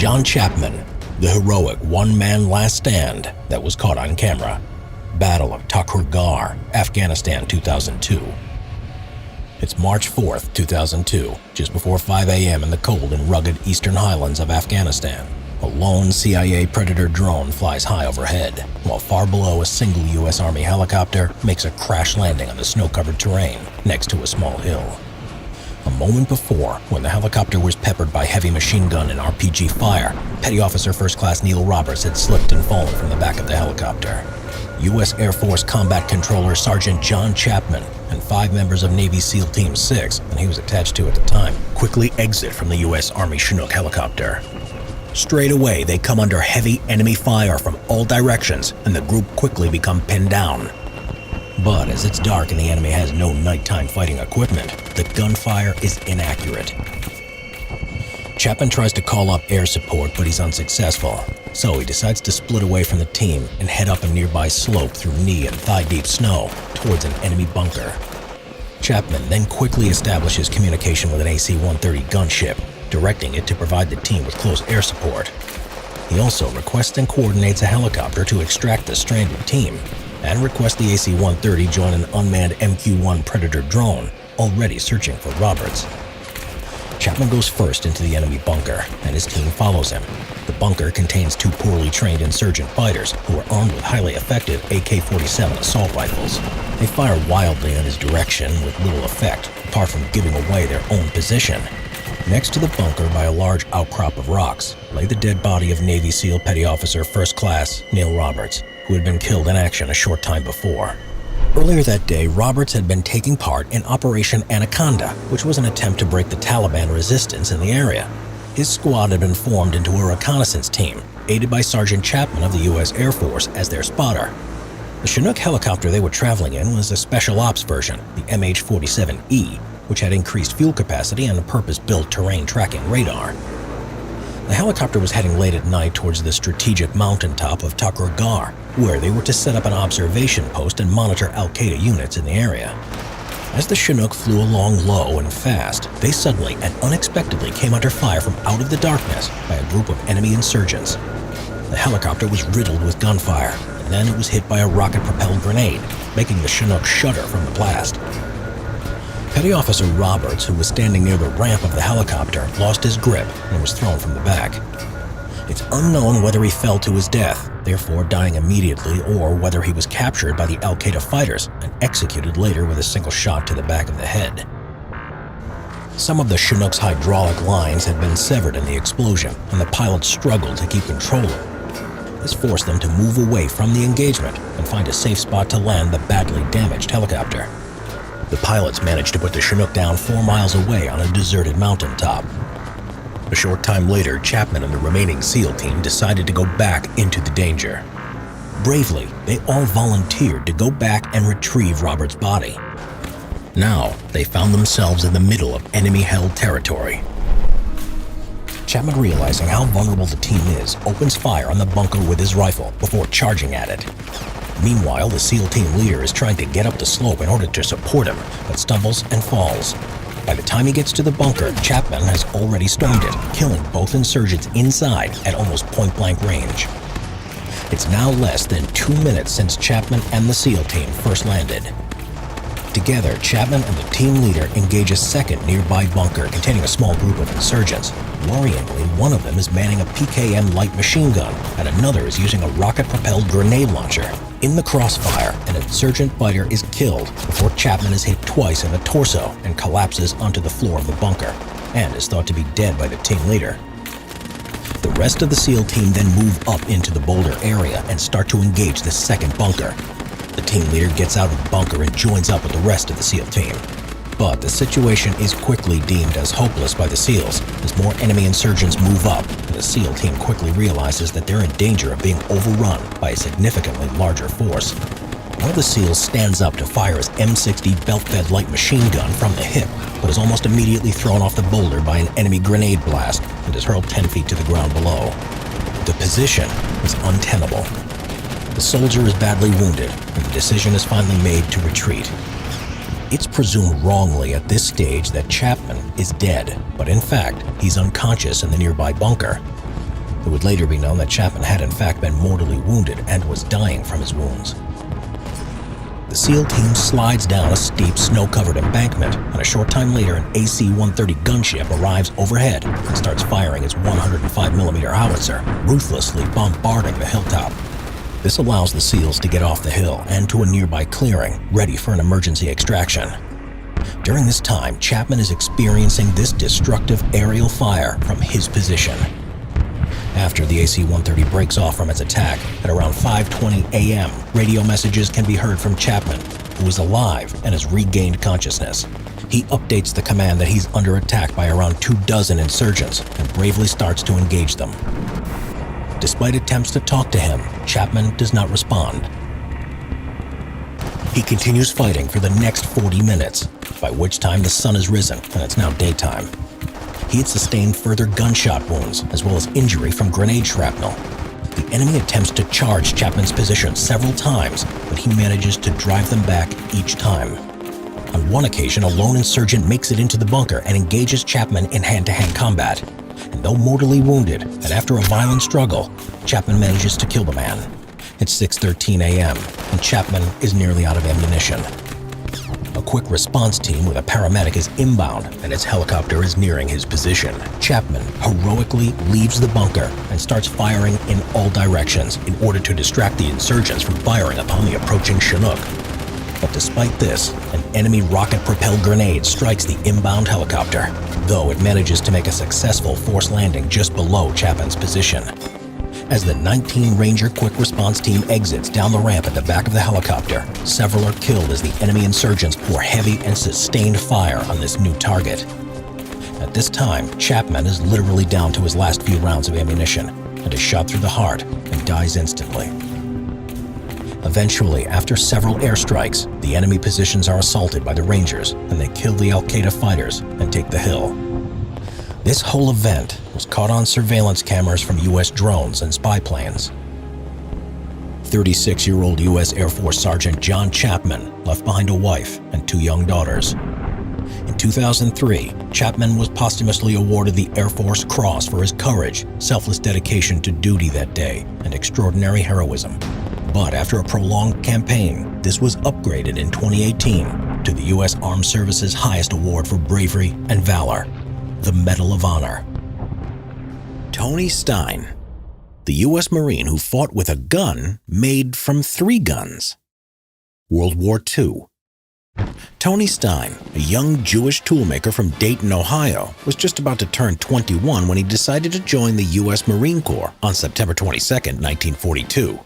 John Chapman, the heroic one-man last stand that was caught on camera. Battle of Takur Ghar, Afghanistan, 2002. It's March 4th, 2002, just before 5 a.m. in the cold and rugged eastern highlands of Afghanistan. A lone CIA Predator drone flies high overhead, while far below a single U.S. Army helicopter makes a crash landing on the snow-covered terrain next to a small hill. A moment before, when the helicopter was peppered by heavy machine gun and RPG fire, Petty Officer First Class Neil Roberts had slipped and fallen from the back of the helicopter. U.S. Air Force Combat Controller Sergeant John Chapman and 5 members of Navy SEAL Team 6, and he was attached to at the time, quickly exit from the U.S. Army Chinook helicopter. Straight away, they come under heavy enemy fire from all directions, and the group quickly become pinned down. But as it's dark and the enemy has no nighttime fighting equipment, the gunfire is inaccurate. Chapman tries to call up air support, but he's unsuccessful. So he decides to split away from the team and head up a nearby slope through knee and thigh-deep snow towards an enemy bunker. Chapman then quickly establishes communication with an AC-130 gunship, directing it to provide the team with close air support. He also requests and coordinates a helicopter to extract the stranded team, and requests the AC-130 join an unmanned MQ-1 Predator drone already searching for Roberts. Chapman goes first into the enemy bunker, and his team follows him. The bunker contains 2 poorly trained insurgent fighters who are armed with highly effective AK-47 assault rifles. They fire wildly in his direction with little effect, apart from giving away their own position. Next to the bunker, by a large outcrop of rocks, lay the dead body of Navy SEAL Petty Officer First Class Neil Roberts, who had been killed in action a short time before. Earlier that day, Roberts had been taking part in Operation Anaconda, which was an attempt to break the Taliban resistance in the area. His squad had been formed into a reconnaissance team, aided by Sergeant Chapman of the U.S. Air Force as their spotter. The Chinook helicopter they were traveling in was a special ops version, the MH-47E, which had increased fuel capacity and a purpose-built terrain tracking radar. The helicopter was heading late at night towards the strategic mountaintop of Takur Ghar, where they were to set up an observation post and monitor Al-Qaeda units in the area. As the Chinook flew along low and fast, they suddenly and unexpectedly came under fire from out of the darkness by a group of enemy insurgents. The helicopter was riddled with gunfire, and then it was hit by a rocket-propelled grenade, making the Chinook shudder from the blast. Petty Officer Roberts, who was standing near the ramp of the helicopter, lost his grip and was thrown from the back. It's unknown whether he fell to his death, therefore dying immediately, or whether he was captured by the Al-Qaeda fighters and executed later with a single shot to the back of the head. Some of the Chinook's hydraulic lines had been severed in the explosion, and the pilots struggled to keep control of it. This forced them to move away from the engagement and find a safe spot to land the badly damaged helicopter. The pilots managed to put the Chinook down 4 miles away on a deserted mountaintop. A short time later, Chapman and the remaining SEAL team decided to go back into the danger. Bravely, they all volunteered to go back and retrieve Robert's body. Now, they found themselves in the middle of enemy-held territory. Chapman, realizing how vulnerable the team is, opens fire on the bunker with his rifle before charging at it. Meanwhile, the SEAL team leader is trying to get up the slope in order to support him, but stumbles and falls. By the time he gets to the bunker, Chapman has already stormed it, killing both insurgents inside at almost point-blank range. It's now less than 2 minutes since Chapman and the SEAL team first landed. Together, Chapman and the team leader engage a second nearby bunker containing a small group of insurgents. Worryingly, one of them is manning a PKM light machine gun, and another is using a rocket-propelled grenade launcher. In the crossfire, an insurgent fighter is killed before Chapman is hit twice in the torso and collapses onto the floor of the bunker, and is thought to be dead by the team leader. The rest of the SEAL team then move up into the boulder area and start to engage the second bunker. The team leader gets out of the bunker and joins up with the rest of the SEAL team. But the situation is quickly deemed as hopeless by the SEALs as more enemy insurgents move up, and the SEAL team quickly realizes that they're in danger of being overrun by a significantly larger force. One of the SEALs stands up to fire his M60 belt-fed light machine gun from the hip, but is almost immediately thrown off the boulder by an enemy grenade blast and is hurled 10 feet to the ground below. The position is untenable. The soldier is badly wounded, and the decision is finally made to retreat. It's presumed wrongly at this stage that Chapman is dead, but in fact, he's unconscious in the nearby bunker. It would later be known that Chapman had in fact been mortally wounded and was dying from his wounds. The SEAL team slides down a steep, snow-covered embankment, and a short time later an AC-130 gunship arrives overhead and starts firing its 105mm howitzer, ruthlessly bombarding the hilltop. This allows the SEALs to get off the hill and to a nearby clearing, ready for an emergency extraction. During this time, Chapman is experiencing this destructive aerial fire from his position. After the AC-130 breaks off from its attack, at around 5:20 a.m., radio messages can be heard from Chapman, who is alive and has regained consciousness. He updates the command that he's under attack by around 24 insurgents and bravely starts to engage them. Despite attempts to talk to him, Chapman does not respond. He continues fighting for the next 40 minutes, by which time the sun has risen and it's now daytime. He had sustained further gunshot wounds, as well as injury from grenade shrapnel. The enemy attempts to charge Chapman's position several times, but he manages to drive them back each time. On one occasion, a lone insurgent makes it into the bunker and engages Chapman in hand-to-hand combat. And though mortally wounded, and after a violent struggle, Chapman manages to kill the man. It's 6:13 a.m., and Chapman is nearly out of ammunition. A quick response team with a paramedic is inbound, and its helicopter is nearing his position. Chapman heroically leaves the bunker and starts firing in all directions in order to distract the insurgents from firing upon the approaching Chinook. But despite this, an enemy rocket-propelled grenade strikes the inbound helicopter, though it manages to make a successful forced landing just below Chapman's position. As the 19 Ranger Quick Response Team exits down the ramp at the back of the helicopter, several are killed as the enemy insurgents pour heavy and sustained fire on this new target. At this time, Chapman is literally down to his last few rounds of ammunition and is shot through the heart and dies instantly. Eventually, after several airstrikes, the enemy positions are assaulted by the Rangers and they kill the Al-Qaeda fighters and take the hill. This whole event was caught on surveillance cameras from U.S. drones and spy planes. 36-year-old U.S. Air Force Sergeant John Chapman left behind a wife and 2 young daughters. In 2003, Chapman was posthumously awarded the Air Force Cross for his courage, selfless dedication to duty that day, and extraordinary heroism. But after a prolonged campaign, this was upgraded in 2018 to the U.S. Armed Services' highest award for bravery and valor, the Medal of Honor. Tony Stein, the U.S. Marine who fought with a gun made from 3 guns. World War II. Tony Stein, a young Jewish toolmaker from Dayton, Ohio, was just about to turn 21 when he decided to join the U.S. Marine Corps on September 22, 1942.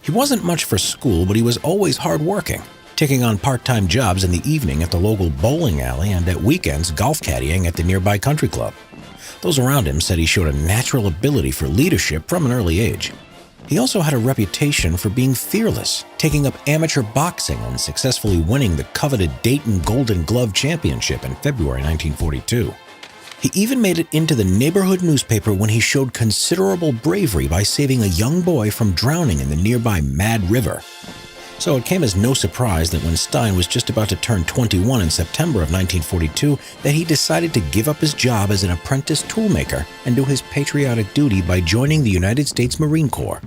He wasn't much for school, but he was always hardworking, taking on part-time jobs in the evening at the local bowling alley and at weekends golf caddying at the nearby country club. Those around him said he showed a natural ability for leadership from an early age. He also had a reputation for being fearless, taking up amateur boxing and successfully winning the coveted Dayton Golden Glove Championship in February 1942. He even made it into the neighborhood newspaper when he showed considerable bravery by saving a young boy from drowning in the nearby Mad River. So it came as no surprise that when Stein was just about to turn 21 in September of 1942, that he decided to give up his job as an apprentice toolmaker and do his patriotic duty by joining the United States Marine Corps.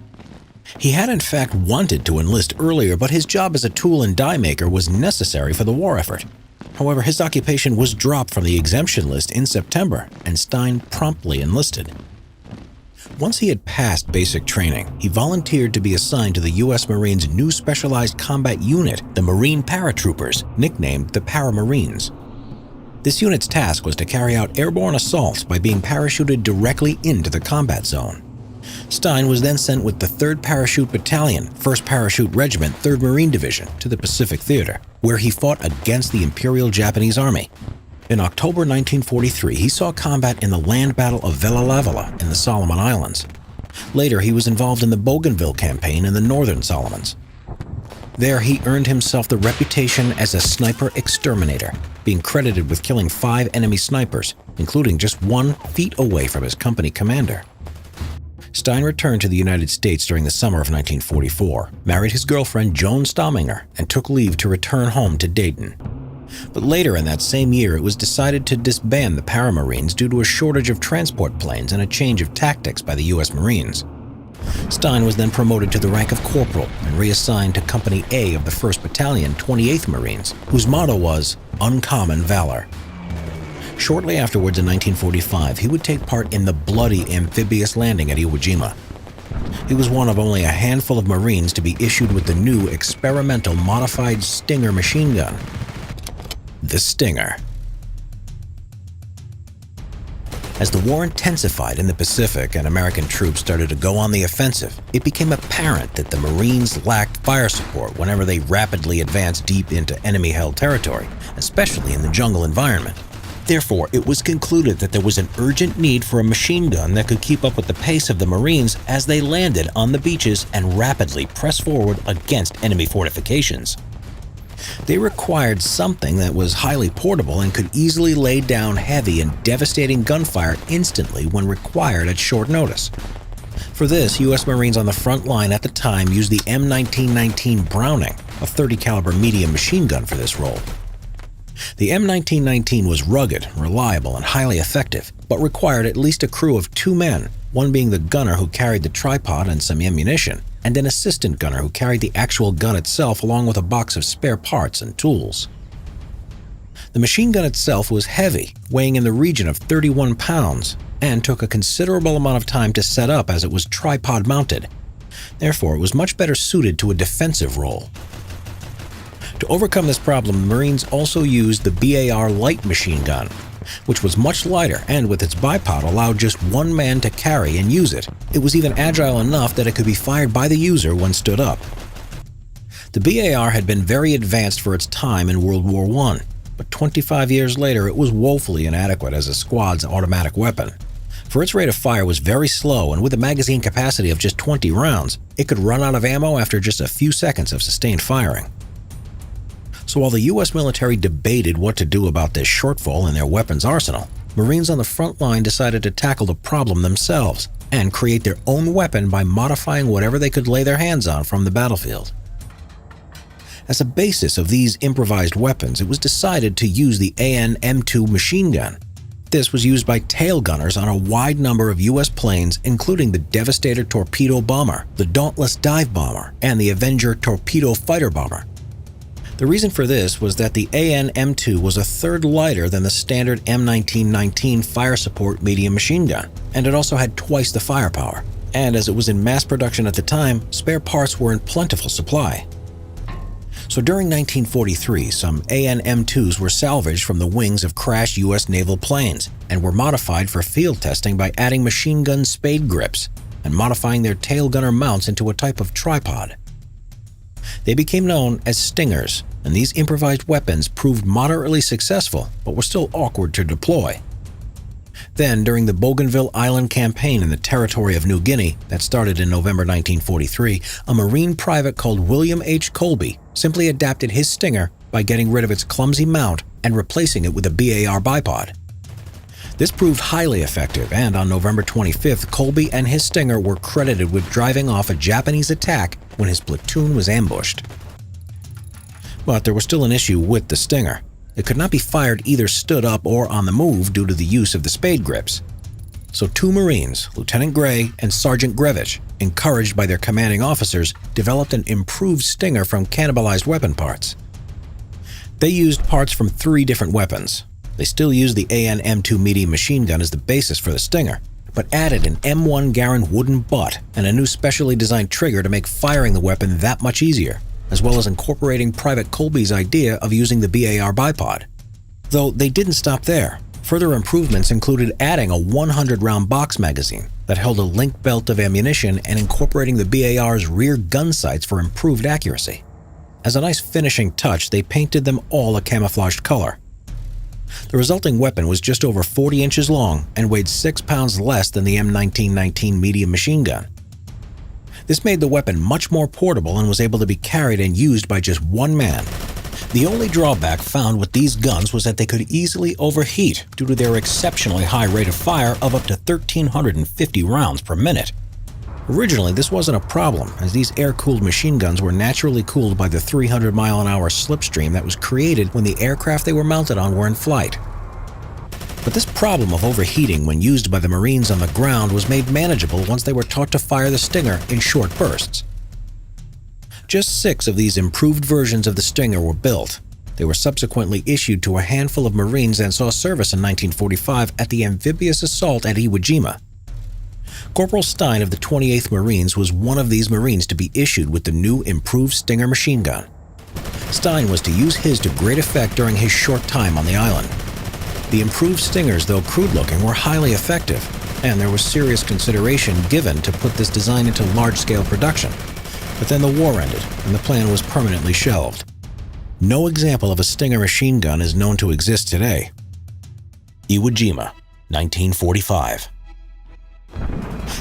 He had in fact wanted to enlist earlier, but his job as a tool and die maker was necessary for the war effort. However, his occupation was dropped from the exemption list in September, and Stein promptly enlisted. Once he had passed basic training, he volunteered to be assigned to the U.S. Marines' new specialized combat unit, the Marine Paratroopers, nicknamed the Paramarines. This unit's task was to carry out airborne assaults by being parachuted directly into the combat zone. Stein was then sent with the 3rd Parachute Battalion, 1st Parachute Regiment, 3rd Marine Division to the Pacific Theater, where he fought against the Imperial Japanese Army. In October 1943, he saw combat in the land battle of Vella in the Salomon Islands. Later, he was involved in the Bougainville campaign in the Northern Solomons. There, he earned himself the reputation as a sniper exterminator, being credited with killing 5 enemy snipers, including just 1 feet away from his company commander. Stein returned to the United States during the summer of 1944, married his girlfriend Joan Stamminger, and took leave to return home to Dayton. But later in that same year, it was decided to disband the Paramarines due to a shortage of transport planes and a change of tactics by the U.S. Marines. Stein was then promoted to the rank of corporal and reassigned to Company A of the 1st Battalion, 28th Marines, whose motto was Uncommon Valor. Shortly afterwards, in 1945, he would take part in the bloody amphibious landing at Iwo Jima. He was one of only a handful of Marines to be issued with the new experimental modified Stinger machine gun. The Stinger. As the war intensified in the Pacific and American troops started to go on the offensive, it became apparent that the Marines lacked fire support whenever they rapidly advanced deep into enemy-held territory, especially in the jungle environment. Therefore, it was concluded that there was an urgent need for a machine gun that could keep up with the pace of the Marines as they landed on the beaches and rapidly pressed forward against enemy fortifications. They required something that was highly portable and could easily lay down heavy and devastating gunfire instantly when required at short notice. For this, U.S. Marines on the front line at the time used the M1919 Browning, a .30 caliber medium machine gun for this role. The M1919 was rugged, reliable, and highly effective, but required at least a crew of 2 men, one being the gunner who carried the tripod and some ammunition, and an assistant gunner who carried the actual gun itself along with a box of spare parts and tools. The machine gun itself was heavy, weighing in the region of 31 pounds, and took a considerable amount of time to set up as it was tripod mounted. Therefore, it was much better suited to a defensive role. To overcome this problem, the Marines also used the BAR light machine gun, which was much lighter and with its bipod allowed just one man to carry and use it. It was even agile enough that it could be fired by the user when stood up. The BAR had been very advanced for its time in World War I, but 25 years later it was woefully inadequate as a squad's automatic weapon. For its rate of fire was very slow, and with a magazine capacity of just 20 rounds, it could run out of ammo after just a few seconds of sustained firing. So while the U.S. military debated what to do about this shortfall in their weapons arsenal, Marines on the front line decided to tackle the problem themselves and create their own weapon by modifying whatever they could lay their hands on from the battlefield. As a basis of these improvised weapons, it was decided to use the AN-M2 machine gun. This was used by tail gunners on a wide number of U.S. planes, including the Devastator torpedo bomber, the Dauntless dive bomber, and the Avenger torpedo fighter bomber. The reason for this was that the AN-M2 was a third lighter than the standard M1919 fire support medium machine gun, and it also had twice the firepower. And as it was in mass production at the time, spare parts were in plentiful supply. So during 1943, some AN-M2s were salvaged from the wings of crashed U.S. naval planes and were modified for field testing by adding machine gun spade grips and modifying their tail gunner mounts into a type of tripod. They became known as Stingers, and these improvised weapons proved moderately successful, but were still awkward to deploy. Then, during the Bougainville Island campaign in the territory of New Guinea that started in November 1943, a Marine private called William H. Colby simply adapted his Stinger by getting rid of its clumsy mount and replacing it with a BAR bipod. This proved highly effective, and on November 25th, Colby and his Stinger were credited with driving off a Japanese attack when his platoon was ambushed. But there was still an issue with the Stinger. It could not be fired either stood up or on the move due to the use of the spade grips. So 2 Marines, Lieutenant Gray and Sergeant Grevich, encouraged by their commanding officers, developed an improved Stinger from cannibalized weapon parts. They used parts from 3 different weapons. They still used the AN-M2 medium machine gun as the basis for the Stinger, but added an M1 Garand wooden butt and a new specially designed trigger to make firing the weapon that much easier, as well as incorporating Private Colby's idea of using the BAR bipod. Though they didn't stop there. Further improvements included adding a 100-round box magazine that held a linked belt of ammunition and incorporating the BAR's rear gun sights for improved accuracy. As a nice finishing touch, they painted them all a camouflaged color. The resulting weapon was just over 40 inches long and weighed 6 pounds less than the M1919 medium machine gun. This made the weapon much more portable and was able to be carried and used by just one man. The only drawback found with these guns was that they could easily overheat due to their exceptionally high rate of fire of up to 1,350 rounds per minute. Originally, this wasn't a problem, as these air-cooled machine guns were naturally cooled by the 300-mile-an-hour slipstream that was created when the aircraft they were mounted on were in flight. But this problem of overheating when used by the Marines on the ground was made manageable once they were taught to fire the Stinger in short bursts. Just 6 of these improved versions of the Stinger were built. They were subsequently issued to a handful of Marines and saw service in 1945 at the amphibious assault at Iwo Jima. Corporal Stein of the 28th Marines was one of these Marines to be issued with the new improved Stinger machine gun. Stein was to use his to great effect during his short time on the island. The improved Stingers, though crude-looking, were highly effective, and there was serious consideration given to put this design into large-scale production. But then the war ended, and the plan was permanently shelved. No example of a Stinger machine gun is known to exist today. Iwo Jima, 1945.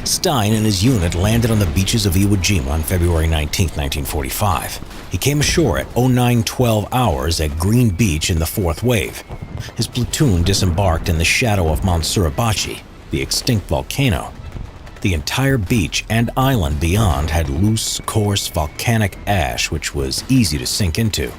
Stein and his unit landed on the beaches of Iwo Jima on February 19, 1945. He came ashore at 09:12 hours at Green Beach in the 4th wave. His platoon disembarked in the shadow of Mount Suribachi, the extinct volcano. The entire beach and island beyond had loose, coarse, volcanic ash which was easy to sink into.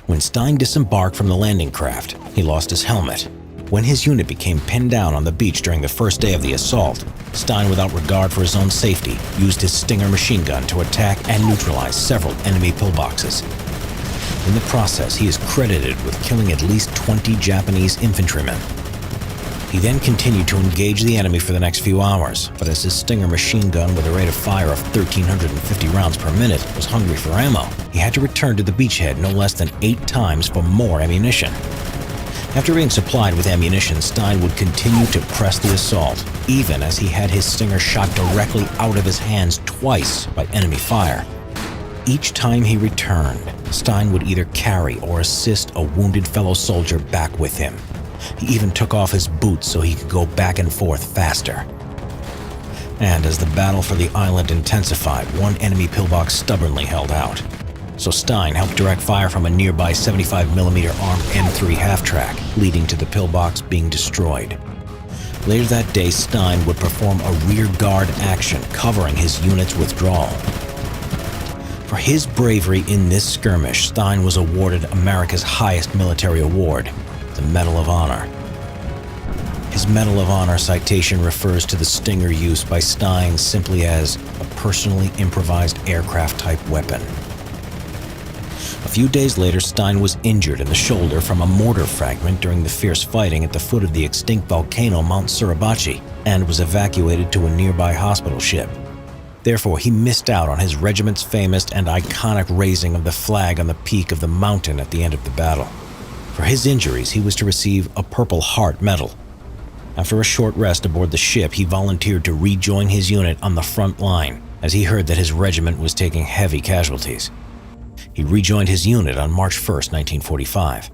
When Stein disembarked from the landing craft, he lost his helmet. When his unit became pinned down on the beach during the first day of the assault, Stein, without regard for his own safety, used his Stinger machine gun to attack and neutralize several enemy pillboxes. In the process, he is credited with killing at least 20 Japanese infantrymen. He then continued to engage the enemy for the next few hours, but as his Stinger machine gun with a rate of fire of 1,350 rounds per minute was hungry for ammo, he had to return to the beachhead no less than 8 times for more ammunition. After being supplied with ammunition, Stein would continue to press the assault, even as he had his Stinger shot directly out of his hands twice by enemy fire. Each time he returned, Stein would either carry or assist a wounded fellow soldier back with him. He even took off his boots so he could go back and forth faster. And as the battle for the island intensified, one enemy pillbox stubbornly held out. So Stein helped direct fire from a nearby 75mm armed M3 half-track, leading to the pillbox being destroyed. Later that day, Stein would perform a rear guard action covering his unit's withdrawal. For his bravery in this skirmish, Stein was awarded America's highest military award, the Medal of Honor. His Medal of Honor citation refers to the Stinger used by Stein simply as a personally improvised aircraft-type weapon. A few days later, Stein was injured in the shoulder from a mortar fragment during the fierce fighting at the foot of the extinct volcano Mount Suribachi and was evacuated to a nearby hospital ship. Therefore, he missed out on his regiment's famous and iconic raising of the flag on the peak of the mountain at the end of the battle. For his injuries, he was to receive a Purple Heart Medal. After a short rest aboard the ship, he volunteered to rejoin his unit on the front line as he heard that his regiment was taking heavy casualties. He rejoined his unit on March 1, 1945.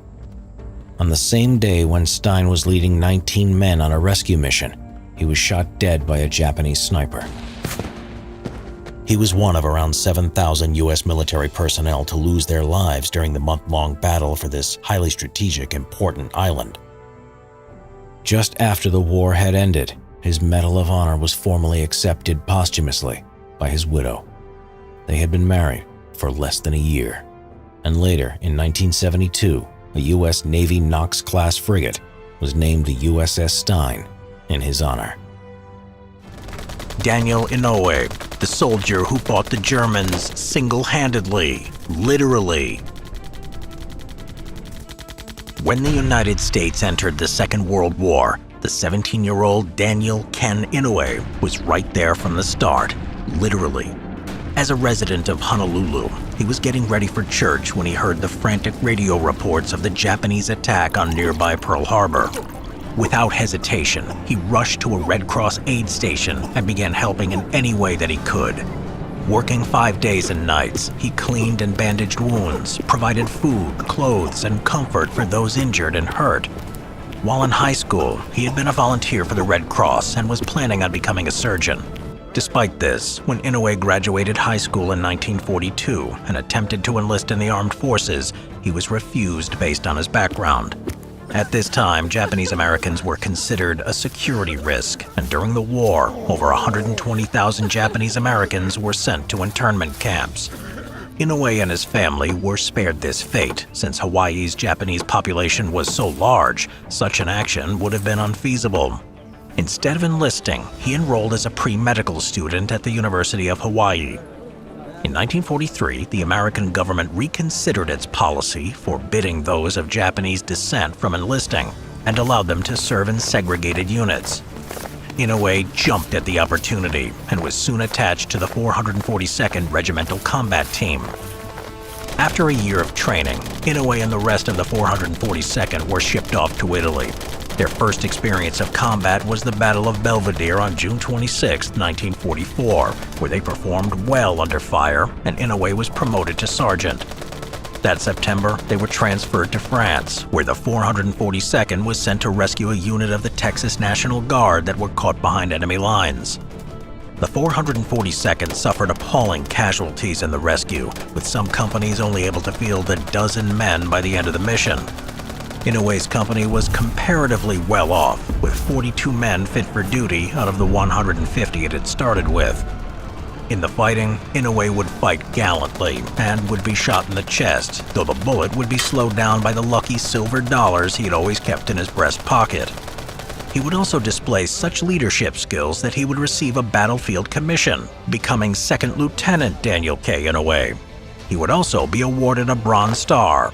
On the same day when Stein was leading 19 men on a rescue mission, he was shot dead by a Japanese sniper. He was one of around 7,000 U.S. military personnel to lose their lives during the month-long battle for this highly strategic, important island. Just after the war had ended, his Medal of Honor was formally accepted posthumously by his widow. They had been married for less than a year, and later, in 1972, a U.S. Navy Knox-class frigate was named the USS Stein in his honor. Daniel Inouye, the soldier who fought the Germans single-handedly, literally. When the United States entered the Second World War, the 17-year-old Daniel Ken Inouye was right there from the start, literally. As a resident of Honolulu, he was getting ready for church when he heard the frantic radio reports of the Japanese attack on nearby Pearl Harbor. Without hesitation, he rushed to a Red Cross aid station and began helping in any way that he could. Working 5 days and nights, he cleaned and bandaged wounds, provided food, clothes, and comfort for those injured and hurt. While in high school, he had been a volunteer for the Red Cross and was planning on becoming a surgeon. Despite this, when Inouye graduated high school in 1942 and attempted to enlist in the armed forces, he was refused based on his background. At this time, Japanese Americans were considered a security risk, and during the war, over 120,000 Japanese Americans were sent to internment camps. Inouye and his family were spared this fate, since Hawaii's Japanese population was so large, such an action would have been unfeasible. Instead of enlisting, he enrolled as a pre-medical student at the University of Hawaii. In 1943, the American government reconsidered its policy, forbidding those of Japanese descent from enlisting, and allowed them to serve in segregated units. Inouye jumped at the opportunity and was soon attached to the 442nd Regimental Combat Team. After a year of training, Inouye and the rest of the 442nd were shipped off to Italy. Their first experience of combat was the Battle of Belvedere on June 26, 1944, where they performed well under fire and Inouye was promoted to sergeant. That September, they were transferred to France, where the 442nd was sent to rescue a unit of the Texas National Guard that were caught behind enemy lines. The 442nd suffered appalling casualties in the rescue, with some companies only able to field a dozen men by the end of the mission. Inouye's company was comparatively well off, with 42 men fit for duty out of the 150 it had started with. In the fighting, Inouye would fight gallantly and would be shot in the chest, though the bullet would be slowed down by the lucky silver dollars he had always kept in his breast pocket. He would also display such leadership skills that he would receive a battlefield commission, becoming Second Lieutenant Daniel K. Inouye. He would also be awarded a Bronze Star.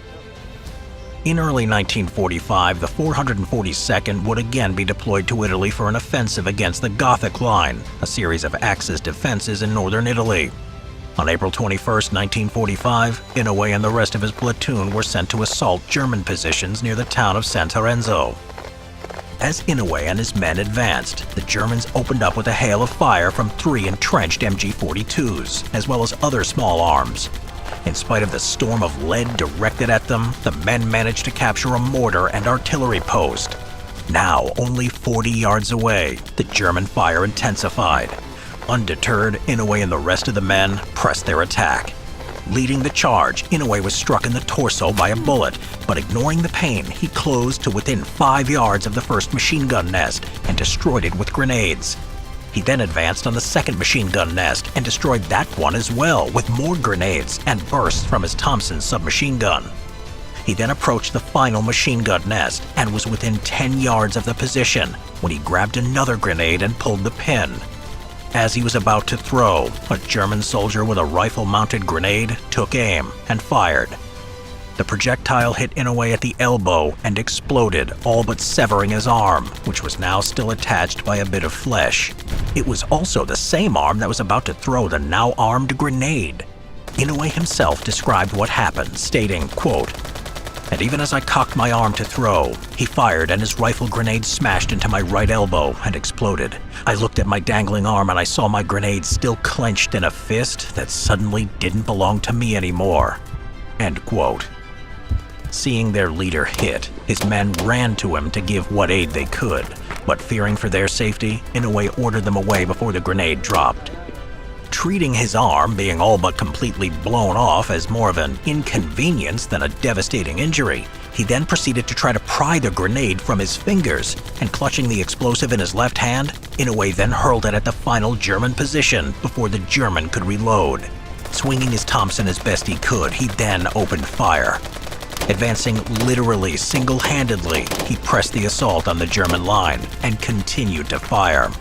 In early 1945, the 442nd would again be deployed to Italy for an offensive against the Gothic Line, a series of Axis defenses in northern Italy. On April 21, 1945, Inouye and the rest of his platoon were sent to assault German positions near the town of Santorenzo. As Inouye and his men advanced, the Germans opened up with a hail of fire from 3 entrenched MG-42s, as well as other small arms. In spite of the storm of lead directed at them, the men managed to capture a mortar and artillery post. Now, only 40 yards away, the German fire intensified. Undeterred, Inouye and the rest of the men pressed their attack. Leading the charge, Inouye was struck in the torso by a bullet, but ignoring the pain, he closed to within 5 yards of the first machine gun nest and destroyed it with grenades. He then advanced on the second machine gun nest and destroyed that one as well with more grenades and bursts from his Thompson submachine gun. He then approached the final machine gun nest and was within 10 yards of the position when he grabbed another grenade and pulled the pin. As he was about to throw, a German soldier with a rifle-mounted grenade took aim and fired. The projectile hit Inouye at the elbow and exploded, all but severing his arm, which was now still attached by a bit of flesh. It was also the same arm that was about to throw the now armed grenade. Inouye himself described what happened, stating, quote, "And even as I cocked my arm to throw, he fired and his rifle grenade smashed into my right elbow and exploded. I looked at my dangling arm and I saw my grenade still clenched in a fist that suddenly didn't belong to me anymore." End quote. Seeing their leader hit, his men ran to him to give what aid they could, but fearing for their safety, Inouye ordered them away before the grenade dropped. Treating his arm being all but completely blown off as more of an inconvenience than a devastating injury, he then proceeded to try to pry the grenade from his fingers, and clutching the explosive in his left hand, Inouye then hurled it at the final German position before the German could reload. Swinging his Thompson as best he could, he then opened fire. Advancing literally single-handedly, he pressed the assault on the German line and continued to fire.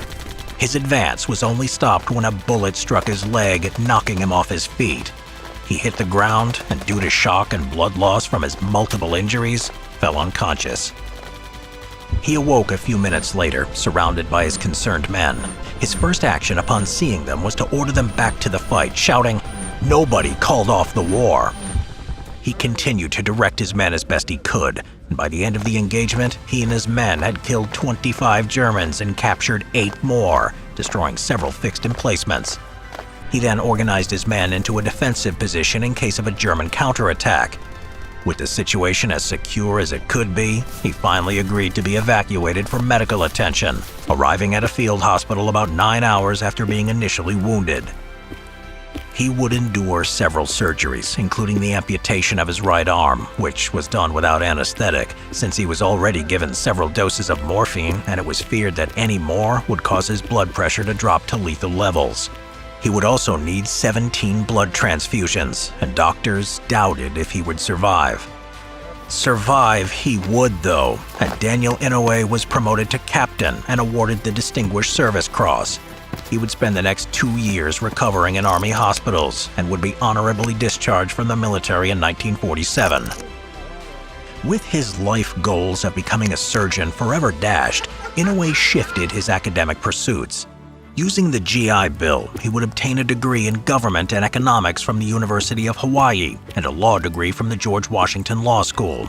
His advance was only stopped when a bullet struck his leg, knocking him off his feet. He hit the ground and, due to shock and blood loss from his multiple injuries, fell unconscious. He awoke a few minutes later, surrounded by his concerned men. His first action upon seeing them was to order them back to the fight, shouting, "Nobody called off the war." He continued to direct his men as best he could, and by the end of the engagement, he and his men had killed 25 Germans and captured 8 more, destroying several fixed emplacements. He then organized his men into a defensive position in case of a German counterattack. With the situation as secure as it could be, he finally agreed to be evacuated for medical attention, arriving at a field hospital about 9 hours after being initially wounded. He would endure several surgeries, including the amputation of his right arm, which was done without anesthetic, since he was already given several doses of morphine and it was feared that any more would cause his blood pressure to drop to lethal levels. He would also need 17 blood transfusions, and doctors doubted if he would survive. Survive he would, though, and Daniel Inouye was promoted to captain and awarded the Distinguished Service Cross. He would spend the next 2 years recovering in Army hospitals and would be honorably discharged from the military in 1947. With his life goals of becoming a surgeon forever dashed, Inouye shifted his academic pursuits. Using the GI Bill, he would obtain a degree in government and economics from the University of Hawaii and a law degree from the George Washington Law School.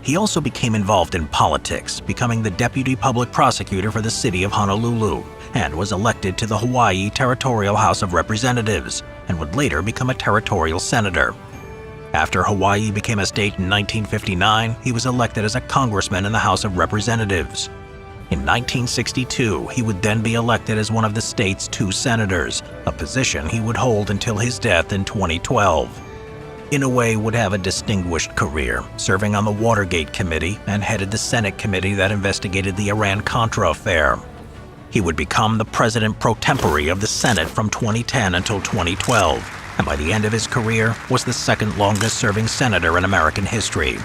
He also became involved in politics, becoming the deputy public prosecutor for the city of Honolulu, and was elected to the Hawaii Territorial House of Representatives, and would later become a territorial senator. After Hawaii became a state in 1959, he was elected as a congressman in the House of Representatives. In 1962, he would then be elected as one of the state's 2 senators, a position he would hold until his death in 2012. Inouye would have a distinguished career, serving on the Watergate Committee and headed the Senate committee that investigated the Iran-Contra affair. He would become the president pro tempore of the Senate from 2010 until 2012, and by the end of his career was the second longest-serving senator in American history.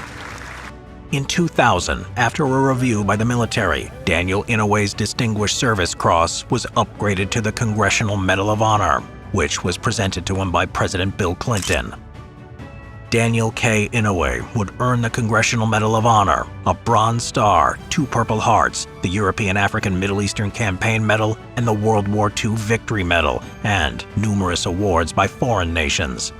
In 2000, after a review by the military, Daniel Inouye's Distinguished Service Cross was upgraded to the Congressional Medal of Honor, which was presented to him by President Bill Clinton. Daniel K. Inouye would earn the Congressional Medal of Honor, a Bronze Star, 2 Purple Hearts, the European African Middle Eastern Campaign Medal, and the World War II Victory Medal, and numerous awards by foreign nations.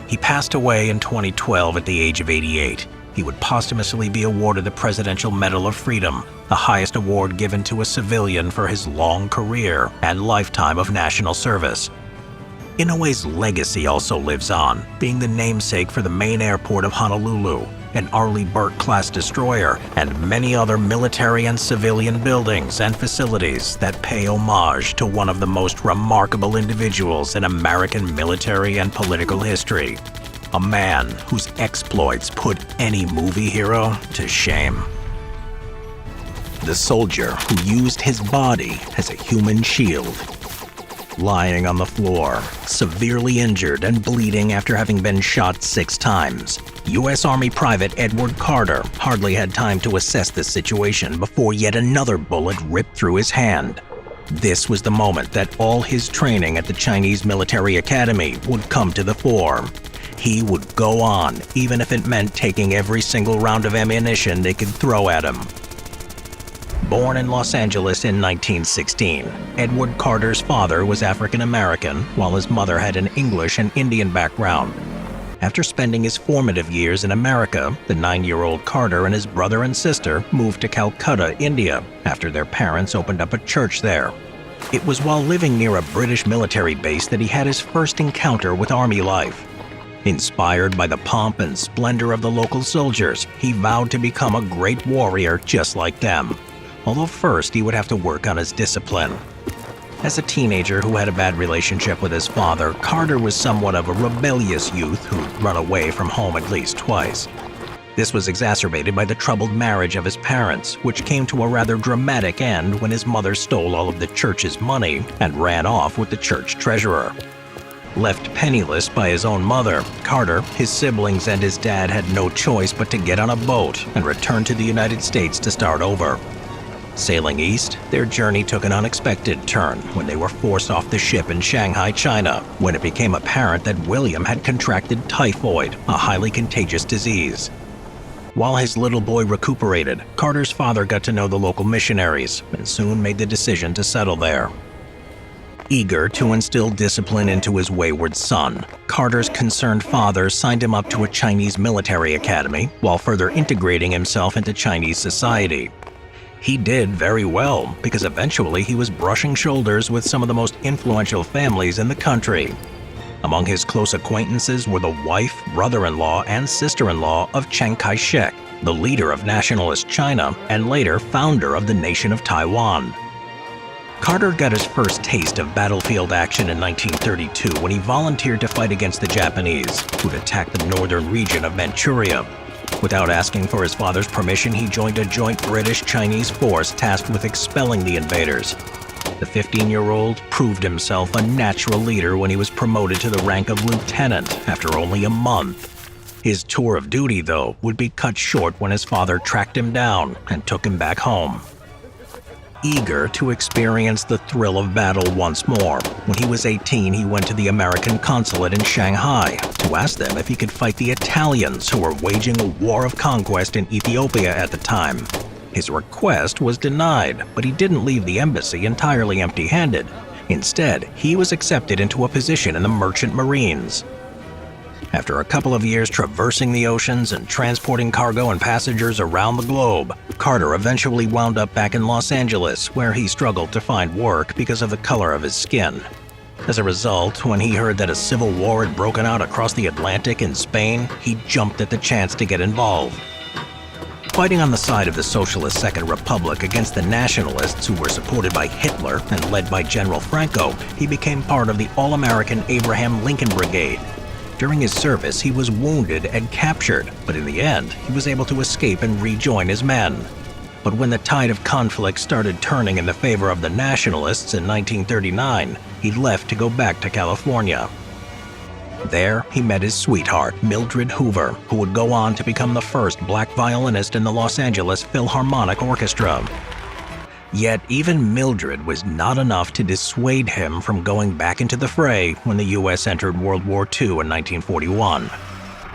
He passed away in 2012 at the age of 88. He would posthumously be awarded the Presidential Medal of Freedom, the highest award given to a civilian for his long career and lifetime of national service. Inouye's legacy also lives on, being the namesake for the main airport of Honolulu, an Arleigh Burke-class destroyer, and many other military and civilian buildings and facilities that pay homage to one of the most remarkable individuals in American military and political history. A man whose exploits put any movie hero to shame. The soldier who used his body as a human shield. Lying on the floor, severely injured and bleeding after having been shot 6 times, U.S. Army Private Edward Carter hardly had time to assess the situation before yet another bullet ripped through his hand. This was the moment that all his training at the Chinese Military Academy would come to the fore. He would go on, even if it meant taking every single round of ammunition they could throw at him. Born in Los Angeles in 1916, Edward Carter's father was African American, while his mother had an English and Indian background. After spending his formative years in America, the 9-year-old Carter and his brother and sister moved to Calcutta, India, after their parents opened up a church there. It was while living near a British military base that he had his first encounter with Army life. Inspired by the pomp and splendor of the local soldiers, he vowed to become a great warrior just like them. Although first he would have to work on his discipline. As a teenager who had a bad relationship with his father, Carter was somewhat of a rebellious youth who'd run away from home at least twice. This was exacerbated by the troubled marriage of his parents, which came to a rather dramatic end when his mother stole all of the church's money and ran off with the church treasurer. Left penniless by his own mother, Carter, his siblings, and his dad had no choice but to get on a boat and return to the United States to start over. Sailing east, their journey took an unexpected turn when they were forced off the ship in Shanghai, China, when it became apparent that William had contracted typhoid, a highly contagious disease. While his little boy recuperated, Carter's father got to know the local missionaries and soon made the decision to settle there. Eager to instill discipline into his wayward son, Carter's concerned father signed him up to a Chinese military academy while further integrating himself into Chinese society. He did very well because eventually he was brushing shoulders with some of the most influential families in the country. Among his close acquaintances were the wife, brother-in-law, and sister-in-law of Chiang Kai-shek, the leader of nationalist China and later founder of the nation of Taiwan. Carter got his first taste of battlefield action in 1932 when he volunteered to fight against the Japanese, who'd attacked the northern region of Manchuria. Without asking for his father's permission, he joined a joint British-Chinese force tasked with expelling the invaders. The 15-year-old proved himself a natural leader when he was promoted to the rank of lieutenant after only a month. His tour of duty, though, would be cut short when his father tracked him down and took him back home. Eager to experience the thrill of battle once more, when he was 18, he went to the American consulate in Shanghai to ask them if he could fight the Italians who were waging a war of conquest in Ethiopia at the time. His request was denied, but he didn't leave the embassy entirely empty-handed. Instead, he was accepted into a position in the Merchant Marines. After a couple of years traversing the oceans and transporting cargo and passengers around the globe, Carter eventually wound up back in Los Angeles, where he struggled to find work because of the color of his skin. As a result, when he heard that a civil war had broken out across the Atlantic in Spain, he jumped at the chance to get involved. Fighting on the side of the Socialist Second Republic against the Nationalists who were supported by Hitler and led by General Franco, he became part of the All-American Abraham Lincoln Brigade. During his service, he was wounded and captured, but in the end, he was able to escape and rejoin his men. But when the tide of conflict started turning in the favor of the Nationalists in 1939, he left to go back to California. There, he met his sweetheart, Mildred Hoover, who would go on to become the first black violinist in the Los Angeles Philharmonic Orchestra. Yet even Mildred was not enough to dissuade him from going back into the fray when the U.S. entered World War II in 1941.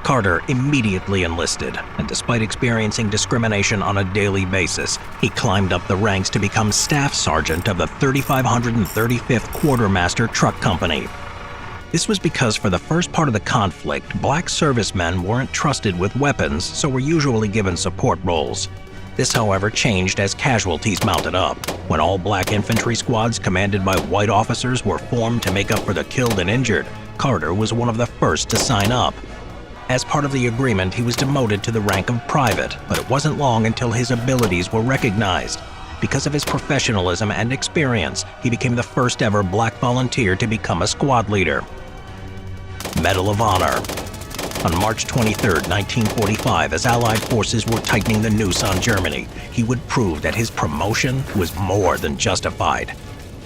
Carter immediately enlisted, and despite experiencing discrimination on a daily basis, he climbed up the ranks to become staff sergeant of the 3535th Quartermaster Truck Company. This was because for the first part of the conflict, black servicemen weren't trusted with weapons, so were usually given support roles. This, however, changed as casualties mounted up. When all black infantry squads commanded by white officers were formed to make up for the killed and injured, Carter was one of the first to sign up. As part of the agreement, he was demoted to the rank of private, but it wasn't long until his abilities were recognized. Because of his professionalism and experience, he became the first ever black volunteer to become a squad leader. Medal of Honor. On March 23, 1945, as Allied forces were tightening the noose on Germany, he would prove that his promotion was more than justified.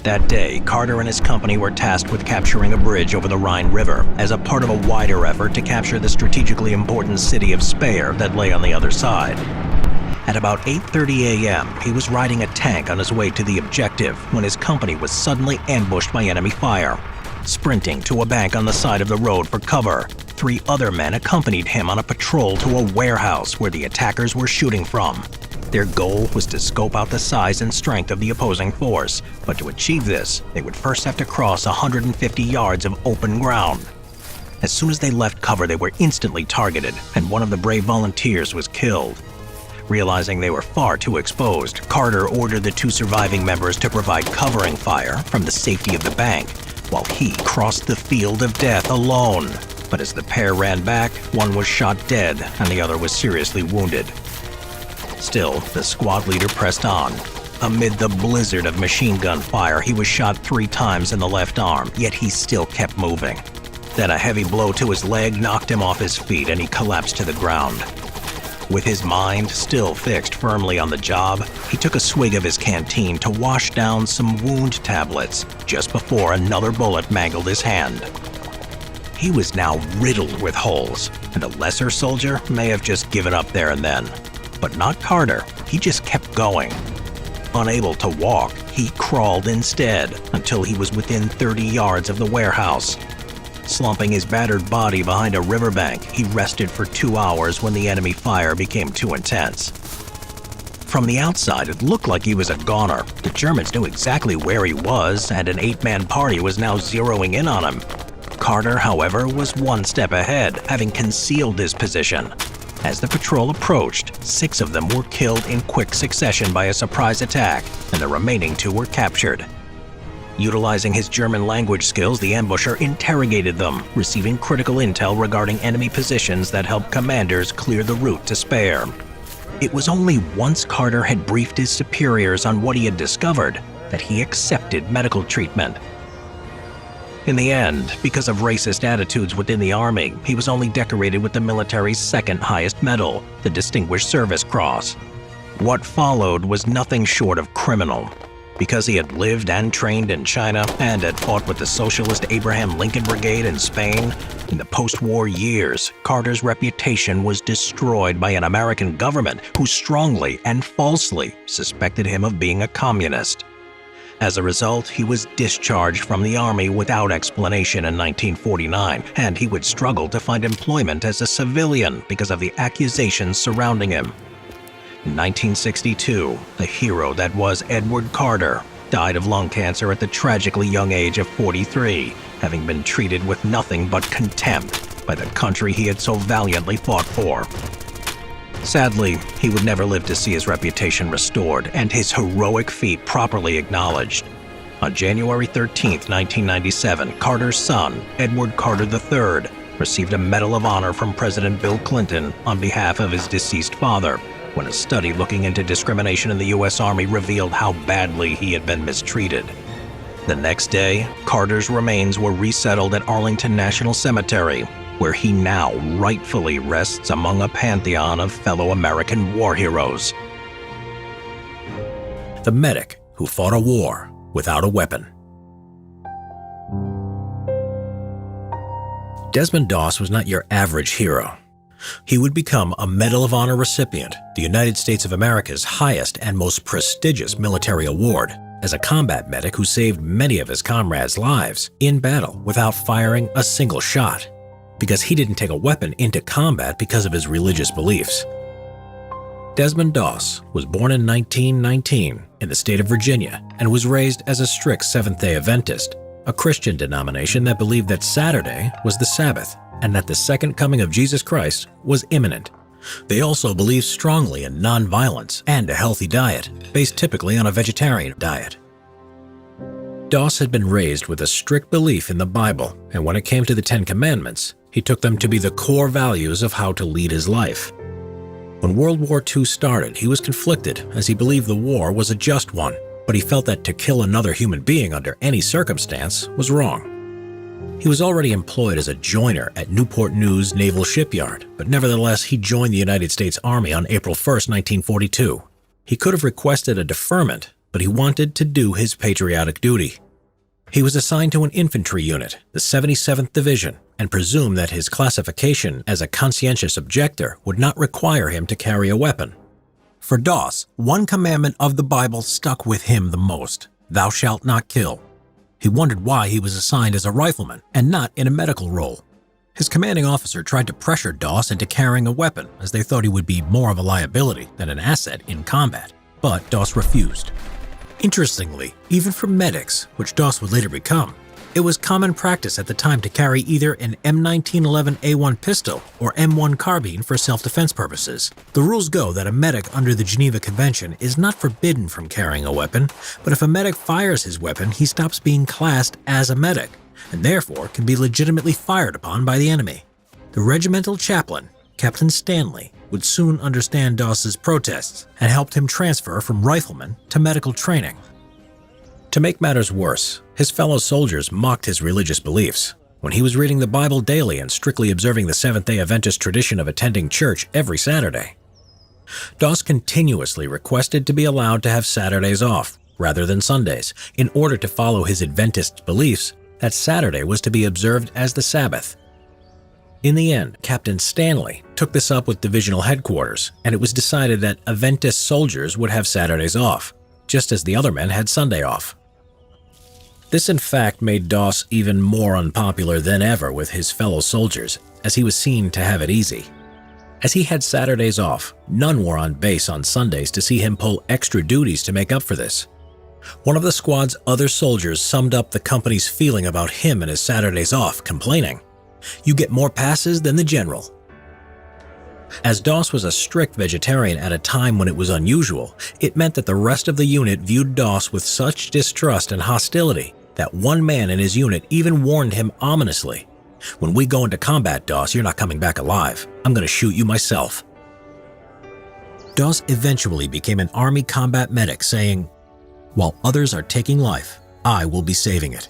That day, Carter and his company were tasked with capturing a bridge over the Rhine River as a part of a wider effort to capture the strategically important city of Speyer that lay on the other side. At about 8:30 a.m., he was riding a tank on his way to the objective when his company was suddenly ambushed by enemy fire. Sprinting to a bank on the side of the road for cover, 3 other men accompanied him on a patrol to a warehouse where the attackers were shooting from. Their goal was to scope out the size and strength of the opposing force, but to achieve this, they would first have to cross 150 yards of open ground. As soon as they left cover, they were instantly targeted, and one of the brave volunteers was killed. Realizing they were far too exposed, Carter ordered the 2 surviving members to provide covering fire from the safety of the bank, while he crossed the field of death alone. But as the pair ran back, one was shot dead and the other was seriously wounded. Still, the squad leader pressed on. Amid the blizzard of machine gun fire, he was shot 3 times in the left arm, yet he still kept moving. Then a heavy blow to his leg knocked him off his feet and he collapsed to the ground. With his mind still fixed firmly on the job, he took a swig of his canteen to wash down some wound tablets just before another bullet mangled his hand. He was now riddled with holes, and a lesser soldier may have just given up there and then. But not Carter. He just kept going. Unable to walk, he crawled instead until he was within 30 yards of the warehouse. Slumping his battered body behind a riverbank, he rested for 2 hours when the enemy fire became too intense. From the outside, it looked like he was a goner. The Germans knew exactly where he was, and an 8-man party was now zeroing in on him. Carter, however, was one step ahead, having concealed his position. As the patrol approached, 6 of them were killed in quick succession by a surprise attack, and the remaining 2 were captured. Utilizing his German language skills, the ambusher interrogated them, receiving critical intel regarding enemy positions that helped commanders clear the route to Speyer. It was only once Carter had briefed his superiors on what he had discovered that he accepted medical treatment. In the end, because of racist attitudes within the Army, he was only decorated with the military's second highest medal, the Distinguished Service Cross. What followed was nothing short of criminal. Because he had lived and trained in China and had fought with the socialist Abraham Lincoln Brigade in Spain, in the post-war years, Carter's reputation was destroyed by an American government who strongly and falsely suspected him of being a communist. As a result, he was discharged from the Army without explanation in 1949, and he would struggle to find employment as a civilian because of the accusations surrounding him. In 1962, the hero that was Edward Carter died of lung cancer at the tragically young age of 43, having been treated with nothing but contempt by the country he had so valiantly fought for. Sadly, he would never live to see his reputation restored and his heroic feat properly acknowledged. On January 13, 1997, Carter's son, Edward Carter III, received a Medal of Honor from President Bill Clinton on behalf of his deceased father, when a study looking into discrimination in the U.S. Army revealed how badly he had been mistreated. The next day, Carter's remains were resettled at Arlington National Cemetery, where he now rightfully rests among a pantheon of fellow American war heroes. The medic who fought a war without a weapon. Desmond Doss was not your average hero. He would become a Medal of Honor recipient, the United States of America's highest and most prestigious military award, as a combat medic who saved many of his comrades' lives in battle without firing a single shot, because he didn't take a weapon into combat because of his religious beliefs. Desmond Doss was born in 1919 in the state of Virginia and was raised as a strict Seventh-day Adventist, a Christian denomination that believed that Saturday was the Sabbath and that the second coming of Jesus Christ was imminent. They also believed strongly in nonviolence and a healthy diet, based typically on a vegetarian diet. Doss had been raised with a strict belief in the Bible, and when it came to the Ten Commandments, he took them to be the core values of how to lead his life. When World War II started, he was conflicted as he believed the war was a just one, but he felt that to kill another human being under any circumstance was wrong. He was already employed as a joiner at Newport News Naval Shipyard, but nevertheless he joined the United States Army on April 1, 1942. He could have requested a deferment, but he wanted to do his patriotic duty. He was assigned to an infantry unit, the 77th Division, and presumed that his classification as a conscientious objector would not require him to carry a weapon. For Doss, one commandment of the Bible stuck with him the most: "Thou shalt not kill." He wondered why he was assigned as a rifleman and not in a medical role. His commanding officer tried to pressure Doss into carrying a weapon, as they thought he would be more of a liability than an asset in combat, but Doss refused. Interestingly, even for medics, which Doss would later become, it was common practice at the time to carry either an M1911A1 pistol or M1 carbine for self-defense purposes. The rules go that a medic under the Geneva Convention is not forbidden from carrying a weapon, but if a medic fires his weapon, he stops being classed as a medic, and therefore can be legitimately fired upon by the enemy. The regimental chaplain, Captain Stanley, would soon understand Doss's protests and helped him transfer from rifleman to medical training. To make matters worse, his fellow soldiers mocked his religious beliefs. When he was reading the Bible daily and strictly observing the Seventh-day Adventist tradition of attending church every Saturday, Doss continuously requested to be allowed to have Saturdays off rather than Sundays in order to follow his Adventist beliefs that Saturday was to be observed as the Sabbath. In the end, Captain Stanley took this up with divisional headquarters, and it was decided that Adventist soldiers would have Saturdays off, just as the other men had Sunday off. This in fact made Doss even more unpopular than ever with his fellow soldiers, as he was seen to have it easy. As he had Saturdays off, none were on base on Sundays to see him pull extra duties to make up for this. One of the squad's other soldiers summed up the company's feeling about him and his Saturdays off, complaining, "You get more passes than the general." As Doss was a strict vegetarian at a time when it was unusual, it meant that the rest of the unit viewed Doss with such distrust and hostility that one man in his unit even warned him ominously, "When we go into combat, Doss, you're not coming back alive. I'm going to shoot you myself." Doss eventually became an Army combat medic, saying, While others are taking life, I will be saving it.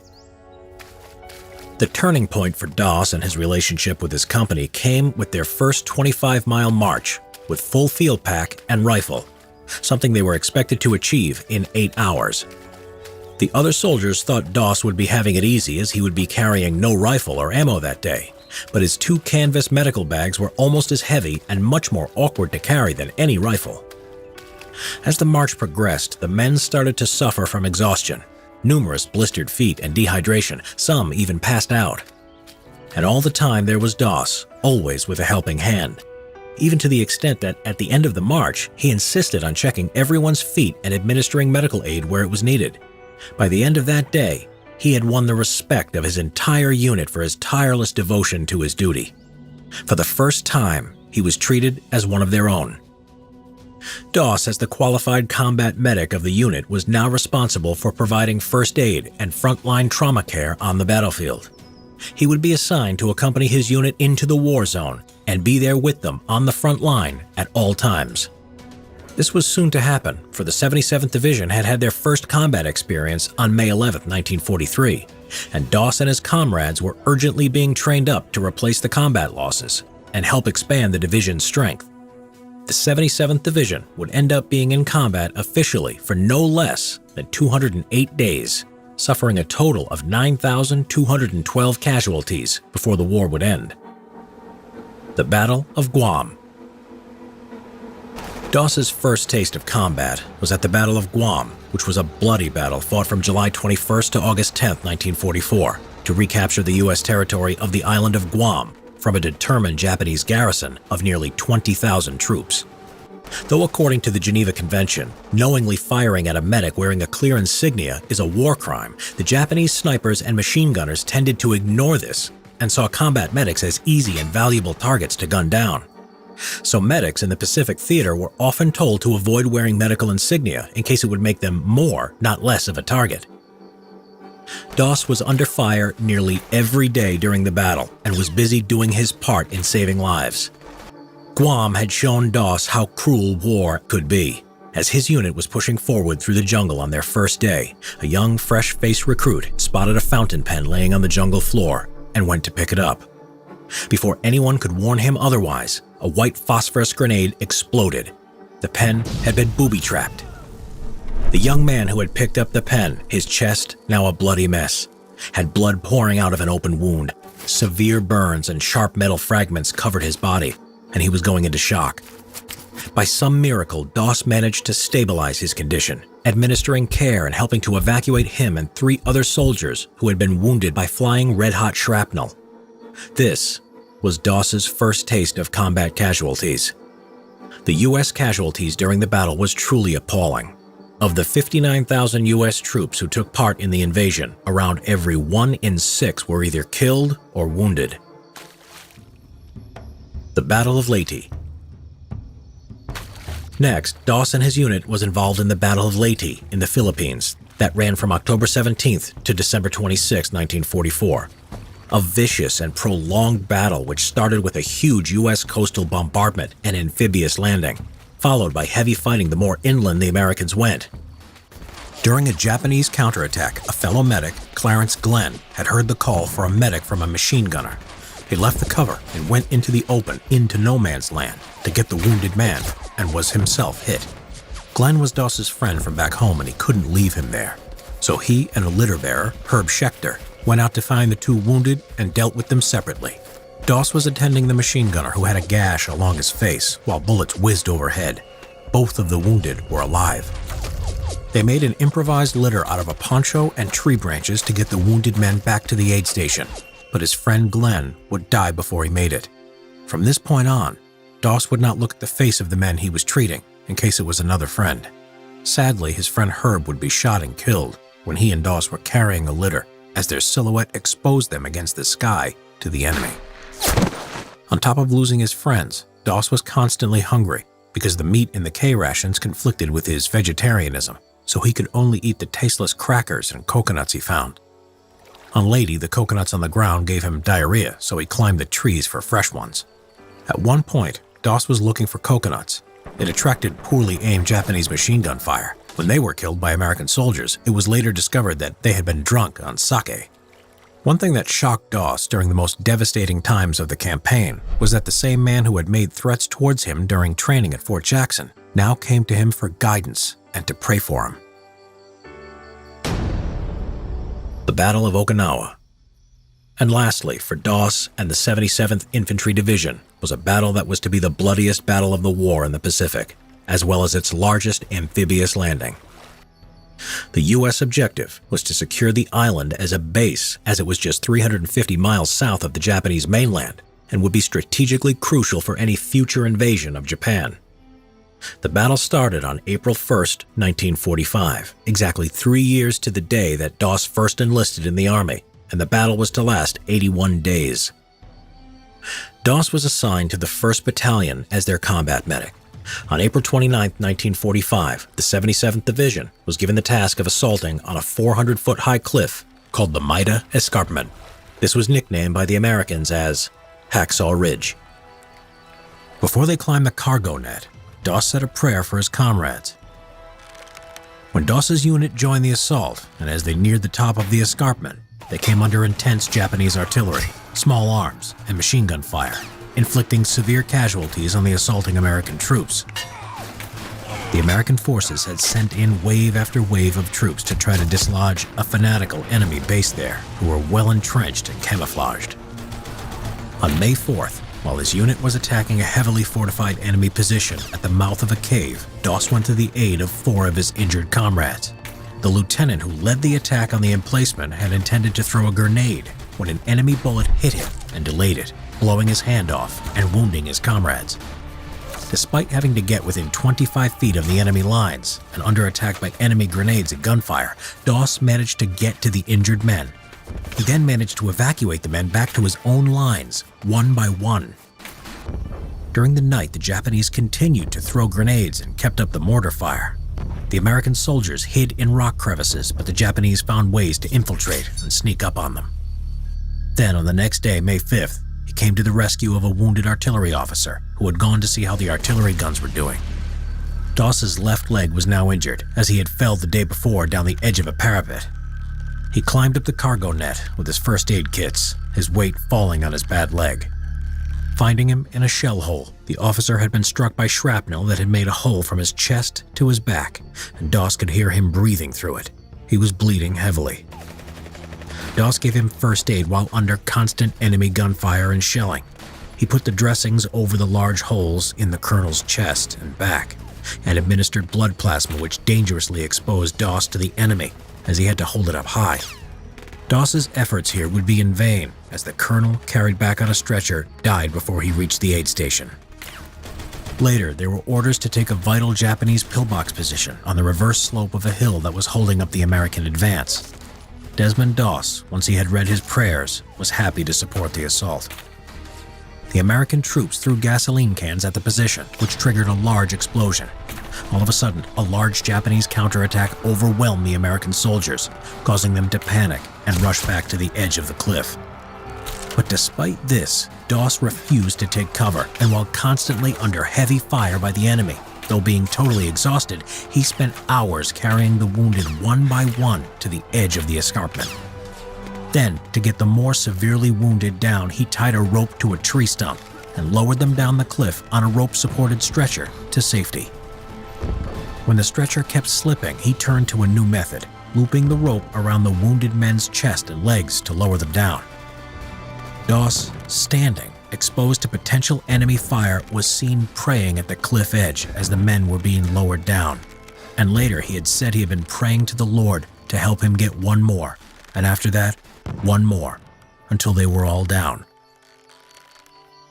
The turning point for Doss and his relationship with his company came with their first 25-mile march with full field pack and rifle, something they were expected to achieve in 8 hours. The other soldiers thought Doss would be having it easy as he would be carrying no rifle or ammo that day, but his 2 canvas medical bags were almost as heavy and much more awkward to carry than any rifle. As the march progressed, the men started to suffer from exhaustion, numerous blistered feet and dehydration, some even passed out. And all the time there was Doss, always with a helping hand, even to the extent that at the end of the march, he insisted on checking everyone's feet and administering medical aid where it was needed. By the end of that day, he had won the respect of his entire unit for his tireless devotion to his duty. For the first time, he was treated as one of their own. Doss, as the qualified combat medic of the unit, was now responsible for providing first aid and frontline trauma care on the battlefield. He would be assigned to accompany his unit into the war zone and be there with them on the front line at all times. This was soon to happen, for the 77th Division had had their first combat experience on May 11, 1943, and Doss and his comrades were urgently being trained up to replace the combat losses and help expand the division's strength. The 77th Division would end up being in combat officially for no less than 208 days, suffering a total of 9,212 casualties before the war would end. The Battle of Guam. Doss's first taste of combat was at the Battle of Guam, which was a bloody battle fought from July 21st to August 10, 1944, to recapture the U.S. territory of the island of Guam from a determined Japanese garrison of nearly 20,000 troops. Though according to the Geneva Convention, knowingly firing at a medic wearing a clear insignia is a war crime, the Japanese snipers and machine gunners tended to ignore this and saw combat medics as easy and valuable targets to gun down. So medics in the Pacific Theater were often told to avoid wearing medical insignia in case it would make them more, not less, of a target. Doss was under fire nearly every day during the battle and was busy doing his part in saving lives. Guam had shown Doss how cruel war could be. As his unit was pushing forward through the jungle on their first day, a young, fresh-faced recruit spotted a fountain pen laying on the jungle floor and went to pick it up. Before anyone could warn him otherwise, a white phosphorus grenade exploded. The pen had been booby-trapped. The young man who had picked up the pen, his chest now a bloody mess, had blood pouring out of an open wound. Severe burns and sharp metal fragments covered his body, and he was going into shock. By some miracle, Doss managed to stabilize his condition, administering care and helping to evacuate him and 3 other soldiers who had been wounded by flying red-hot shrapnel. This was Doss's first taste of combat casualties. The U.S. casualties during the battle was truly appalling. Of the 59,000 U.S. troops who took part in the invasion, around every 1 in 6 were either killed or wounded. The Battle of Leyte. Next, Doss and his unit was involved in the Battle of Leyte in the Philippines that ran from October 17th to December 26, 1944. A vicious and prolonged battle which started with a huge U.S. coastal bombardment and amphibious landing, followed by heavy fighting the more inland the Americans went. During a Japanese counterattack, a fellow medic, Clarence Glenn, had heard the call for a medic from a machine gunner. He left the cover and went into the open, into no man's land, to get the wounded man, and was himself hit. Glenn was Doss's friend from back home and he couldn't leave him there. So he and a litter bearer, Herb Schechter, went out to find the 2 wounded and dealt with them separately. Doss was attending the machine gunner who had a gash along his face while bullets whizzed overhead. Both of the wounded were alive. They made an improvised litter out of a poncho and tree branches to get the wounded men back to the aid station, but his friend Glenn would die before he made it. From this point on, Doss would not look at the face of the men he was treating in case it was another friend. Sadly, his friend Herb would be shot and killed when he and Doss were carrying a litter as their silhouette exposed them against the sky to the enemy. On top of losing his friends, Doss was constantly hungry because the meat in the K rations conflicted with his vegetarianism, so he could only eat the tasteless crackers and coconuts he found. On Leyte, the coconuts on the ground gave him diarrhea, so he climbed the trees for fresh ones. At one point, Doss was looking for coconuts. It attracted poorly aimed Japanese machine gun fire, When they were killed by American soldiers, it was later discovered that they had been drunk on sake. One thing that shocked Doss during the most devastating times of the campaign was that the same man who had made threats towards him during training at Fort Jackson now came to him for guidance and to pray for him. The Battle of Okinawa. And lastly, for Doss and the 77th Infantry Division was a battle that was to be the bloodiest battle of the war in the Pacific, as well as its largest amphibious landing. The U.S. objective was to secure the island as a base, as it was just 350 miles south of the Japanese mainland and would be strategically crucial for any future invasion of Japan. The battle started on April 1, 1945, exactly 3 years to the day that Doss first enlisted in the Army, and the battle was to last 81 days. Doss was assigned to the 1st Battalion as their combat medic. On April 29, 1945, the 77th Division was given the task of assaulting on a 400-foot-high cliff called the Maida Escarpment. This was nicknamed by the Americans as Hacksaw Ridge. Before they climbed the cargo net, Doss said a prayer for his comrades. When Doss's unit joined the assault, and as they neared the top of the escarpment, they came under intense Japanese artillery, small arms, and machine gun fire, inflicting severe casualties on the assaulting American troops. The American forces had sent in wave after wave of troops to try to dislodge a fanatical enemy based there who were well entrenched and camouflaged. On May 4th, while his unit was attacking a heavily fortified enemy position at the mouth of a cave, Doss went to the aid of 4 of his injured comrades. The lieutenant who led the attack on the emplacement had intended to throw a grenade when an enemy bullet hit him and delayed it, blowing his hand off and wounding his comrades. Despite having to get within 25 feet of the enemy lines and under attack by enemy grenades and gunfire, Doss managed to get to the injured men. He then managed to evacuate the men back to his own lines, one by one. During the night, the Japanese continued to throw grenades and kept up the mortar fire. The American soldiers hid in rock crevices, but the Japanese found ways to infiltrate and sneak up on them. Then, on the next day, May 5th, he came to the rescue of a wounded artillery officer who had gone to see how the artillery guns were doing. Doss's left leg was now injured, as he had fell the day before down the edge of a parapet. He climbed up the cargo net with his first aid kits, his weight falling on his bad leg. Finding him in a shell hole, the officer had been struck by shrapnel that had made a hole from his chest to his back, and Doss could hear him breathing through it. He was bleeding heavily. Doss gave him first aid while under constant enemy gunfire and shelling. He put the dressings over the large holes in the colonel's chest and back, and administered blood plasma which dangerously exposed Doss to the enemy, as he had to hold it up high. Doss's efforts here would be in vain, as the colonel, carried back on a stretcher, died before he reached the aid station. Later, there were orders to take a vital Japanese pillbox position on the reverse slope of a hill that was holding up the American advance. Desmond Doss, once he had read his prayers, was happy to support the assault. The American troops threw gasoline cans at the position, which triggered a large explosion. All of a sudden, a large Japanese counterattack overwhelmed the American soldiers, causing them to panic and rush back to the edge of the cliff. But despite this, Doss refused to take cover, and while constantly under heavy fire by the enemy, though being totally exhausted, he spent hours carrying the wounded one by one to the edge of the escarpment. Then, to get the more severely wounded down, he tied a rope to a tree stump and lowered them down the cliff on a rope-supported stretcher to safety. When the stretcher kept slipping, he turned to a new method, looping the rope around the wounded men's chest and legs to lower them down. Doss, standing, exposed to potential enemy fire, was seen praying at the cliff edge as the men were being lowered down. And later he had said he had been praying to the Lord to help him get one more, and after that, one more, until they were all down.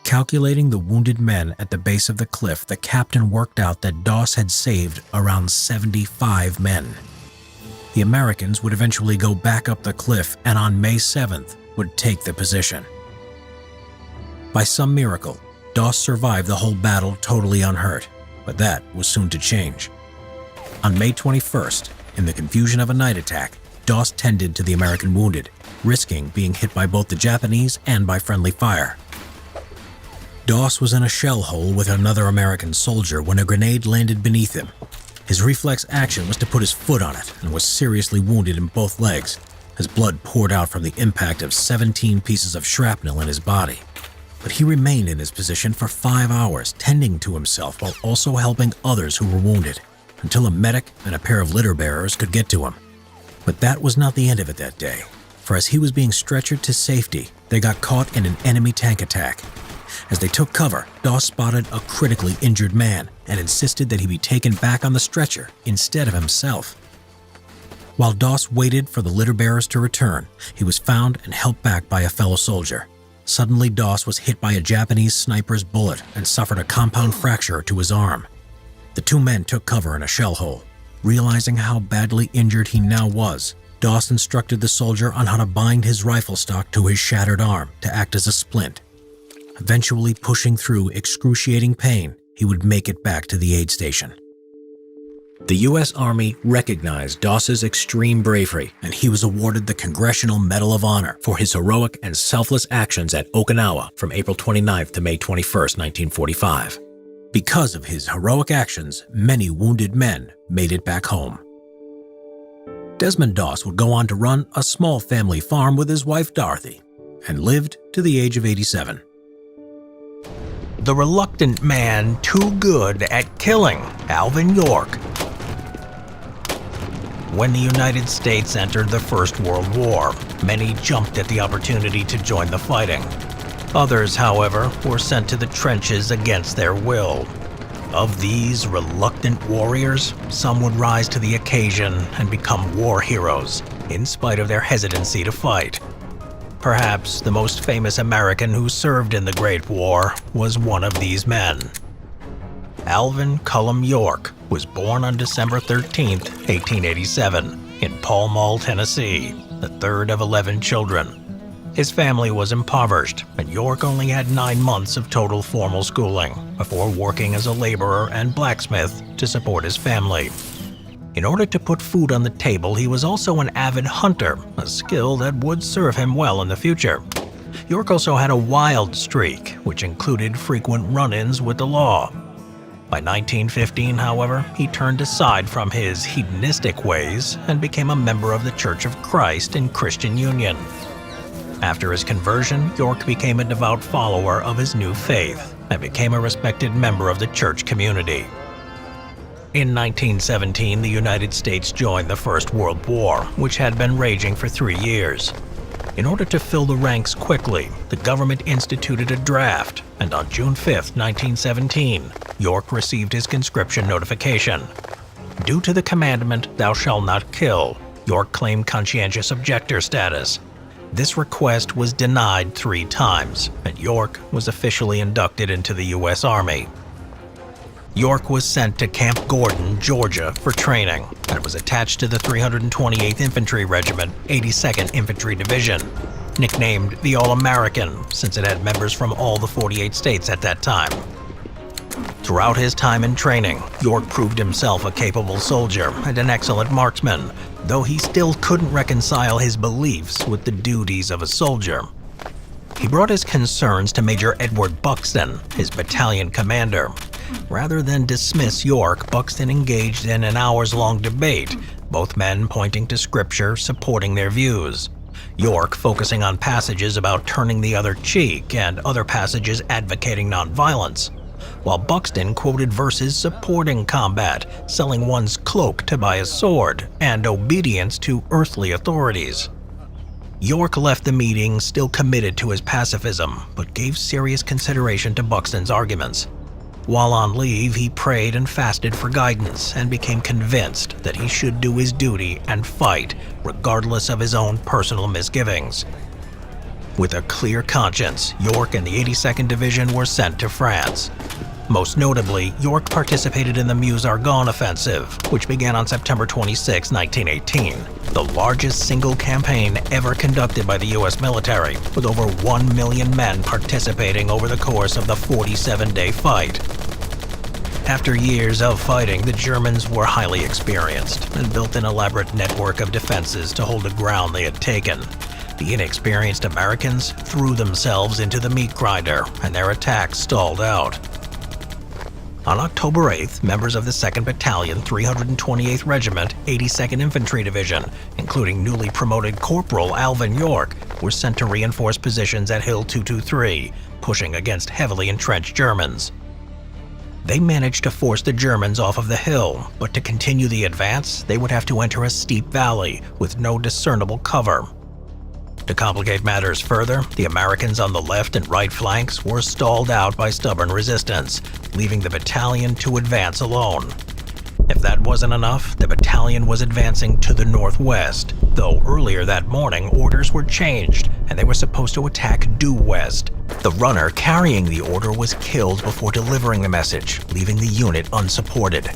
Calculating the wounded men at the base of the cliff, the captain worked out that Doss had saved around 75 men. The Americans would eventually go back up the cliff and on May 7th would take the position. By some miracle, Doss survived the whole battle totally unhurt, but that was soon to change. On May 21st, in the confusion of a night attack, Doss tended to the American wounded, risking being hit by both the Japanese and by friendly fire. Doss was in a shell hole with another American soldier when a grenade landed beneath him. His reflex action was to put his foot on it and was seriously wounded in both legs. His blood poured out from the impact of 17 pieces of shrapnel in his body. But he remained in his position for 5 hours, tending to himself while also helping others who were wounded, until a medic and a pair of litter bearers could get to him. But that was not the end of it that day, for as he was being stretchered to safety, they got caught in an enemy tank attack. As they took cover, Doss spotted a critically injured man and insisted that he be taken back on the stretcher instead of himself. While Doss waited for the litter bearers to return, he was found and helped back by a fellow soldier. Suddenly, Doss was hit by a Japanese sniper's bullet and suffered a compound fracture to his arm. The two men took cover in a shell hole. Realizing how badly injured he now was, Doss instructed the soldier on how to bind his rifle stock to his shattered arm to act as a splint. Eventually pushing through excruciating pain, he would make it back to the aid station. The U.S. Army recognized Doss's extreme bravery, and he was awarded the Congressional Medal of Honor for his heroic and selfless actions at Okinawa from April 29th to May 21st, 1945. Because of his heroic actions, many wounded men made it back home. Desmond Doss would go on to run a small family farm with his wife Dorothy, and lived to the age of 87. The reluctant man too good at killing, Alvin York. When the United States entered the First World War, many jumped at the opportunity to join the fighting. Others, however, were sent to the trenches against their will. Of these reluctant warriors, some would rise to the occasion and become war heroes, in spite of their hesitancy to fight. Perhaps the most famous American who served in the Great War was one of these men. Alvin York was born on December 13, 1887, in Pall Mall, Tennessee, the third of 11 children. His family was impoverished, and York only had 9 months of total formal schooling before working as a laborer and blacksmith to support his family. In order to put food on the table, he was also an avid hunter, a skill that would serve him well in the future. York also had a wild streak, which included frequent run-ins with the law. By 1915, however, he turned aside from his hedonistic ways and became a member of the Church of Christ in Christian Union. After his conversion, York became a devout follower of his new faith and became a respected member of the church community. In 1917, the United States joined the First World War, which had been raging for 3 years. In order to fill the ranks quickly, the government instituted a draft, and on June 5, 1917, York received his conscription notification. Due to the commandment, "Thou shalt not kill," York claimed conscientious objector status. This request was denied 3 times, and York was officially inducted into the U.S. Army. York was sent to Camp Gordon, Georgia, for training, and was attached to the 328th Infantry Regiment, 82nd Infantry Division, nicknamed the All-American since it had members from all the 48 states at that time. Throughout his time in training, York proved himself a capable soldier and an excellent marksman, though he still couldn't reconcile his beliefs with the duties of a soldier. He brought his concerns to Major Edward Buxton, his battalion commander. Rather than dismiss York, Buxton engaged in an hours-long debate, both men pointing to scripture supporting their views. York focusing on passages about turning the other cheek and other passages advocating nonviolence, while Buxton quoted verses supporting combat, selling one's cloak to buy a sword, and obedience to earthly authorities. York left the meeting still committed to his pacifism, but gave serious consideration to Buxton's arguments. While on leave, he prayed and fasted for guidance and became convinced that he should do his duty and fight, regardless of his own personal misgivings. With a clear conscience, York and the 82nd Division were sent to France. Most notably, York participated in the Meuse-Argonne Offensive, which began on September 26, 1918, the largest single campaign ever conducted by the U.S. military, with over 1 million men participating over the course of the 47-day fight. After years of fighting, the Germans were highly experienced and built an elaborate network of defenses to hold the ground they had taken. The inexperienced Americans threw themselves into the meat grinder, and their attacks stalled out. On October 8th, members of the 2nd Battalion, 328th Regiment, 82nd Infantry Division, including newly promoted Corporal Alvin York, were sent to reinforce positions at Hill 223, pushing against heavily entrenched Germans. They managed to force the Germans off of the hill, but to continue the advance, they would have to enter a steep valley with no discernible cover. To complicate matters further, the Americans on the left and right flanks were stalled out by stubborn resistance, leaving the battalion to advance alone. If that wasn't enough, the battalion was advancing to the northwest, though earlier that morning orders were changed and they were supposed to attack due west. The runner carrying the order was killed before delivering the message, leaving the unit unsupported.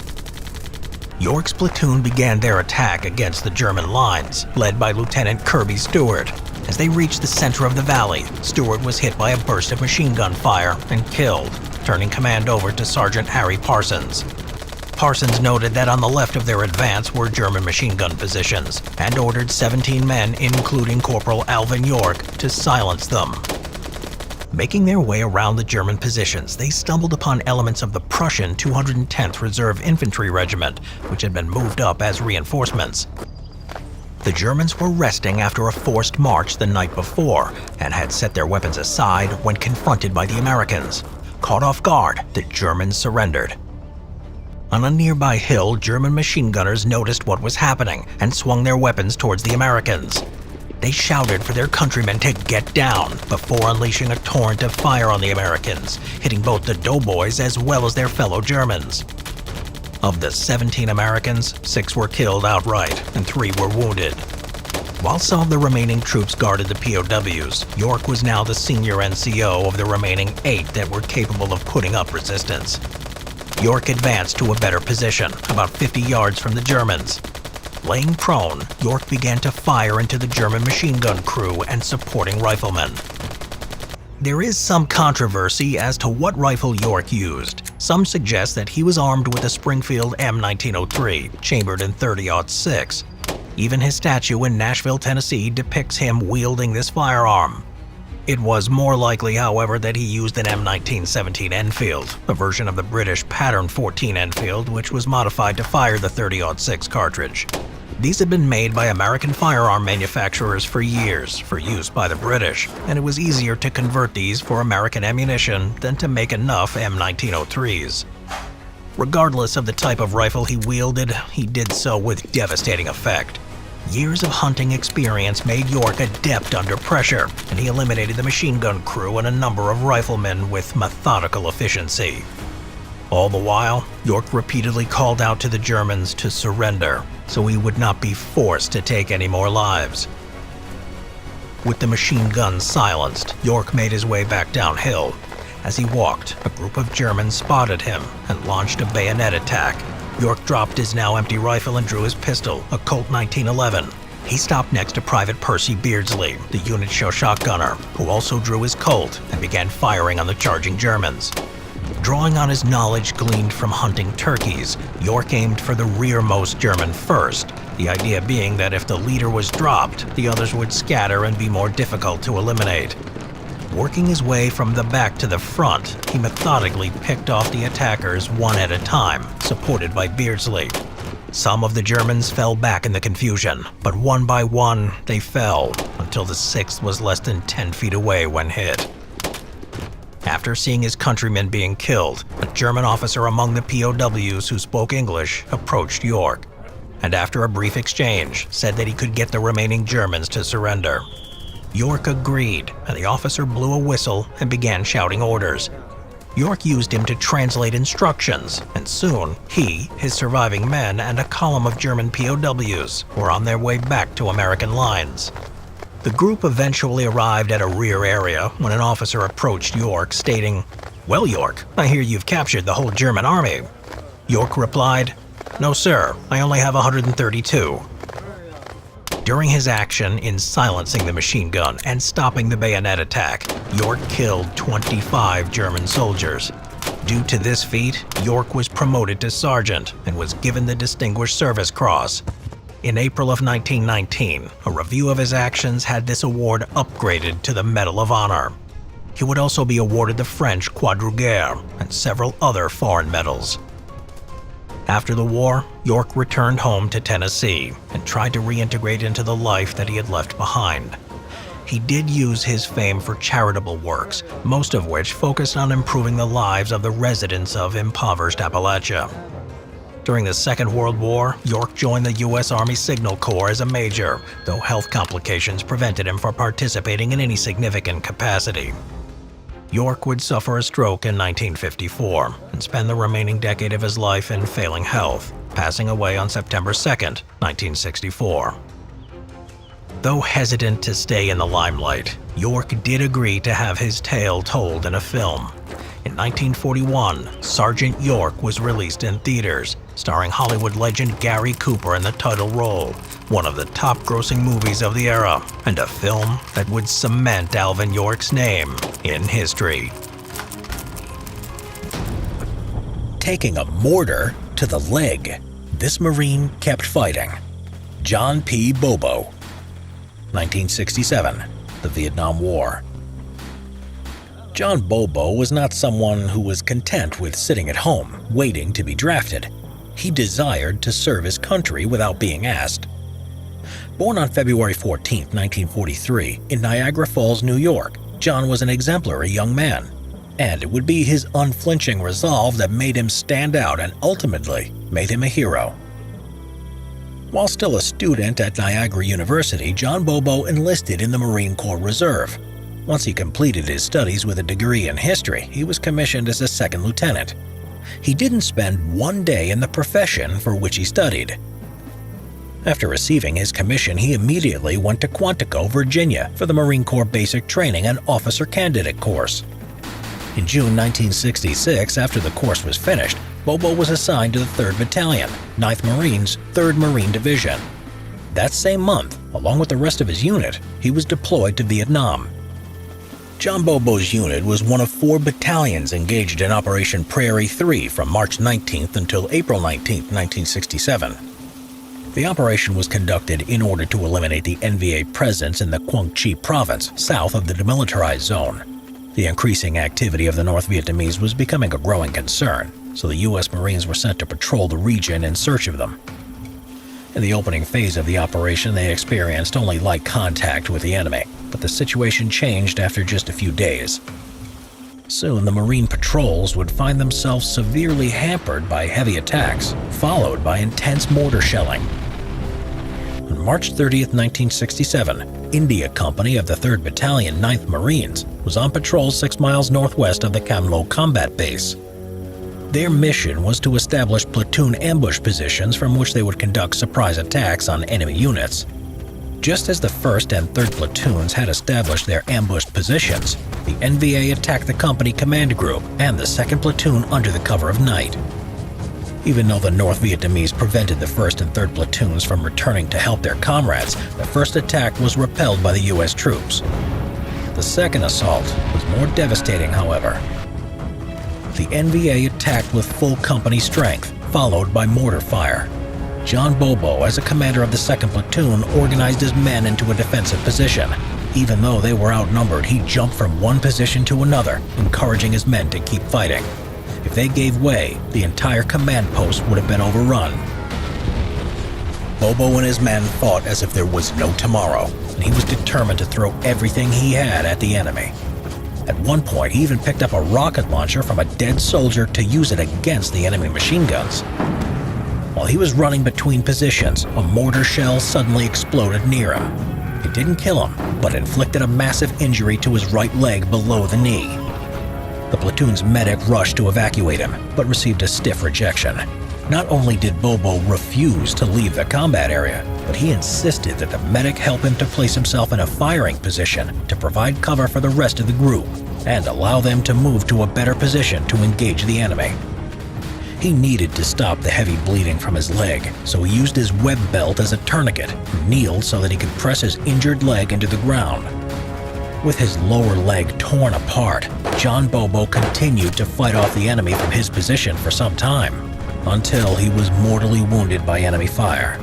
York's platoon began their attack against the German lines, led by Lieutenant Kirby Stewart. As they reached the center of the valley, Stewart was hit by a burst of machine gun fire and killed, turning command over to Sergeant Harry Parsons. Parsons noted that on the left of their advance were German machine gun positions, and ordered 17 men, including Corporal Alvin York, to silence them. Making their way around the German positions, they stumbled upon elements of the Prussian 210th Reserve Infantry Regiment, which had been moved up as reinforcements. The Germans were resting after a forced march the night before, and had set their weapons aside when confronted by the Americans. Caught off guard, the Germans surrendered. On a nearby hill, German machine gunners noticed what was happening and swung their weapons towards the Americans. They shouted for their countrymen to get down before unleashing a torrent of fire on the Americans, hitting both the doughboys as well as their fellow Germans. Of the 17 Americans, 6 were killed outright and 3 were wounded. While some of the remaining troops guarded the POWs, York was now the senior NCO of the remaining 8 that were capable of putting up resistance. York advanced to a better position, about 50 yards from the Germans. Laying prone, York began to fire into the German machine gun crew and supporting riflemen. There is some controversy as to what rifle York used. Some suggest that he was armed with a Springfield M1903, chambered in .30-06. Even his statue in Nashville, Tennessee depicts him wielding this firearm. It was more likely, however, that he used an M1917 Enfield, a version of the British pattern 14 Enfield, which was modified to fire the .30-06 cartridge. These had been made by American firearm manufacturers for years for use by the British, and it was easier to convert these for American ammunition than to make enough M1903s. Regardless of the type of rifle he wielded, he did so with devastating effect. Years of hunting experience made York adept under pressure, and he eliminated the machine gun crew and a number of riflemen with methodical efficiency. All the while, York repeatedly called out to the Germans to surrender, so he would not be forced to take any more lives. With the machine guns silenced, York made his way back downhill. As he walked, a group of Germans spotted him and launched a bayonet attack. York dropped his now empty rifle and drew his pistol, a Colt 1911. He stopped next to Private Percy Beardsley, the unit's show shotgunner, who also drew his Colt and began firing on the charging Germans. Drawing on his knowledge gleaned from hunting turkeys, York aimed for the rearmost German first, the idea being that if the leader was dropped, the others would scatter and be more difficult to eliminate. Working his way from the back to the front, he methodically picked off the attackers one at a time, supported by Beardsley. Some of the Germans fell back in the confusion, but one by one, they fell, until the 6th was less than 10 feet away when hit. After seeing his countrymen being killed, a German officer among the POWs who spoke English approached York, and after a brief exchange, said that he could get the remaining Germans to surrender. York agreed, and the officer blew a whistle and began shouting orders. York used him to translate instructions, and soon he, his surviving men, and a column of German POWs were on their way back to American lines. The group eventually arrived at a rear area when an officer approached York, stating, "Well, York, I hear you've captured the whole German army." York replied, "No, sir, I only have 132. During his action in silencing the machine gun and stopping the bayonet attack, York killed 25 German soldiers. Due to this feat, York was promoted to sergeant and was given the Distinguished Service Cross. In April of 1919, a review of his actions had this award upgraded to the Medal of Honor. He would also be awarded the French Croix de Guerre and several other foreign medals. After the war, York returned home to Tennessee and tried to reintegrate into the life that he had left behind. He did use his fame for charitable works, most of which focused on improving the lives of the residents of impoverished Appalachia. During the Second World War, York joined the U.S. Army Signal Corps as a major, though health complications prevented him from participating in any significant capacity. York would suffer a stroke in 1954 and spend the remaining decade of his life in failing health, passing away on September 2, 1964. Though hesitant to stay in the limelight, York did agree to have his tale told in a film. In 1941, Sergeant York was released in theaters, starring Hollywood legend Gary Cooper in the title role, one of the top-grossing movies of the era, and a film that would cement Alvin York's name in history. Taking a mortar to the leg, this Marine kept fighting. John P. Bobo. 1967, the Vietnam War. John Bobo was not someone who was content with sitting at home, waiting to be drafted. He desired to serve his country without being asked. Born on February 14, 1943, in Niagara Falls, New York, John was an exemplary young man, and it would be his unflinching resolve that made him stand out and ultimately made him a hero. While still a student at Niagara University, John Bobo enlisted in the Marine Corps Reserve. Once he completed his studies with a degree in history, he was commissioned as a second lieutenant. He didn't spend one day in the profession for which he studied. After receiving his commission, he immediately went to Quantico, Virginia for the Marine Corps Basic Training and Officer Candidate course. In June 1966, after the course was finished, Bobo was assigned to the 3rd Battalion, 9th Marines, 3rd Marine Division. That same month, along with the rest of his unit, he was deployed to Vietnam. John Bobo's unit was one of 4 battalions engaged in Operation Prairie 3 from March 19th until April 19, 1967. The operation was conducted in order to eliminate the NVA presence in the Quang Tri province, south of the demilitarized zone. The increasing activity of the North Vietnamese was becoming a growing concern, so the U.S. Marines were sent to patrol the region in search of them. In the opening phase of the operation, they experienced only light contact with the enemy, but the situation changed after just a few days. Soon, the Marine patrols would find themselves severely hampered by heavy attacks, followed by intense mortar shelling. On March 30, 1967, India Company of the 3rd Battalion, 9th Marines was on patrol 6 miles northwest of the Cam Lo combat base. Their mission was to establish platoon ambush positions from which they would conduct surprise attacks on enemy units. Just as the 1st and 3rd platoons had established their ambushed positions, the NVA attacked the company command group and the 2nd platoon under the cover of night. Even though the North Vietnamese prevented the 1st and 3rd platoons from returning to help their comrades, the first attack was repelled by the U.S. troops. The second assault was more devastating, however. The NVA attacked with full company strength, followed by mortar fire. John Bobo, as a commander of the 2nd platoon, organized his men into a defensive position. Even though they were outnumbered, he jumped from one position to another, encouraging his men to keep fighting. If they gave way, the entire command post would have been overrun. Bobo and his men fought as if there was no tomorrow, and he was determined to throw everything he had at the enemy. At one point, he even picked up a rocket launcher from a dead soldier to use it against the enemy machine guns. While he was running between positions, a mortar shell suddenly exploded near him. It didn't kill him, but inflicted a massive injury to his right leg below the knee. The platoon's medic rushed to evacuate him, but received a stiff rejection. Not only did Bobo refuse to leave the combat area, but he insisted that the medic help him to place himself in a firing position to provide cover for the rest of the group and allow them to move to a better position to engage the enemy. He needed to stop the heavy bleeding from his leg, so he used his web belt as a tourniquet and kneeled so that he could press his injured leg into the ground. With his lower leg torn apart, John Bobo continued to fight off the enemy from his position for some time, until he was mortally wounded by enemy fire.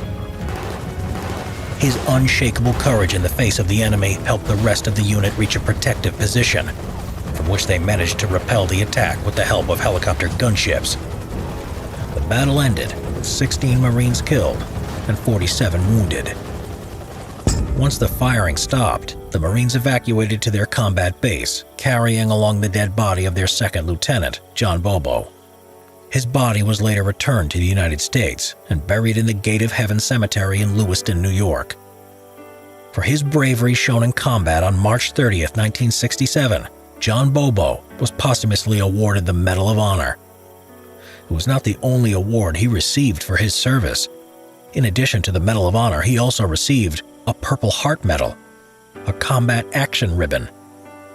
His unshakable courage in the face of the enemy helped the rest of the unit reach a protective position. from which they managed to repel the attack with the help of helicopter gunships. The battle ended with 16 Marines killed and 47 wounded. Once the firing stopped, the Marines evacuated to their combat base, carrying along the dead body of their second lieutenant, John Bobo. His body was later returned to the United States and buried in the Gate of Heaven Cemetery in Lewiston, New York. For his bravery shown in combat on March 30th, 1967, John Bobo was posthumously awarded the Medal of Honor. It was not the only award he received for his service. In addition to the Medal of Honor, he also received a Purple Heart Medal, a Combat Action Ribbon,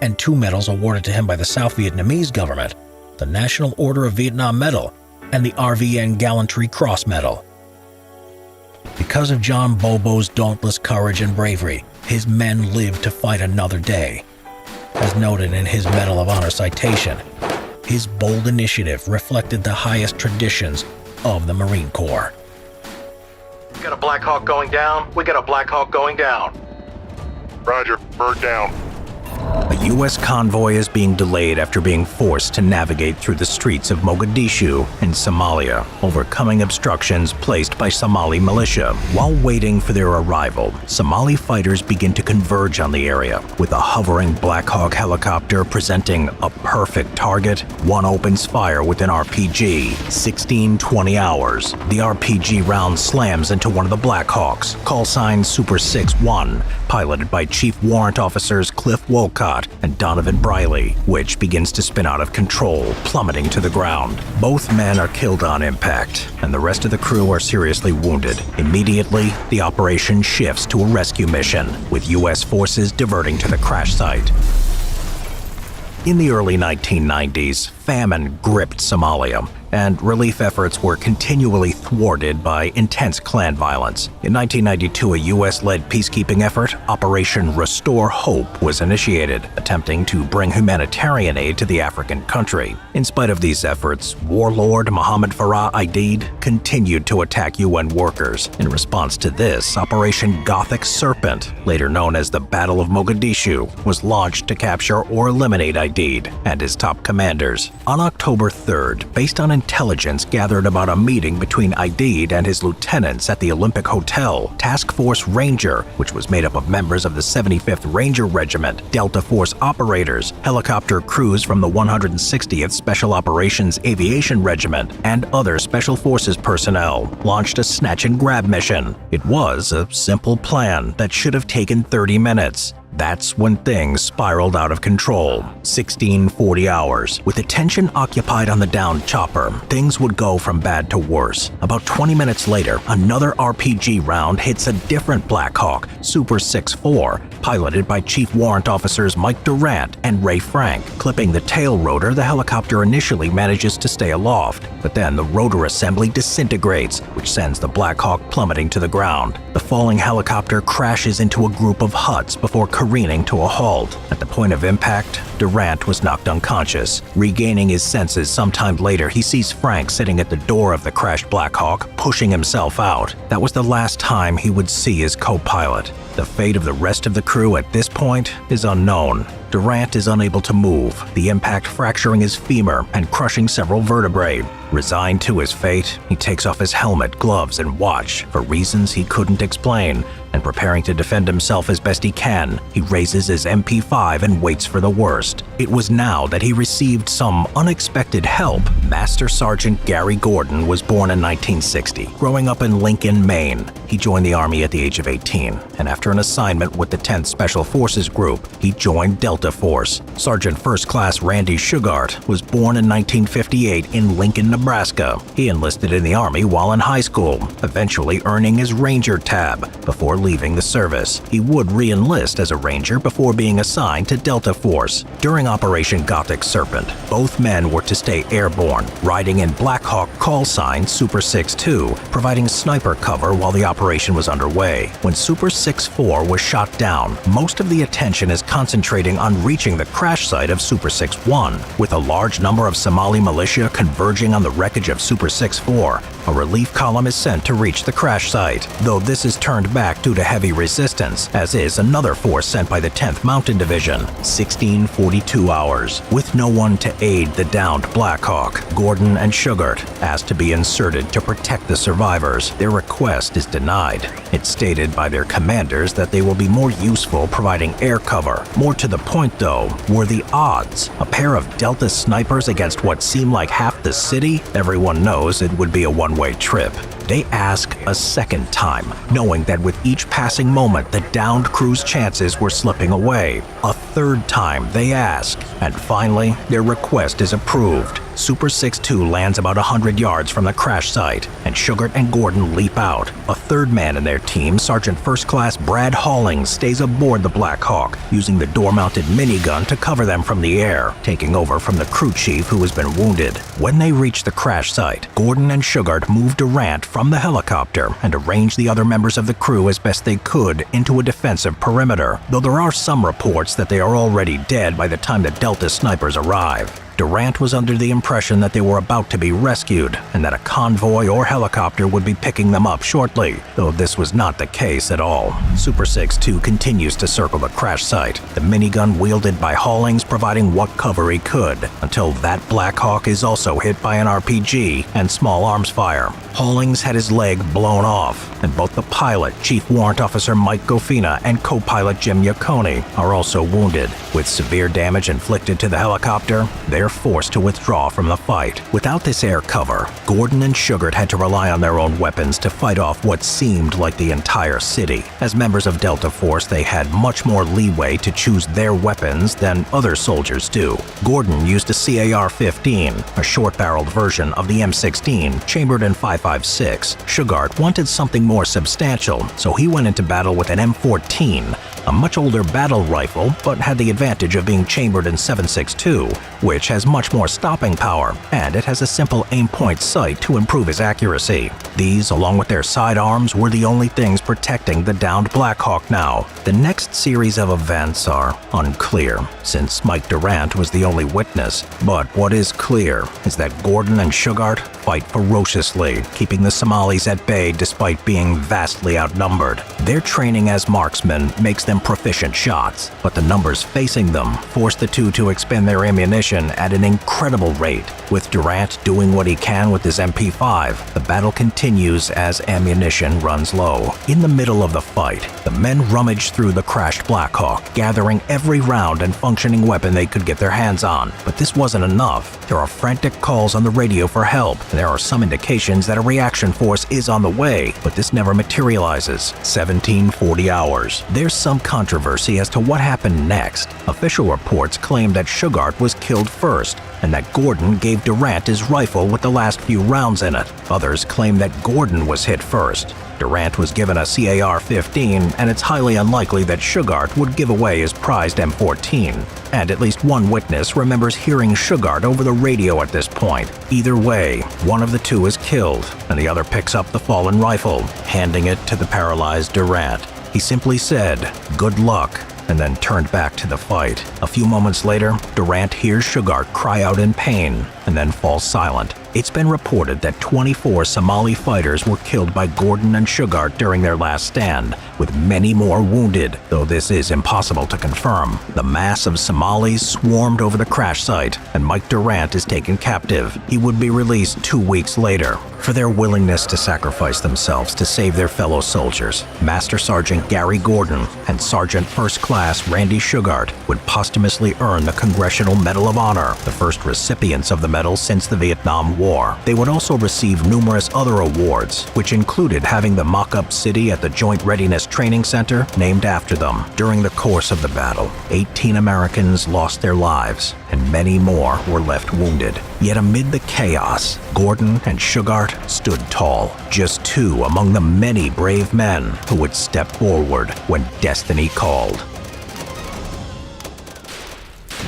and 2 medals awarded to him by the South Vietnamese government, the National Order of Vietnam Medal, and the RVN Gallantry Cross Medal. Because of John Bobo's dauntless courage and bravery, his men lived to fight another day. As noted in his Medal of Honor citation, his bold initiative reflected the highest traditions of the Marine Corps. We got a Black Hawk going down. We got a Black Hawk going down. Roger, bird down. A U.S. convoy is being delayed after being forced to navigate through the streets of Mogadishu in Somalia, overcoming obstructions placed by Somali militia. While waiting for their arrival, Somali fighters begin to converge on the area, with a hovering Black Hawk helicopter presenting a perfect target. One opens fire with an RPG, 16-20 hours. The RPG round slams into one of the Black Hawks, call sign Super 6-1, piloted by Chief Warrant Officers Cliff Wolcott and Donovan Briley, which begins to spin out of control, plummeting to the ground. Both men are killed on impact, and the rest of the crew are seriously wounded. Immediately, the operation shifts to a rescue mission, with U.S. forces diverting to the crash site. In the early 1990s, famine gripped Somalia, and relief efforts were continually thwarted by intense clan violence. In 1992, a U.S.-led peacekeeping effort, Operation Restore Hope, was initiated, attempting to bring humanitarian aid to the African country. In spite of these efforts, warlord Mohammed Farah Aidid continued to attack UN workers. In response to this, Operation Gothic Serpent, later known as the Battle of Mogadishu, was launched to capture or eliminate Aidid and his top commanders. On October 3rd, based on intelligence gathered about a meeting between Aidid and his lieutenants at the Olympic Hotel, Task Force Ranger, which was made up of members of the 75th Ranger Regiment, Delta Force operators, helicopter crews from the 160th Special Operations Aviation Regiment, and other Special Forces personnel, launched a snatch and grab mission. It was a simple plan that should have taken 30 minutes. That's when things spiraled out of control. 16-40 hours. With attention occupied on the downed chopper, things would go from bad to worse. About 20 minutes later, another RPG round hits a different Black Hawk, Super 6-4, piloted by Chief Warrant Officers Mike Durant and Ray Frank. Clipping the tail rotor, the helicopter initially manages to stay aloft, but then the rotor assembly disintegrates, which sends the Black Hawk plummeting to the ground. The falling helicopter crashes into a group of huts before careening to a halt. At the point of impact, Durant was knocked unconscious. Regaining his senses sometime later, he sees Frank sitting at the door of the crashed Black Hawk, pushing himself out. That was the last time he would see his co-pilot. The fate of the rest of the crew at this point is unknown. Durant is unable to move, the impact fracturing his femur and crushing several vertebrae. Resigned to his fate, he takes off his helmet, gloves, and watch for reasons he couldn't explain, and preparing to defend himself as best he can, he raises his MP5 and waits for the worst. It was now that he received some unexpected help. Master Sergeant Gary Gordon was born in 1960, growing up in Lincoln, Maine. He joined the Army at the age of 18, and after an assignment with the 10th Special Forces Group, he joined Delta Force. Sergeant First Class Randy Shughart was born in 1958 in Lincoln, Nebraska. He enlisted in the Army while in high school, eventually earning his Ranger tab before leaving the service. He would re-enlist as a Ranger before being assigned to Delta Force. During Operation Gothic Serpent, both men were to stay airborne, riding in Black Hawk call sign Super 6-2, providing sniper cover while the operation was underway. When Super 6-4 was shot down, most of the attention is concentrating on reaching the crash site of Super 6-1. With a large number of Somali militia converging on the wreckage of Super 6-4, a relief column is sent to reach the crash site, though this is turned back due to heavy resistance, as is another force sent by the 10th Mountain Division. 1642 hours. With no one to aid the downed Black Hawk, Gordon and Shughart asked to be inserted to protect the survivors. Their request is denied. It's stated by their commanders that they will be more useful providing air cover. More to the point, though, were the odds. A pair of Delta snipers against what seemed like half the city? Everyone knows it would be a one-way trip. They ask a second time, knowing that with each passing moment, the downed crew's chances were slipping away. A third time, they ask, and finally, their request is approved. Super 6-2 lands about 100 yards from the crash site, and Shughart and Gordon leap out. A third man in their team, Sergeant First Class Brad Hollings, stays aboard the Black Hawk, using the door-mounted minigun to cover them from the air, taking over from the crew chief who has been wounded. When they reach the crash site, Gordon and Shughart move Durant from the helicopter and arrange the other members of the crew as best they could into a defensive perimeter, though there are some reports that they are already dead by the time the Delta snipers arrive. Durant was under the impression that they were about to be rescued and that a convoy or helicopter would be picking them up shortly, though this was not the case at all. Super 6-2 continues to circle the crash site, the minigun wielded by Hollings providing what cover he could, until that Black Hawk is also hit by an RPG and small arms fire. Hollings had his leg blown off, and both the pilot, Chief Warrant Officer Mike Gofina, and co-pilot Jim Yaccone are also wounded. With severe damage inflicted to the helicopter, they're forced to withdraw from the fight. Without this air cover, Gordon and Shughart had to rely on their own weapons to fight off what seemed like the entire city. As members of Delta Force, they had much more leeway to choose their weapons than other soldiers do. Gordon used a CAR-15, a short-barreled version of the M16, chambered in 5.56. Shughart wanted something more substantial, so he went into battle with an M14, a much older battle rifle, but had the advantage of being chambered in 7.62, which has much more stopping power, and it has a simple aim-point sight to improve his accuracy. These, along with their sidearms, were the only things protecting the downed Black Hawk now. The next series of events are unclear, since Mike Durant was the only witness, but what is clear is that Gordon and Shughart fight ferociously, keeping the Somalis at bay despite being vastly outnumbered. Their training as marksmen makes them proficient shots, but the numbers facing them force the two to expend their ammunition at an incredible rate. With Durant doing what he can with his MP5, the battle continues as ammunition runs low. In the middle of the fight, the men rummage through the crashed Black Hawk, gathering every round and functioning weapon they could get their hands on. But this wasn't enough. There are frantic calls on the radio for help, and there are some indications that a reaction force is on the way, but this never materializes. 1740 hours. There's some controversy as to what happened next. Official reports claim that Shughart was killed first, and that Gordon gave Durant his rifle with the last few rounds in it. Others claim that Gordon was hit first. Durant was given a CAR-15, and it's highly unlikely that Shughart would give away his prized M14. And at least one witness remembers hearing Shughart over the radio at this point. Either way, one of the two is killed, and the other picks up the fallen rifle, handing it to the paralyzed Durant. He simply said, "Good luck," and then turned back to the fight. A few moments later, Durant hears Shughart cry out in pain and then falls silent. It's been reported that 24 Somali fighters were killed by Gordon and Shughart during their last stand, with many more wounded, though this is impossible to confirm. The mass of Somalis swarmed over the crash site, and Mike Durant is taken captive. He would be released 2 weeks later. For their willingness to sacrifice themselves to save their fellow soldiers, Master Sergeant Gary Gordon and Sergeant First Class Randy Shughart would posthumously earn the Congressional Medal of Honor, the first recipients of the medal since the Vietnam War. They would also receive numerous other awards, which included having the mock-up city at the Joint Readiness Training Center named after them. During the course of the battle, 18 Americans lost their lives, and many more were left wounded. Yet amid the chaos, Gordon and Shughart stood tall, just two among the many brave men who would step forward when destiny called.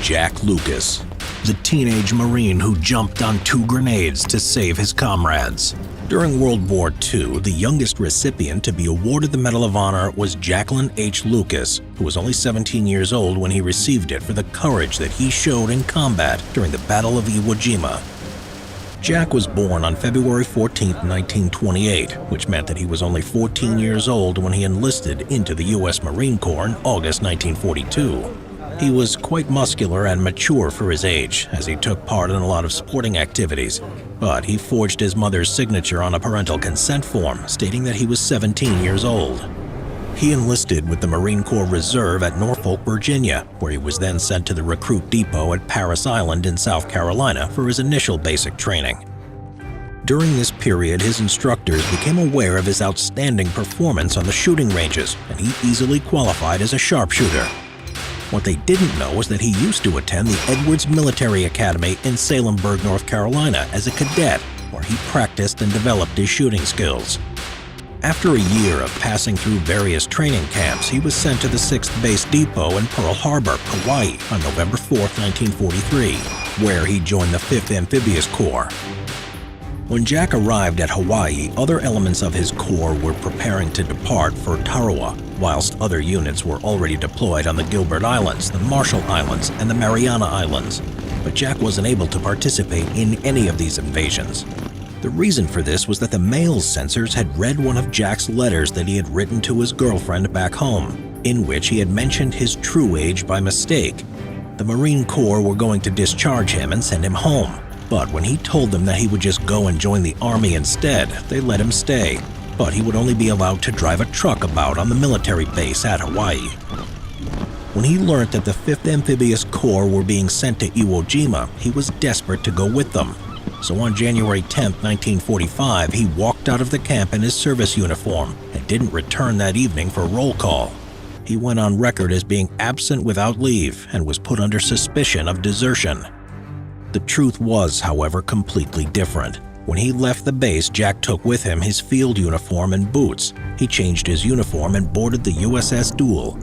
Jack Lucas, the teenage Marine who jumped on 2 grenades to save his comrades. During World War II, the youngest recipient to be awarded the Medal of Honor was Jacklyn H. Lucas, who was only 17 years old when he received it for the courage that he showed in combat during the Battle of Iwo Jima. Jack was born on February 14, 1928, which meant that he was only 14 years old when he enlisted into the U.S. Marine Corps in August 1942. He was quite muscular and mature for his age, as he took part in a lot of sporting activities, but he forged his mother's signature on a parental consent form stating that he was 17 years old. He enlisted with the Marine Corps Reserve at Norfolk, Virginia, where he was then sent to the recruit depot at Parris Island in South Carolina for his initial basic training. During this period, his instructors became aware of his outstanding performance on the shooting ranges, and he easily qualified as a sharpshooter. What they didn't know was that he used to attend the Edwards Military Academy in Salemburg, North Carolina as a cadet, where he practiced and developed his shooting skills. After a year of passing through various training camps, he was sent to the 6th Base Depot in Pearl Harbor, Hawaii on November 4, 1943, where he joined the 5th Amphibious Corps. When Jack arrived at Hawaii, other elements of his corps were preparing to depart for Tarawa, whilst other units were already deployed on the Gilbert Islands, the Marshall Islands, and the Mariana Islands. But Jack wasn't able to participate in any of these invasions. The reason for this was that the mail censors had read one of Jack's letters that he had written to his girlfriend back home, in which he had mentioned his true age by mistake. The Marine Corps were going to discharge him and send him home. But when he told them that he would just go and join the Army instead, they let him stay. But he would only be allowed to drive a truck about on the military base at Hawaii. When he learned that the 5th Amphibious Corps were being sent to Iwo Jima, he was desperate to go with them. So on January 10, 1945, he walked out of the camp in his service uniform and didn't return that evening for roll call. He went on record as being absent without leave and was put under suspicion of desertion. The truth was, however, completely different. When he left the base, Jack took with him his field uniform and boots. He changed his uniform and boarded the USS Duel.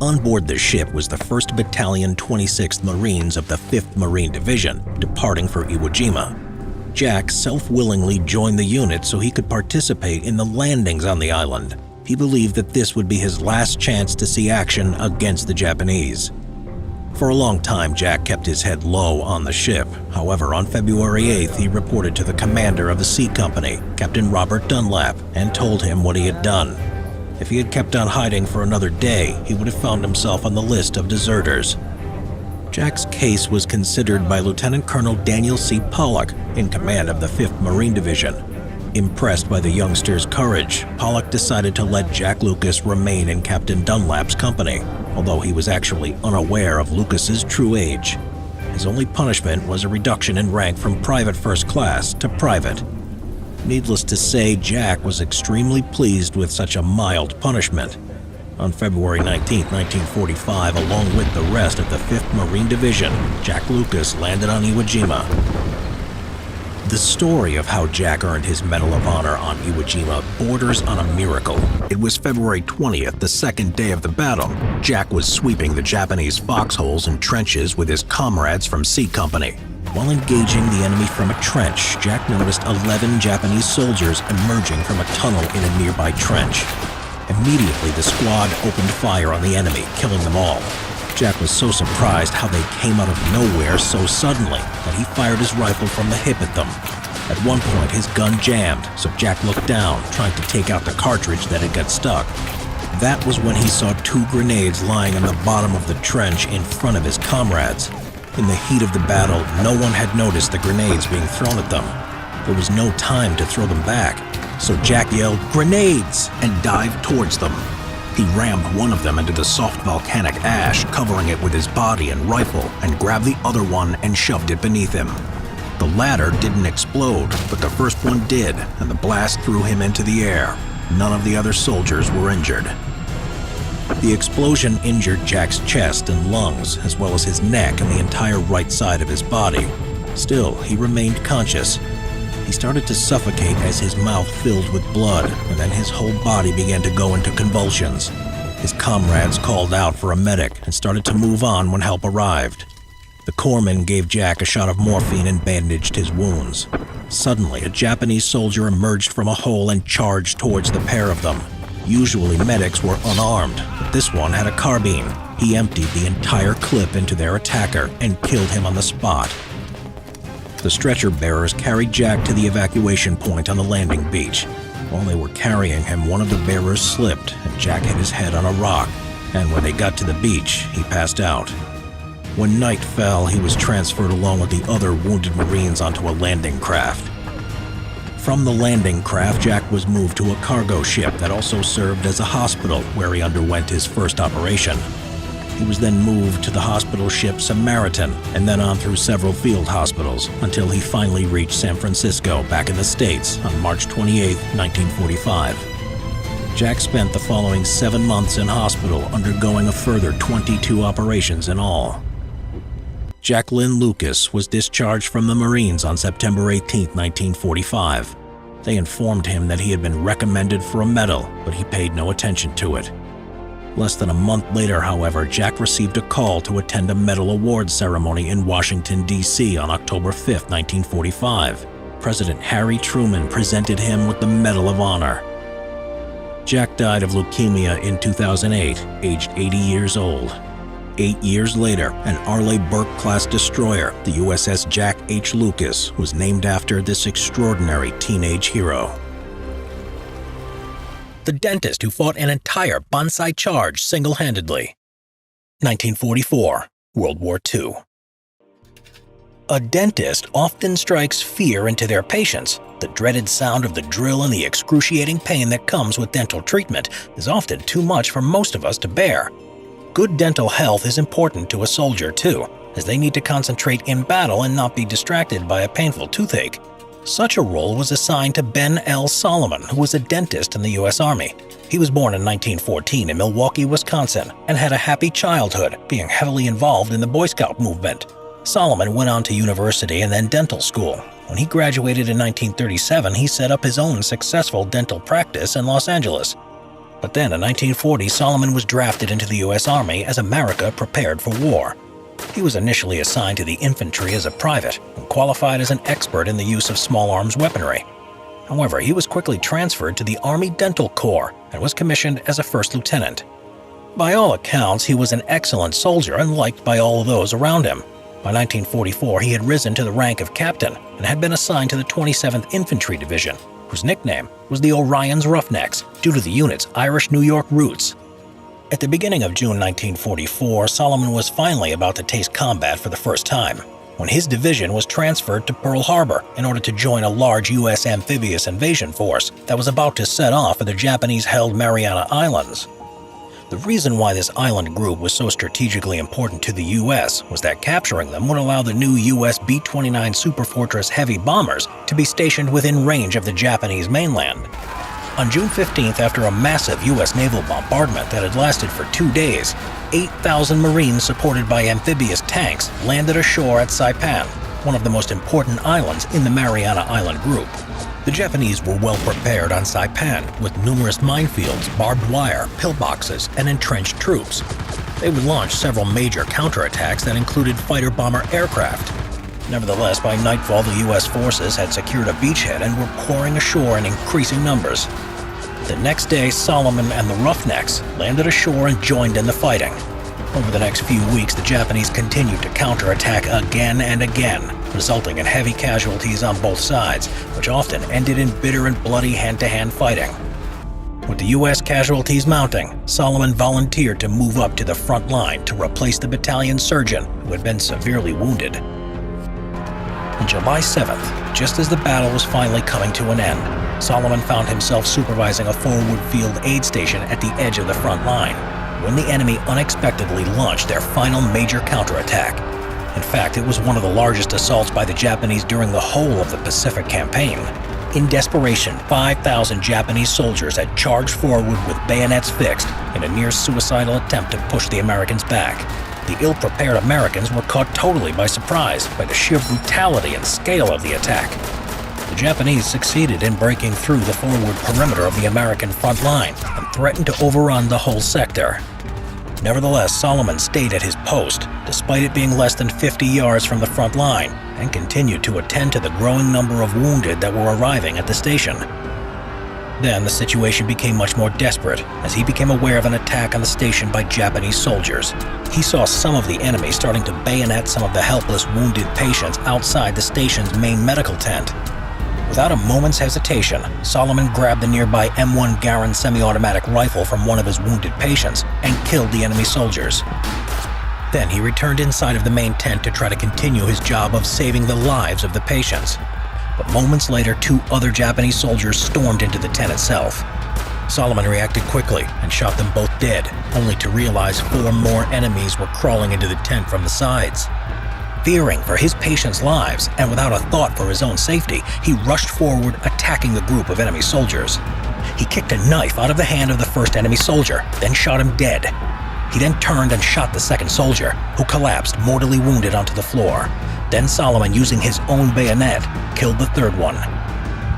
On board the ship was the 1st Battalion 26th Marines of the 5th Marine Division, departing for Iwo Jima. Jack self-willingly joined the unit so he could participate in the landings on the island. He believed that this would be his last chance to see action against the Japanese. For a long time, Jack kept his head low on the ship. However, on February 8th, he reported to the commander of the C Company, Captain Robert Dunlap, and told him what he had done. If he had kept on hiding for another day, he would have found himself on the list of deserters. Jack's case was considered by Lieutenant Colonel Daniel C. Pollock, in command of the 5th Marine Division. Impressed by the youngster's courage, Pollock decided to let Jack Lucas remain in Captain Dunlap's company, although he was actually unaware of Lucas's true age. His only punishment was a reduction in rank from private first class to private. Needless to say, Jack was extremely pleased with such a mild punishment. On February 19, 1945, along with the rest of the 5th Marine Division, Jack Lucas landed on Iwo Jima. The story of how Jack earned his Medal of Honor on Iwo Jima borders on a miracle. It was February 20th, the second day of the battle. Jack was sweeping the Japanese foxholes and trenches with his comrades from C Company. While engaging the enemy from a trench, Jack noticed 11 Japanese soldiers emerging from a tunnel in a nearby trench. Immediately, the squad opened fire on the enemy, killing them all. Jack was so surprised how they came out of nowhere so suddenly that he fired his rifle from the hip at them. At one point, his gun jammed, so Jack looked down, trying to take out the cartridge that had got stuck. That was when he saw 2 grenades lying on the bottom of the trench in front of his comrades. In the heat of the battle, no one had noticed the grenades being thrown at them. There was no time to throw them back, so Jack yelled, "Grenades!" and dived towards them. He rammed one of them into the soft volcanic ash, covering it with his body and rifle, and grabbed the other one and shoved it beneath him. The latter didn't explode, but the first one did, and the blast threw him into the air. None of the other soldiers were injured. The explosion injured Jack's chest and lungs, as well as his neck and the entire right side of his body. Still, he remained conscious. He started to suffocate as his mouth filled with blood, and then his whole body began to go into convulsions. His comrades called out for a medic and started to move on when help arrived. The corpsman gave Jack a shot of morphine and bandaged his wounds. Suddenly, a Japanese soldier emerged from a hole and charged towards the pair of them. Usually, medics were unarmed, but this one had a carbine. He emptied the entire clip into their attacker and killed him on the spot. The stretcher bearers carried Jack to the evacuation point on the landing beach. While they were carrying him, one of the bearers slipped and Jack hit his head on a rock, and when they got to the beach, he passed out. When night fell, he was transferred along with the other wounded Marines onto a landing craft. From the landing craft, Jack was moved to a cargo ship that also served as a hospital where he underwent his first operation. He was then moved to the hospital ship Samaritan and then on through several field hospitals until he finally reached San Francisco back in the States on March 28, 1945. Jack spent the following 7 months in hospital, undergoing a further 22 operations in all. Jacklyn Lucas was discharged from the Marines on September 18, 1945. They informed him that he had been recommended for a medal, but he paid no attention to it. Less than a month later, however, Jack received a call to attend a medal award ceremony in Washington, D.C. on October 5, 1945. President Harry Truman presented him with the Medal of Honor. Jack died of leukemia in 2008, aged 80 years old. 8 years later, an Arleigh Burke-class destroyer, the USS Jack H. Lucas, was named after this extraordinary teenage hero. The dentist who fought an entire bonsai charge single-handedly. 1944, World War II. A dentist often strikes fear into their patients. The dreaded sound of the drill and the excruciating pain that comes with dental treatment is often too much for most of us to bear. Good dental health is important to a soldier too, as they need to concentrate in battle and not be distracted by a painful toothache. Such a role was assigned to Ben L. Salomon, who was a dentist in the U.S. Army. He was born in 1914 in Milwaukee, Wisconsin, and had a happy childhood, being heavily involved in the Boy Scout movement. Salomon went on to university and then dental school. When he graduated in 1937, he set up his own successful dental practice in Los Angeles. But then in 1940, Salomon was drafted into the U.S. Army as America prepared for war. He was initially assigned to the infantry as a private and qualified as an expert in the use of small arms weaponry. However, he was quickly transferred to the Army Dental Corps and was commissioned as a first lieutenant. By all accounts, he was an excellent soldier and liked by all those around him. By 1944, he had risen to the rank of captain and had been assigned to the 27th Infantry Division, whose nickname was the Orion's Roughnecks due to the unit's Irish New York roots. At the beginning of June 1944, Salomon was finally about to taste combat for the first time, when his division was transferred to Pearl Harbor in order to join a large U.S. amphibious invasion force that was about to set off at the Japanese-held Mariana Islands. The reason why this island group was so strategically important to the U.S. was that capturing them would allow the new U.S. B-29 Superfortress heavy bombers to be stationed within range of the Japanese mainland. On June 15th, after a massive U.S. naval bombardment that had lasted for 2 days, 8,000 Marines supported by amphibious tanks landed ashore at Saipan, one of the most important islands in the Mariana Island group. The Japanese were well prepared on Saipan with numerous minefields, barbed wire, pillboxes, and entrenched troops. They would launch several major counterattacks that included fighter-bomber aircraft. Nevertheless, by nightfall, the U.S. forces had secured a beachhead and were pouring ashore in increasing numbers. The next day, Salomon and the Roughnecks landed ashore and joined in the fighting. Over the next few weeks, the Japanese continued to counterattack again and again, resulting in heavy casualties on both sides, which often ended in bitter and bloody hand-to-hand fighting. With the U.S. casualties mounting, Salomon volunteered to move up to the front line to replace the battalion surgeon who had been severely wounded. On July 7th, just as the battle was finally coming to an end, Salomon found himself supervising a forward field aid station at the edge of the front line, when the enemy unexpectedly launched their final major counterattack. In fact, it was one of the largest assaults by the Japanese during the whole of the Pacific campaign. In desperation, 5,000 Japanese soldiers had charged forward with bayonets fixed in a near-suicidal attempt to push the Americans back. The ill-prepared Americans were caught totally by surprise by the sheer brutality and scale of the attack. The Japanese succeeded in breaking through the forward perimeter of the American front line and threatened to overrun the whole sector. Nevertheless, Salomon stayed at his post, despite it being less than 50 yards from the front line, and continued to attend to the growing number of wounded that were arriving at the station. Then the situation became much more desperate as he became aware of an attack on the station by Japanese soldiers. He saw some of the enemy starting to bayonet some of the helpless, wounded patients outside the station's main medical tent. Without a moment's hesitation, Salomon grabbed the nearby M1 Garand semi-automatic rifle from one of his wounded patients and killed the enemy soldiers. Then he returned inside of the main tent to try to continue his job of saving the lives of the patients. But moments later, 2 other Japanese soldiers stormed into the tent itself. Salomon reacted quickly and shot them both dead, only to realize 4 more enemies were crawling into the tent from the sides. Fearing for his patients' lives and without a thought for his own safety, he rushed forward, attacking the group of enemy soldiers. He kicked a knife out of the hand of the first enemy soldier, then shot him dead. He then turned and shot the second soldier, who collapsed mortally wounded onto the floor. Then Salomon, using his own bayonet, killed the third one.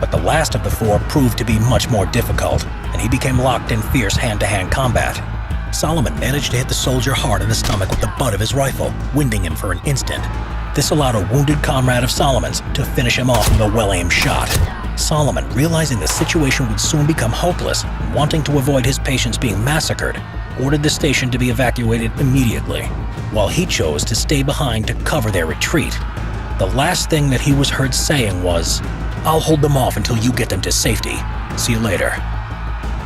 But the last of the 4 proved to be much more difficult, and he became locked in fierce hand-to-hand combat. Salomon managed to hit the soldier hard in the stomach with the butt of his rifle, winding him for an instant. This allowed a wounded comrade of Salomon's to finish him off with a well-aimed shot. Salomon, realizing the situation would soon become hopeless, and wanting to avoid his patients being massacred, ordered the station to be evacuated immediately, while he chose to stay behind to cover their retreat. The last thing that he was heard saying was, "I'll hold them off until you get them to safety. See you later."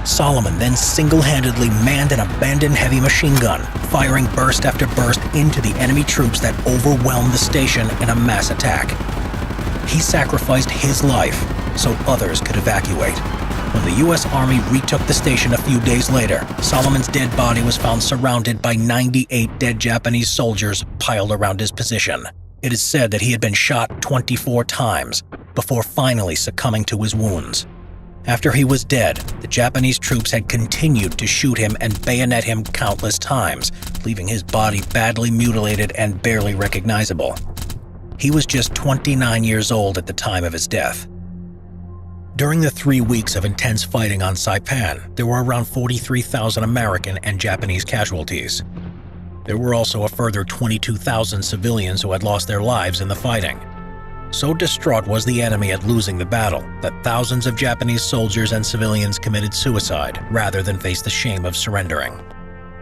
Salomon then single-handedly manned an abandoned heavy machine gun, firing burst after burst into the enemy troops that overwhelmed the station in a mass attack. He sacrificed his life so others could evacuate. When the U.S. Army retook the station a few days later, Salomon's dead body was found surrounded by 98 dead Japanese soldiers piled around his position. It is said that he had been shot 24 times before finally succumbing to his wounds. After he was dead, the Japanese troops had continued to shoot him and bayonet him countless times, leaving his body badly mutilated and barely recognizable. He was just 29 years old at the time of his death. During the 3 weeks of intense fighting on Saipan, there were around 43,000 American and Japanese casualties. There were also a further 22,000 civilians who had lost their lives in the fighting. So distraught was the enemy at losing the battle that thousands of Japanese soldiers and civilians committed suicide rather than face the shame of surrendering.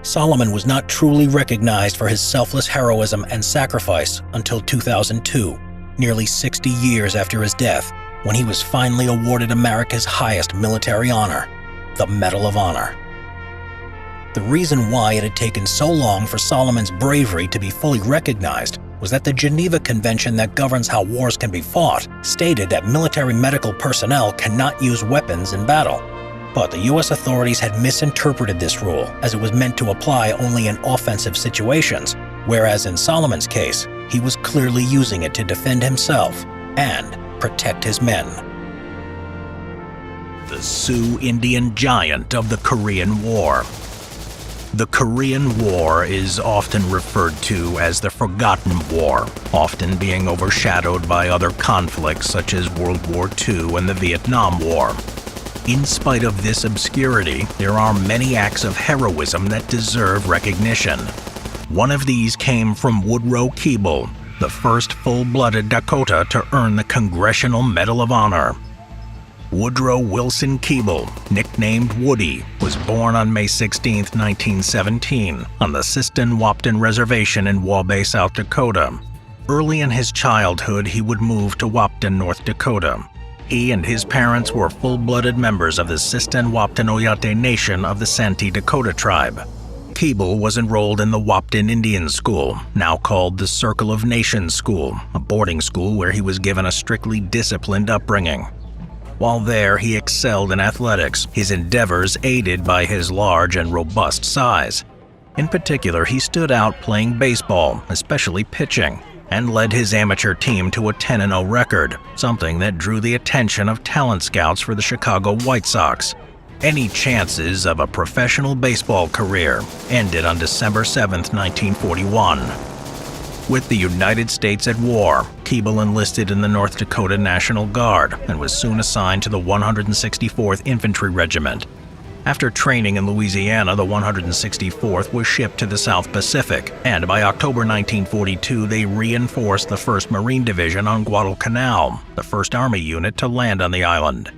Salomon was not truly recognized for his selfless heroism and sacrifice until 2002, nearly 60 years after his death, when he was finally awarded America's highest military honor, the Medal of Honor. The reason why it had taken so long for Salomon's bravery to be fully recognized was that the Geneva Convention that governs how wars can be fought stated that military medical personnel cannot use weapons in battle. But the U.S. authorities had misinterpreted this rule, as it was meant to apply only in offensive situations, whereas in Salomon's case, he was clearly using it to defend himself and protect his men. The Sioux Indian giant of the Korean War. The Korean War is often referred to as the Forgotten War, often being overshadowed by other conflicts such as World War II and the Vietnam War. In spite of this obscurity, there are many acts of heroism that deserve recognition. One of these came from Woodrow Keeble, the first full-blooded Dakota to earn the Congressional Medal of Honor. Woodrow Wilson Keeble, nicknamed Woody, was born on May 16, 1917, on the Siston-Wapton Reservation in Waubay, South Dakota. Early in his childhood, he would move to Wapton, North Dakota. He and his parents were full-blooded members of the Siston-Wapton-Oyate Nation of the Santee Dakota tribe. Keeble was enrolled in the Wapton Indian School, now called the Circle of Nations School, a boarding school where he was given a strictly disciplined upbringing. While there, he excelled in athletics, his endeavors aided by his large and robust size. In particular, he stood out playing baseball, especially pitching, and led his amateur team to a 10-0 record, something that drew the attention of talent scouts for the Chicago White Sox. Any chances of a professional baseball career ended on December 7, 1941. With the United States at war, Keeble enlisted in the North Dakota National Guard and was soon assigned to the 164th Infantry Regiment. After training in Louisiana, the 164th was shipped to the South Pacific, and by October 1942 they reinforced the 1st Marine Division on Guadalcanal, the first Army unit to land on the island.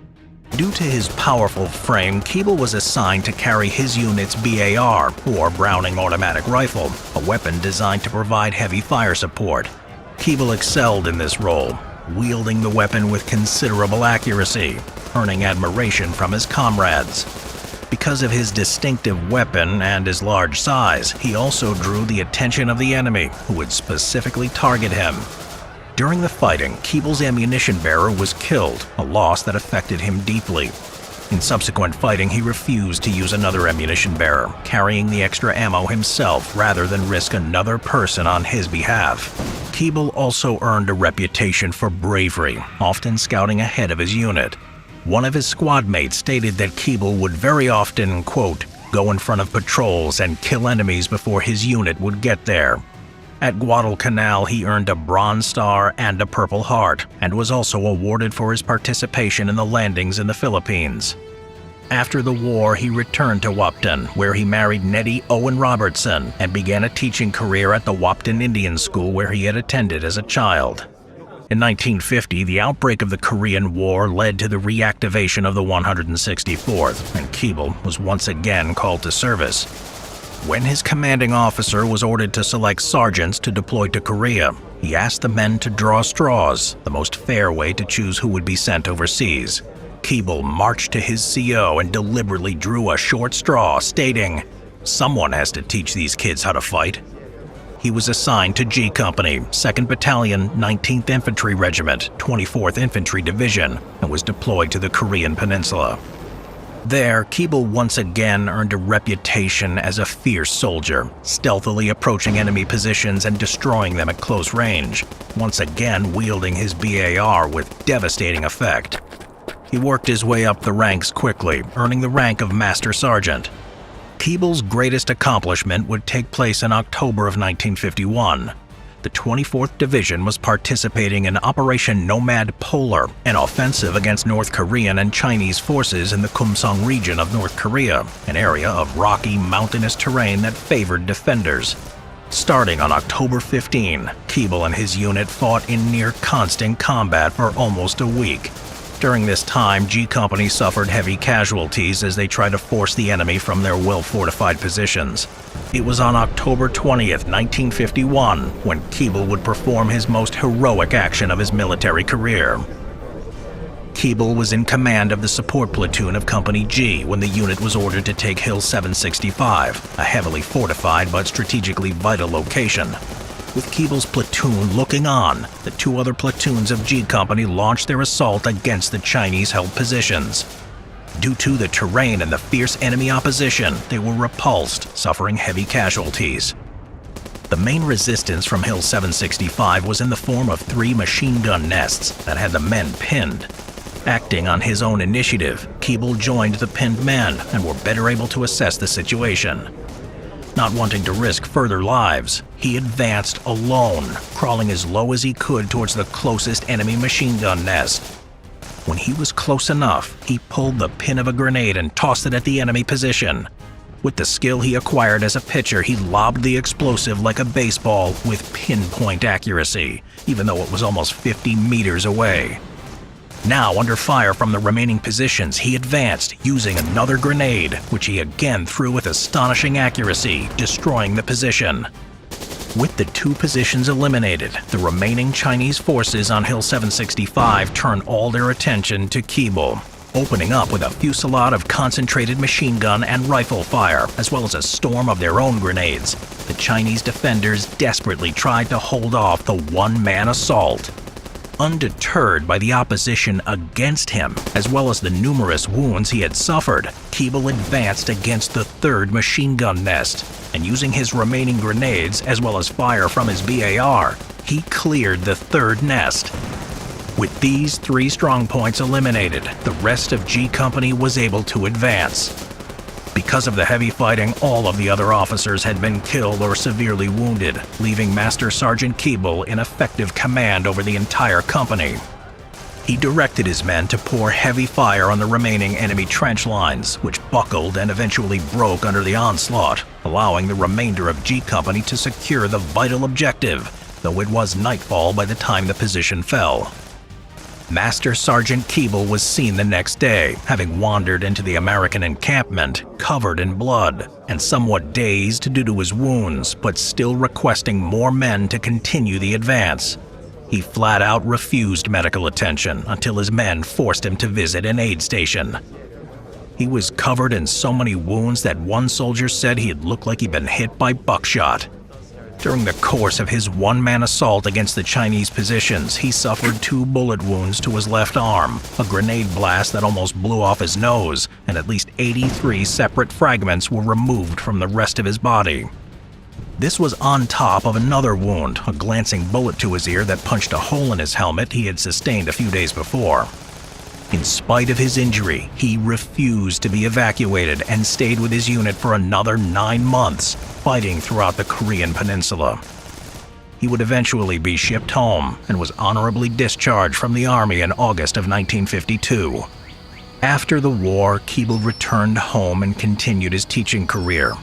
Due to his powerful frame, Keeble was assigned to carry his unit's BAR, or Browning automatic rifle, a weapon designed to provide heavy fire support. Keeble excelled in this role, wielding the weapon with considerable accuracy, earning admiration from his comrades. Because of his distinctive weapon and his large size, he also drew the attention of the enemy, who would specifically target him. During the fighting, Keeble's ammunition bearer was killed, a loss that affected him deeply. In subsequent fighting, he refused to use another ammunition bearer, carrying the extra ammo himself rather than risk another person on his behalf. Keeble also earned a reputation for bravery, often scouting ahead of his unit. One of his squad mates stated that Keeble would very often, quote, go in front of patrols and kill enemies before his unit would get there. At Guadalcanal, he earned a Bronze Star and a Purple Heart, and was also awarded for his participation in the landings in the Philippines. After the war, he returned to Wapton, where he married Nettie Owen Robertson and began a teaching career at the Wapton Indian School where he had attended as a child. In 1950, the outbreak of the Korean War led to the reactivation of the 164th, and Keeble was once again called to service. When his commanding officer was ordered to select sergeants to deploy to Korea, he asked the men to draw straws, the most fair way to choose who would be sent overseas. Keeble marched to his CO and deliberately drew a short straw, stating, "Someone has to teach these kids how to fight." He was assigned to G Company, 2nd Battalion, 19th Infantry Regiment, 24th Infantry Division, and was deployed to the Korean Peninsula. There, Keeble once again earned a reputation as a fierce soldier, stealthily approaching enemy positions and destroying them at close range, once again wielding his BAR with devastating effect. He worked his way up the ranks quickly, earning the rank of Master Sergeant. Keeble's greatest accomplishment would take place in October of 1951. The 24th Division was participating in Operation Nomad Polar, an offensive against North Korean and Chinese forces in the Kumsong region of North Korea, an area of rocky, mountainous terrain that favored defenders. Starting on October 15, Keeble and his unit fought in near constant combat for almost a week. During this time, G Company suffered heavy casualties as they tried to force the enemy from their well-fortified positions. It was on October 20th, 1951, when Keeble would perform his most heroic action of his military career. Keeble was in command of the support platoon of Company G when the unit was ordered to take Hill 765, a heavily fortified but strategically vital location. With Keeble's platoon looking on, the two other platoons of G Company launched their assault against the Chinese-held positions. Due to the terrain and the fierce enemy opposition, they were repulsed, suffering heavy casualties. The main resistance from Hill 765 was in the form of 3 machine gun nests that had the men pinned. Acting on his own initiative, Keeble joined the pinned men and were better able to assess the situation. Not wanting to risk further lives, he advanced alone, crawling as low as he could towards the closest enemy machine gun nest. When he was close enough, he pulled the pin of a grenade and tossed it at the enemy position. With the skill he acquired as a pitcher, he lobbed the explosive like a baseball with pinpoint accuracy, even though it was almost 50 meters away. Now, under fire from the remaining positions, he advanced, using another grenade, which he again threw with astonishing accuracy, destroying the position. With the 2 positions eliminated, the remaining Chinese forces on Hill 765 turned all their attention to Keeble, opening up with a fusillade of concentrated machine gun and rifle fire, as well as a storm of their own grenades. The Chinese defenders desperately tried to hold off the one-man assault. Undeterred by the opposition against him, as well as the numerous wounds he had suffered, Keeble advanced against the 3rd machine gun nest, and using his remaining grenades, as well as fire from his BAR, he cleared the 3rd nest. With these 3 strongpoints eliminated, the rest of G Company was able to advance. Because of the heavy fighting, all of the other officers had been killed or severely wounded, leaving Master Sergeant Keeble in effective command over the entire company. He directed his men to pour heavy fire on the remaining enemy trench lines, which buckled and eventually broke under the onslaught, allowing the remainder of G Company to secure the vital objective, though it was nightfall by the time the position fell. Master Sergeant Keeble was seen the next day, having wandered into the American encampment, covered in blood, and somewhat dazed due to his wounds, but still requesting more men to continue the advance. He flat out refused medical attention until his men forced him to visit an aid station. He was covered in so many wounds that one soldier said he had looked like he'd been hit by buckshot. During the course of his one-man assault against the Chinese positions, he suffered 2 bullet wounds to his left arm, a grenade blast that almost blew off his nose, and at least 83 separate fragments were removed from the rest of his body. This was on top of another wound, a glancing bullet to his ear that punched a hole in his helmet he had sustained a few days before. In spite of his injury, he refused to be evacuated and stayed with his unit for another 9 months, fighting throughout the Korean peninsula. He would eventually be shipped home and was honorably discharged from the Army in August of 1952. After the war, Keeble returned home and continued his teaching career.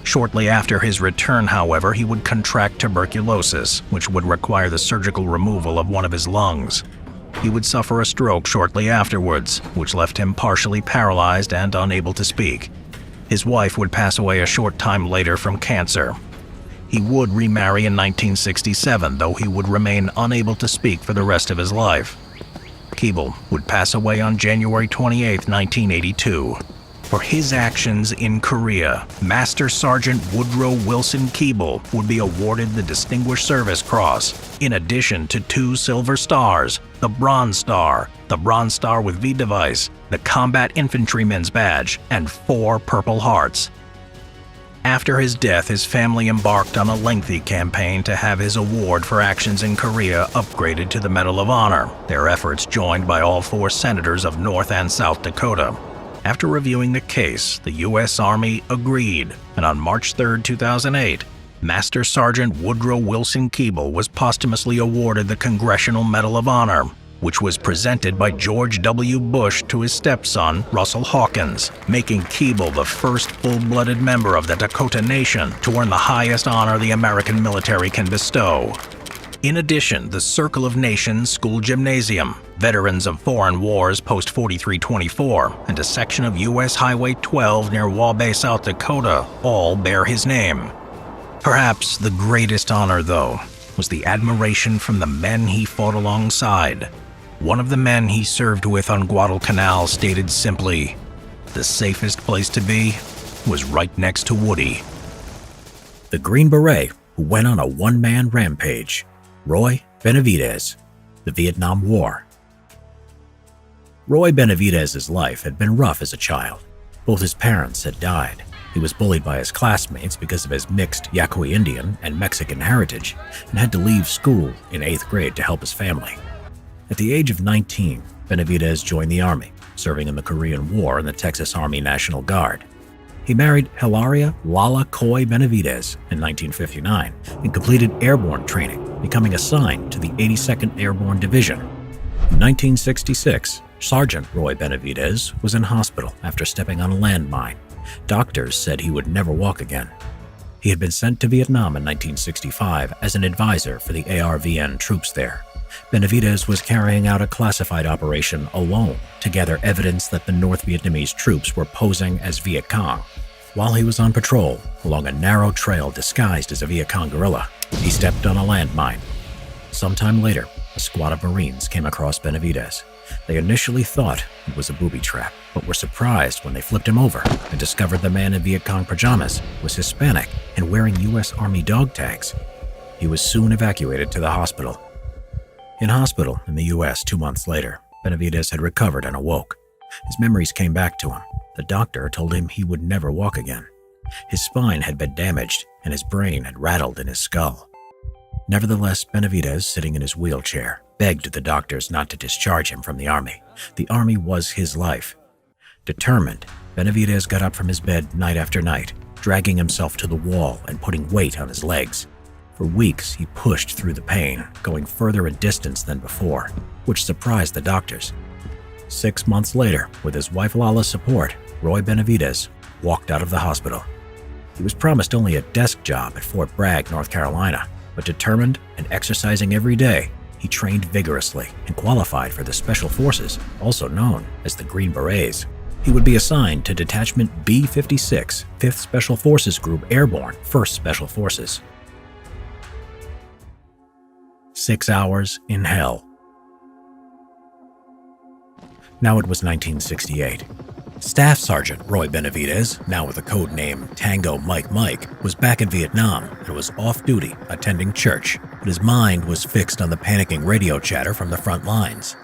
Shortly after his return, however, he would contract tuberculosis, which would require the surgical removal of one of his lungs. He would suffer a stroke shortly afterwards, which left him partially paralyzed and unable to speak. His wife would pass away a short time later from cancer. He would remarry in 1967, though he would remain unable to speak for the rest of his life. Keeble would pass away on January 28, 1982. For his actions in Korea, Master Sergeant Woodrow Wilson Keeble would be awarded the Distinguished Service Cross, in addition to 2 Silver Stars, the Bronze Star with V device, the Combat Infantryman's Badge, and 4 Purple Hearts. After his death, his family embarked on a lengthy campaign to have his award for actions in Korea upgraded to the Medal of Honor, their efforts joined by all 4 senators of North and South Dakota. After reviewing the case, the U.S. Army agreed, and on March 3, 2008, Master Sergeant Woodrow Wilson Keeble was posthumously awarded the Congressional Medal of Honor, which was presented by George W. Bush to his stepson, Russell Hawkins, making Keeble the first full-blooded member of the Dakota Nation to earn the highest honor the American military can bestow. In addition, the Circle of Nations School Gymnasium, Veterans of Foreign Wars Post 4324, and a section of U.S. Highway 12 near Waubay, South Dakota, all bear his name. Perhaps the greatest honor, though, was the admiration from the men he fought alongside. One of the men he served with on Guadalcanal stated simply, "The safest place to be was right next to Woody." The Green Beret who went on a one-man rampage. Roy Benavidez, the Vietnam War. Roy Benavidez's life had been rough as a child. Both his parents had died. He was bullied by his classmates because of his mixed Yaqui Indian and Mexican heritage and had to leave school in 8th grade to help his family. At the age of 19, Benavidez joined the Army, serving in the Korean War in the Texas Army National Guard. He married Hilaria Lala Coy Benavidez in 1959 and completed airborne training, becoming assigned to the 82nd Airborne Division. In 1966, Sergeant Roy Benavidez was in hospital after stepping on a landmine. Doctors said he would never walk again. He had been sent to Vietnam in 1965 as an advisor for the ARVN troops there. Benavidez was carrying out a classified operation alone to gather evidence that the North Vietnamese troops were posing as Viet Cong. While he was on patrol along a narrow trail disguised as a Viet Cong guerrilla, he stepped on a landmine. Sometime later, a squad of Marines came across Benavidez. They initially thought it was a booby trap, but were surprised when they flipped him over and discovered the man in Viet Cong pajamas was Hispanic and wearing U.S. Army dog tags. He was soon evacuated to the hospital. In hospital in the U.S. 2 months later, Benavidez had recovered and awoke. His memories came back to him. The doctor told him he would never walk again. His spine had been damaged and his brain had rattled in his skull. Nevertheless, Benavidez, sitting in his wheelchair, begged the doctors not to discharge him from the Army. The Army was his life. Determined, Benavidez got up from his bed night after night, dragging himself to the wall and putting weight on his legs. For weeks, he pushed through the pain, going further in distance than before, which surprised the doctors. 6 months later, with his wife Lala's support, Roy Benavidez walked out of the hospital. He was promised only a desk job at Fort Bragg, North Carolina, but determined and exercising every day, he trained vigorously and qualified for the Special Forces, also known as the Green Berets. He would be assigned to Detachment B-56, 5th Special Forces Group Airborne, 1st Special Forces. 6 hours in hell. Now it was 1968. Staff Sergeant Roy Benavidez, now with the code name Tango Mike Mike, was back in Vietnam and was off-duty attending church, but his mind was fixed on the panicking radio chatter from the front lines.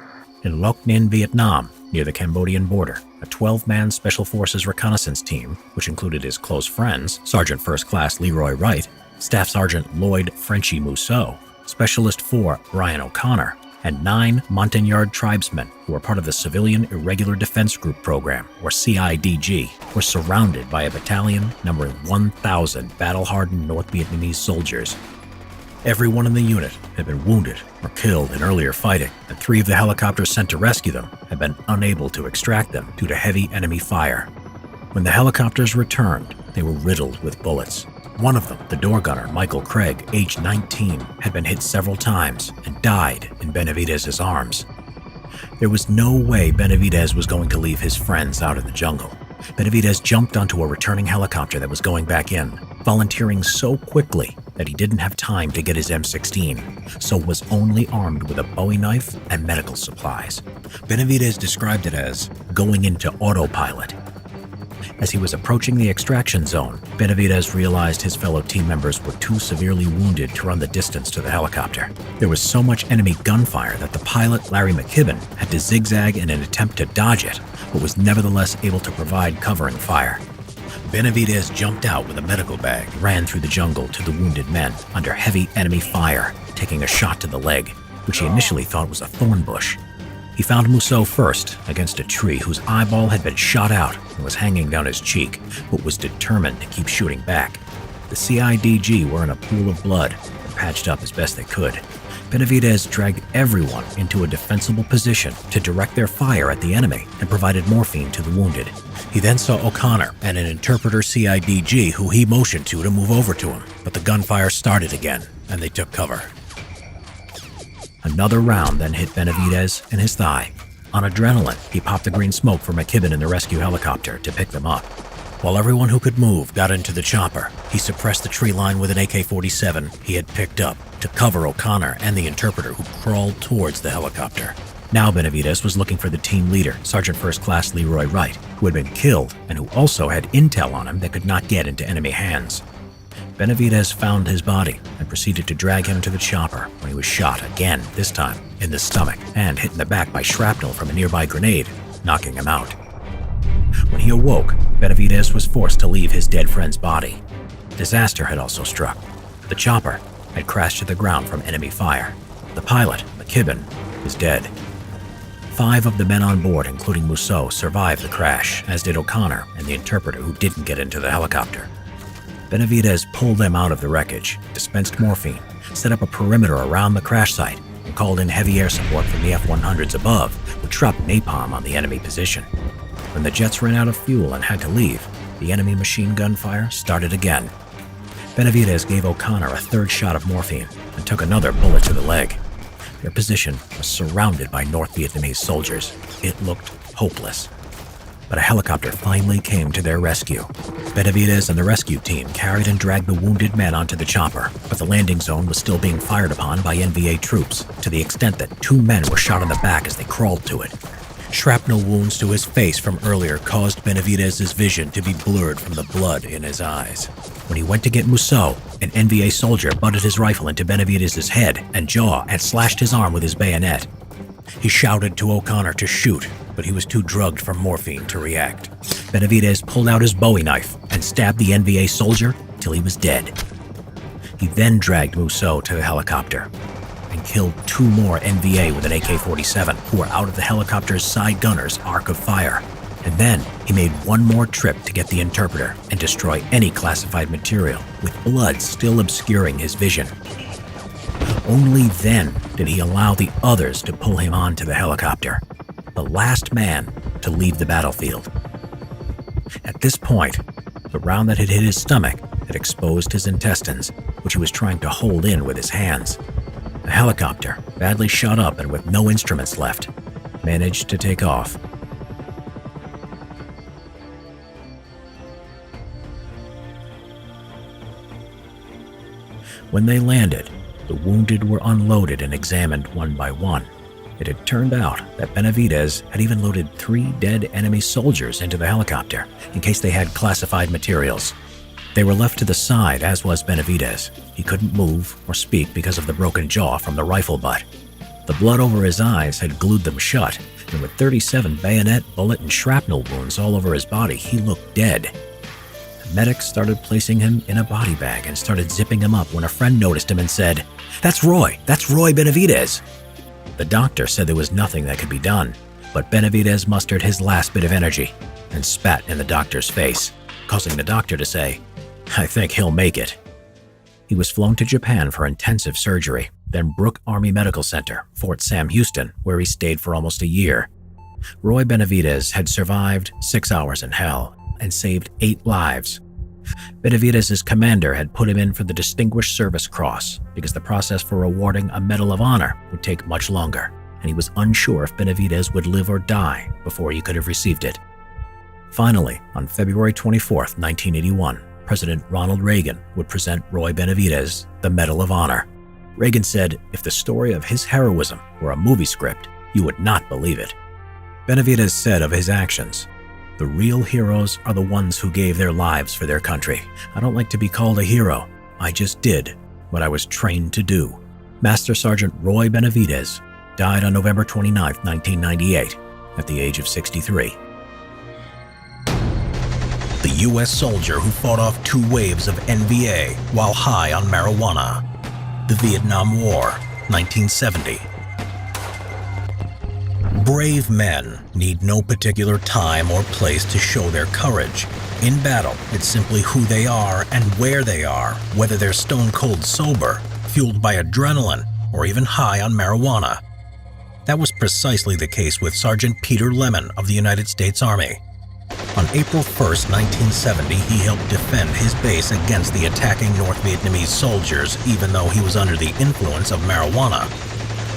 In Loc Ninh, Vietnam, near the Cambodian border, a 12-man Special Forces reconnaissance team, which included his close friends, Sergeant First Class Leroy Wright, Staff Sergeant Lloyd Frenchie Mousseau, Specialist 4 Brian O'Connor, and 9 Montagnard tribesmen who were part of the Civilian Irregular Defense Group Program, or CIDG, were surrounded by a battalion numbering 1,000 battle-hardened North Vietnamese soldiers. Everyone in the unit had been wounded or killed in earlier fighting, and 3 of the helicopters sent to rescue them had been unable to extract them due to heavy enemy fire. When the helicopters returned, they were riddled with bullets. One of them, the door gunner, Michael Craig, age 19, had been hit several times and died in Benavidez's arms. There was no way Benavidez was going to leave his friends out in the jungle. Benavidez jumped onto a returning helicopter that was going back in, volunteering so quickly that he didn't have time to get his M16, so was only armed with a Bowie knife and medical supplies. Benavidez described it as going into autopilot. As he was approaching the extraction zone, Benavidez realized his fellow team members were too severely wounded to run the distance to the helicopter. There was so much enemy gunfire that the pilot, Larry McKibben, had to zigzag in an attempt to dodge it, but was nevertheless able to provide covering fire. Benavidez jumped out with a medical bag and ran through the jungle to the wounded men under heavy enemy fire, taking a shot to the leg, which he initially thought was a thorn bush. He found Mousseau first against a tree whose eyeball had been shot out and was hanging down his cheek, but was determined to keep shooting back. The CIDG were in a pool of blood and patched up as best they could. Benavidez dragged everyone into a defensible position to direct their fire at the enemy and provided morphine to the wounded. He then saw O'Connor and an interpreter CIDG who he motioned to move over to him, but the gunfire started again and they took cover. Another round then hit Benavidez in his thigh. On adrenaline, he popped the green smoke for McKibben in the rescue helicopter to pick them up. While everyone who could move got into the chopper, he suppressed the tree line with an AK-47 he had picked up to cover O'Connor and the interpreter who crawled towards the helicopter. Now Benavidez was looking for the team leader, Sergeant First Class Leroy Wright, who had been killed and who also had intel on him that could not get into enemy hands. Benavidez found his body and proceeded to drag him to the chopper when he was shot again, this time in the stomach, and hit in the back by shrapnel from a nearby grenade, knocking him out. When he awoke, Benavidez was forced to leave his dead friend's body. Disaster had also struck. The chopper had crashed to the ground from enemy fire. The pilot, McKibben, was dead. 5 of the men on board, including Mousseau, survived the crash, as did O'Connor and the interpreter who didn't get into the helicopter. Benavidez pulled them out of the wreckage, dispensed morphine, set up a perimeter around the crash site, and called in heavy air support from the F-100s above, which dropped napalm on the enemy position. When the jets ran out of fuel and had to leave, the enemy machine gun fire started again. Benavidez gave O'Connor a 3rd shot of morphine and took another bullet to the leg. Their position was surrounded by North Vietnamese soldiers. It looked hopeless. But a helicopter finally came to their rescue. Benavidez and the rescue team carried and dragged the wounded men onto the chopper, but the landing zone was still being fired upon by NVA troops, to the extent that 2 men were shot in the back as they crawled to it. Shrapnel wounds to his face from earlier caused Benavidez's vision to be blurred from the blood in his eyes. When he went to get Mousseau, an NVA soldier butted his rifle into Benavidez's head and jaw and slashed his arm with his bayonet. He shouted to O'Connor to shoot, but he was too drugged from morphine to react. Benavidez pulled out his Bowie knife and stabbed the NVA soldier till he was dead. He then dragged Mousseau to the helicopter and killed 2 more NVA with an AK-47 who were out of the helicopter's side gunner's arc of fire. And then he made one more trip to get the interpreter and destroy any classified material, with blood still obscuring his vision. Only then did he allow the others to pull him onto the helicopter, the last man to leave the battlefield. At this point, the round that had hit his stomach had exposed his intestines, which he was trying to hold in with his hands. a helicopter, badly shot up and with no instruments left, managed to take off. When they landed, the wounded were unloaded and examined one by one. It had turned out that Benavidez had even loaded 3 dead enemy soldiers into the helicopter in case they had classified materials. They were left to the side, as was Benavidez. He couldn't move or speak because of the broken jaw from the rifle butt. The blood over his eyes had glued them shut, and with 37 bayonet, bullet, and shrapnel wounds all over his body, he looked dead. Medics started placing him in a body bag and started zipping him up when a friend noticed him and said, "That's Roy Benavidez." The doctor said there was nothing that could be done, but Benavidez mustered his last bit of energy and spat in the doctor's face, causing the doctor to say, "I think he'll make it." He was flown to Japan for intensive surgery, then Brooke Army Medical Center, Fort Sam Houston, where he stayed for almost a year. Roy Benavidez had survived 6 hours in hell and saved 8 lives. Benavidez's commander had put him in for the Distinguished Service Cross because the process for awarding a Medal of Honor would take much longer, and he was unsure if Benavidez would live or die before he could have received it. Finally, on February 24, 1981, President Ronald Reagan would present Roy Benavidez the Medal of Honor. Reagan said, "If the story of his heroism were a movie script, you would not believe it." Benavidez said of his actions, "The real heroes are the ones who gave their lives for their country. I don't like to be called a hero. I just did what I was trained to do." Master Sergeant Roy Benavidez died on November 29, 1998, at the age of 63. The U.S. soldier who fought off 2 waves of NVA while high on marijuana. The Vietnam War, 1970. Brave men need no particular time or place to show their courage. In battle, it's simply who they are and where they are, whether they're stone-cold sober, fueled by adrenaline, or even high on marijuana. That was precisely the case with Sergeant Peter Lemon of the United States Army. On April 1, 1970, he helped defend his base against the attacking North Vietnamese soldiers, even though he was under the influence of marijuana.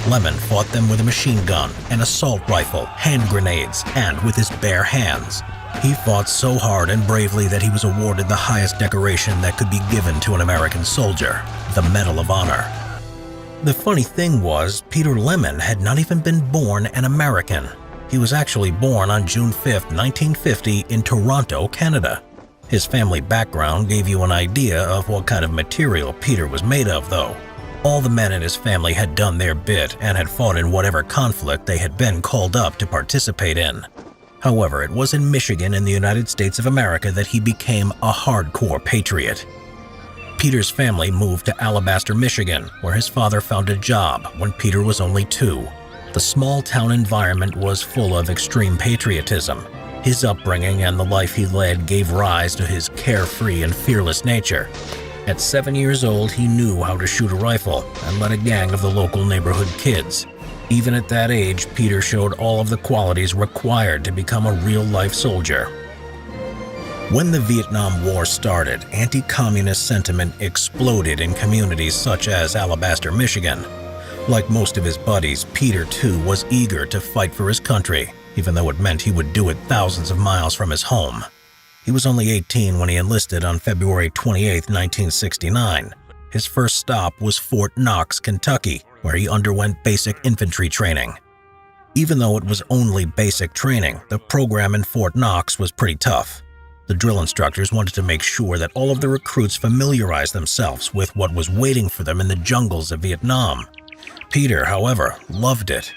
Lemon fought them with a machine gun, an assault rifle, hand grenades, and with his bare hands. He fought so hard and bravely that he was awarded the highest decoration that could be given to an American soldier, the Medal of Honor. The funny thing was, Peter Lemon had not even been born an American. He was actually born on June 5, 1950 in Toronto, Canada. His family background gave you an idea of what kind of material Peter was made of, though. All the men in his family had done their bit and had fought in whatever conflict they had been called up to participate in. However, it was in Michigan in the United States of America that he became a hardcore patriot. Peter's family moved to Alabaster, Michigan, where his father found a job when Peter was only 2. The small-town environment was full of extreme patriotism. His upbringing and the life he led gave rise to his carefree and fearless nature. At 7 years old, he knew how to shoot a rifle and led a gang of the local neighborhood kids. Even at that age, Peter showed all of the qualities required to become a real-life soldier. When the Vietnam War started, anti-communist sentiment exploded in communities such as Alabaster, Michigan. Like most of his buddies, Peter too was eager to fight for his country, even though it meant he would do it thousands of miles from his home. He was only 18 when he enlisted on February 28, 1969. His first stop was Fort Knox, Kentucky, where he underwent basic infantry training. Even though it was only basic training, the program in Fort Knox was pretty tough. The drill instructors wanted to make sure that all of the recruits familiarized themselves with what was waiting for them in the jungles of Vietnam. Peter, however, loved it.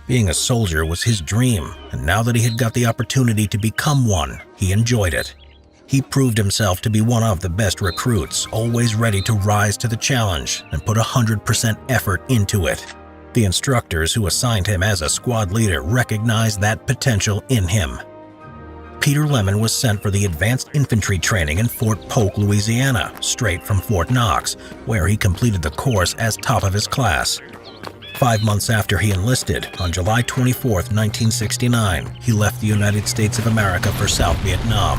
Being a soldier was his dream, and now that he had got the opportunity to become one, he enjoyed it. He proved himself to be one of the best recruits, always ready to rise to the challenge and put 100% effort into it. The instructors who assigned him as a squad leader recognized that potential in him. Peter Lemon was sent for the advanced infantry training in Fort Polk, Louisiana, straight from Fort Knox, where he completed the course as top of his class. 5 months after he enlisted, on July 24, 1969, he left the United States of America for South Vietnam.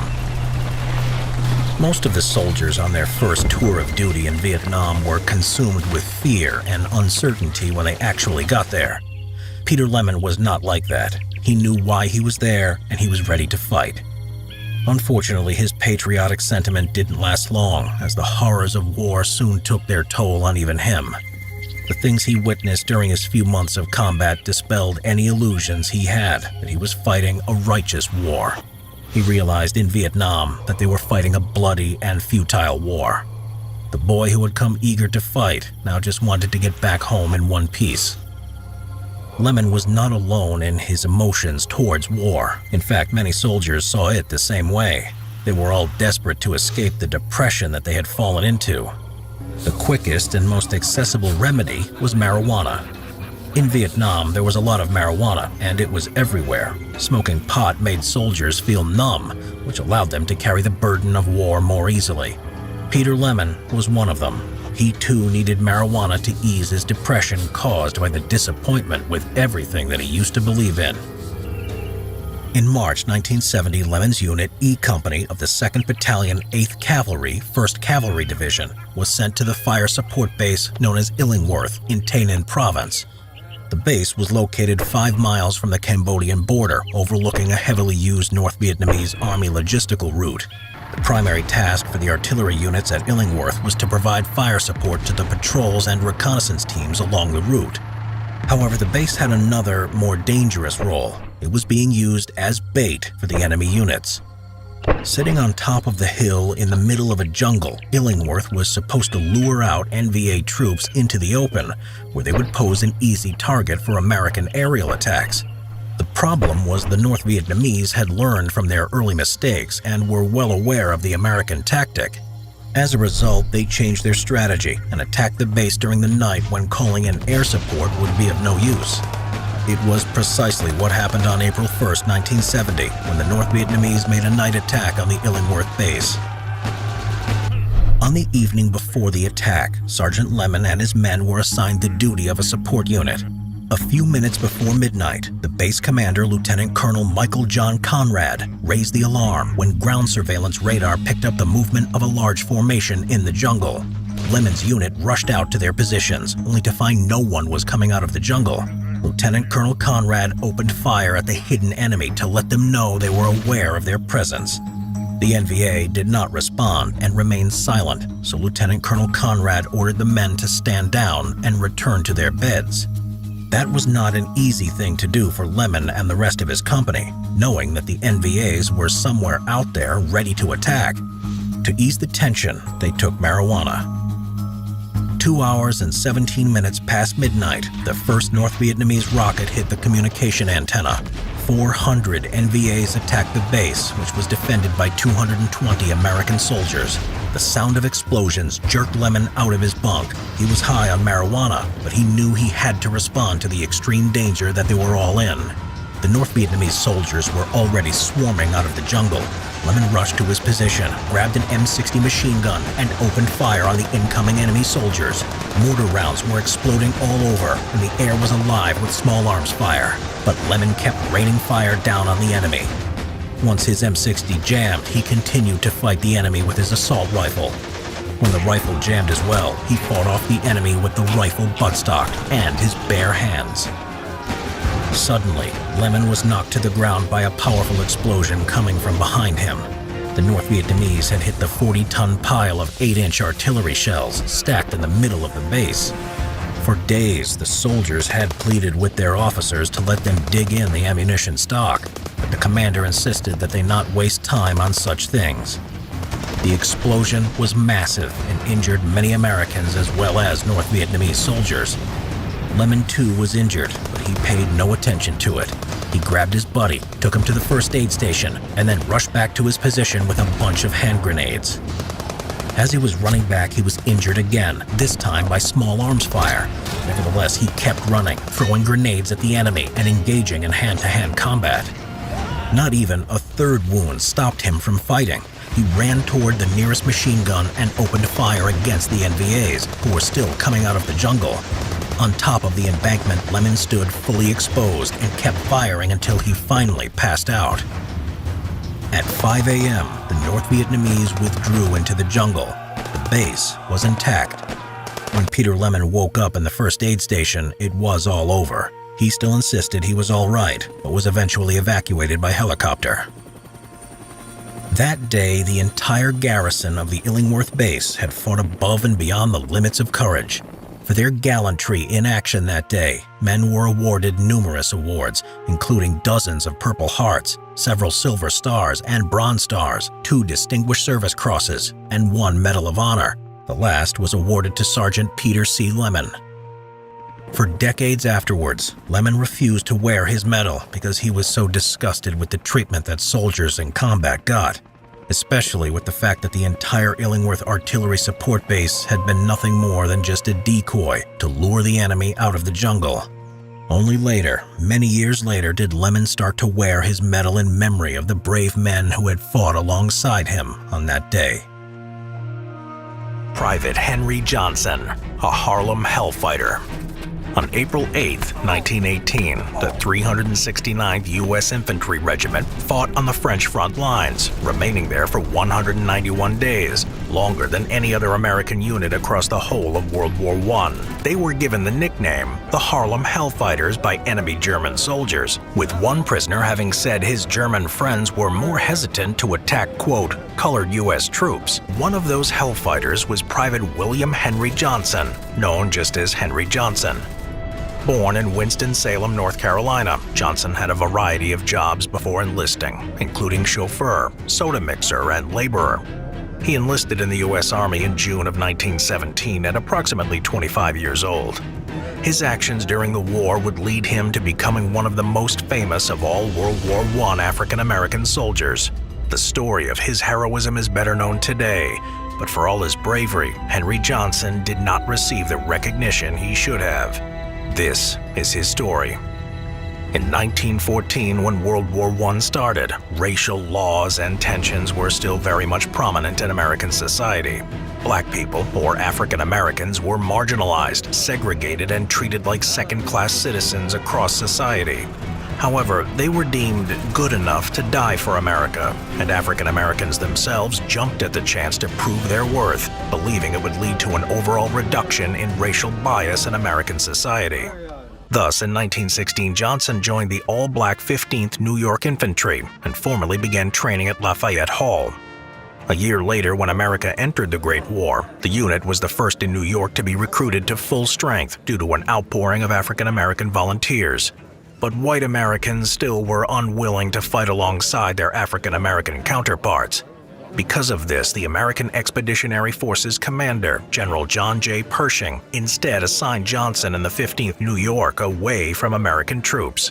Most of the soldiers on their first tour of duty in Vietnam were consumed with fear and uncertainty when they actually got there. Peter Lemon was not like that. He knew why he was there, and he was ready to fight. Unfortunately, his patriotic sentiment didn't last long, as the horrors of war soon took their toll on even him. The things he witnessed during his few months of combat dispelled any illusions he had that he was fighting a righteous war. He realized in Vietnam that they were fighting a bloody and futile war. The boy who had come eager to fight now just wanted to get back home in one piece. Lemon was not alone in his emotions towards war. In fact, many soldiers saw it the same way. They were all desperate to escape the depression that they had fallen into. The quickest and most accessible remedy was marijuana. In Vietnam, there was a lot of marijuana, and it was everywhere. Smoking pot made soldiers feel numb, which allowed them to carry the burden of war more easily. Peter Lemon was one of them. He too needed marijuana to ease his depression caused by the disappointment with everything that he used to believe in. In March 1970, Lemon's unit, E Company of the 2nd Battalion, 8th Cavalry, 1st Cavalry Division, was sent to the fire support base known as Illingworth in Tay Ninh Province. The base was located 5 miles from the Cambodian border, overlooking a heavily used North Vietnamese Army logistical route. The primary task for the artillery units at Illingworth was to provide fire support to the patrols and reconnaissance teams along the route. However, the base had another, more dangerous role. It was being used as bait for the enemy units. Sitting on top of the hill in the middle of a jungle, Illingworth was supposed to lure out NVA troops into the open, where they would pose an easy target for American aerial attacks. The problem was the North Vietnamese had learned from their early mistakes and were well aware of the American tactic. As a result, they changed their strategy and attacked the base during the night when calling in air support would be of no use. It was precisely what happened on April 1, 1970, when the North Vietnamese made a night attack on the Illingworth base. On the evening before the attack, Sergeant Lemon and his men were assigned the duty of a support unit. A few minutes before midnight, the base commander, Lieutenant Colonel Michael John Conrad, raised the alarm when ground surveillance radar picked up the movement of a large formation in the jungle. Lemon's unit rushed out to their positions, only to find no one was coming out of the jungle. Lieutenant Colonel Conrad opened fire at the hidden enemy to let them know they were aware of their presence. The NVA did not respond and remained silent, so Lieutenant Colonel Conrad ordered the men to stand down and return to their beds. That was not an easy thing to do for Lemon and the rest of his company, knowing that the NVAs were somewhere out there ready to attack. To ease the tension, they took marijuana. 2 hours and 17 minutes past midnight, the first North Vietnamese rocket hit the communication antenna. 400 NVAs attacked the base, which was defended by 220 American soldiers. The sound of explosions jerked Lemon out of his bunk. He was high on marijuana, but he knew he had to respond to the extreme danger that they were all in. The North Vietnamese soldiers were already swarming out of the jungle. Lemon rushed to his position, grabbed an M60 machine gun, and opened fire on the incoming enemy soldiers. Mortar rounds were exploding all over, and the air was alive with small arms fire. But Lemon kept raining fire down on the enemy. Once his M60 jammed, he continued to fight the enemy with his assault rifle. When the rifle jammed as well, he fought off the enemy with the rifle buttstock and his bare hands. Suddenly, Lemon was knocked to the ground by a powerful explosion coming from behind him. The North Vietnamese had hit the 40-ton pile of 8-inch artillery shells stacked in the middle of the base. For days, the soldiers had pleaded with their officers to let them dig in the ammunition stock, but the commander insisted that they not waste time on such things. The explosion was massive and injured many Americans as well as North Vietnamese soldiers. Lemon too was injured, but he paid no attention to it. He grabbed his buddy, took him to the first aid station, and then rushed back to his position with a bunch of hand grenades. As he was running back, he was injured again, this time by small arms fire. Nevertheless, he kept running, throwing grenades at the enemy and engaging in hand-to-hand combat. Not even a third wound stopped him from fighting. He ran toward the nearest machine gun and opened fire against the NVAs, who were still coming out of the jungle. On top of the embankment, Lemon stood fully exposed and kept firing until he finally passed out. At 5 a.m., the North Vietnamese withdrew into the jungle. The base was intact. When Peter Lemon woke up in the first aid station, it was all over. He still insisted he was all right, but was eventually evacuated by helicopter. That day, the entire garrison of the Illingworth base had fought above and beyond the limits of courage. For their gallantry in action that day, men were awarded numerous awards, including dozens of Purple Hearts, several Silver Stars and Bronze Stars, 2 Distinguished Service Crosses, and 1 Medal of Honor. The last was awarded to Sergeant Peter C. Lemon. For decades afterwards, Lemon refused to wear his medal because he was so disgusted with the treatment that soldiers in combat got, especially with the fact that the entire Illingworth Artillery Support Base had been nothing more than just a decoy to lure the enemy out of the jungle. Only later, many years later, did Lemon start to wear his medal in memory of the brave men who had fought alongside him on that day. Private Henry Johnson, a Harlem hellfighter. On April 8, 1918, the 369th U.S. Infantry Regiment fought on the French front lines, remaining there for 191 days, longer than any other American unit across the whole of World War I. They were given the nickname the Harlem Hellfighters by enemy German soldiers, with one prisoner having said his German friends were more hesitant to attack, quote, colored U.S. troops. One of those Hellfighters was Private William Henry Johnson, known just as Henry Johnson. Born in Winston-Salem, North Carolina, Johnson had a variety of jobs before enlisting, including chauffeur, soda mixer, and laborer. He enlisted in the U.S. Army in June of 1917 at approximately 25 years old. His actions during the war would lead him to becoming one of the most famous of all World War I African-American soldiers. The story of his heroism is better known today, but for all his bravery, Henry Johnson did not receive the recognition he should have. This is his story. In 1914, when World War I started, racial laws and tensions were still very much prominent in American society. Black people, or African Americans, were marginalized, segregated, and treated like second-class citizens across society. However, they were deemed good enough to die for America, and African Americans themselves jumped at the chance to prove their worth, believing it would lead to an overall reduction in racial bias in American society. Thus, in 1916, Johnson joined the all-black 15th New York Infantry and formally began training at Lafayette Hall. A year later, when America entered the Great War, the unit was the first in New York to be recruited to full strength due to an outpouring of African American volunteers. But white Americans still were unwilling to fight alongside their African American counterparts. Because of this, the American Expeditionary Forces commander, General John J. Pershing, instead assigned Johnson and the 15th New York away from American troops.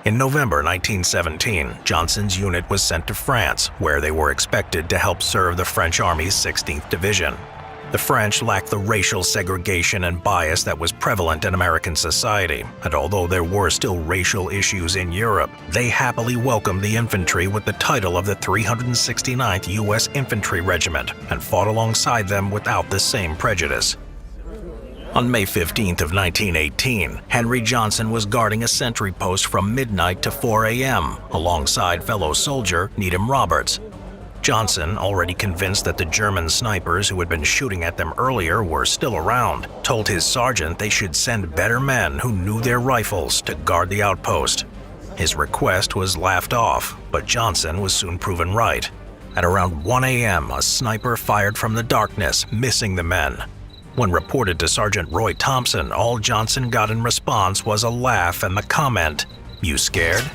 In November 1917, Johnson's unit was sent to France, where they were expected to help serve the French Army's 16th Division. The French lacked the racial segregation and bias that was prevalent in American society, and although there were still racial issues in Europe, they happily welcomed the infantry with the title of the 369th U.S. Infantry Regiment and fought alongside them without the same prejudice. On May 15th of 1918, Henry Johnson was guarding a sentry post from midnight to 4 a.m. alongside fellow soldier Needham Roberts. Johnson, already convinced that the German snipers who had been shooting at them earlier were still around, told his sergeant they should send better men who knew their rifles to guard the outpost. His request was laughed off, but Johnson was soon proven right. At around 1 a.m., a sniper fired from the darkness, missing the men. When reported to Sergeant Roy Thompson, all Johnson got in response was a laugh and the comment, "You scared?"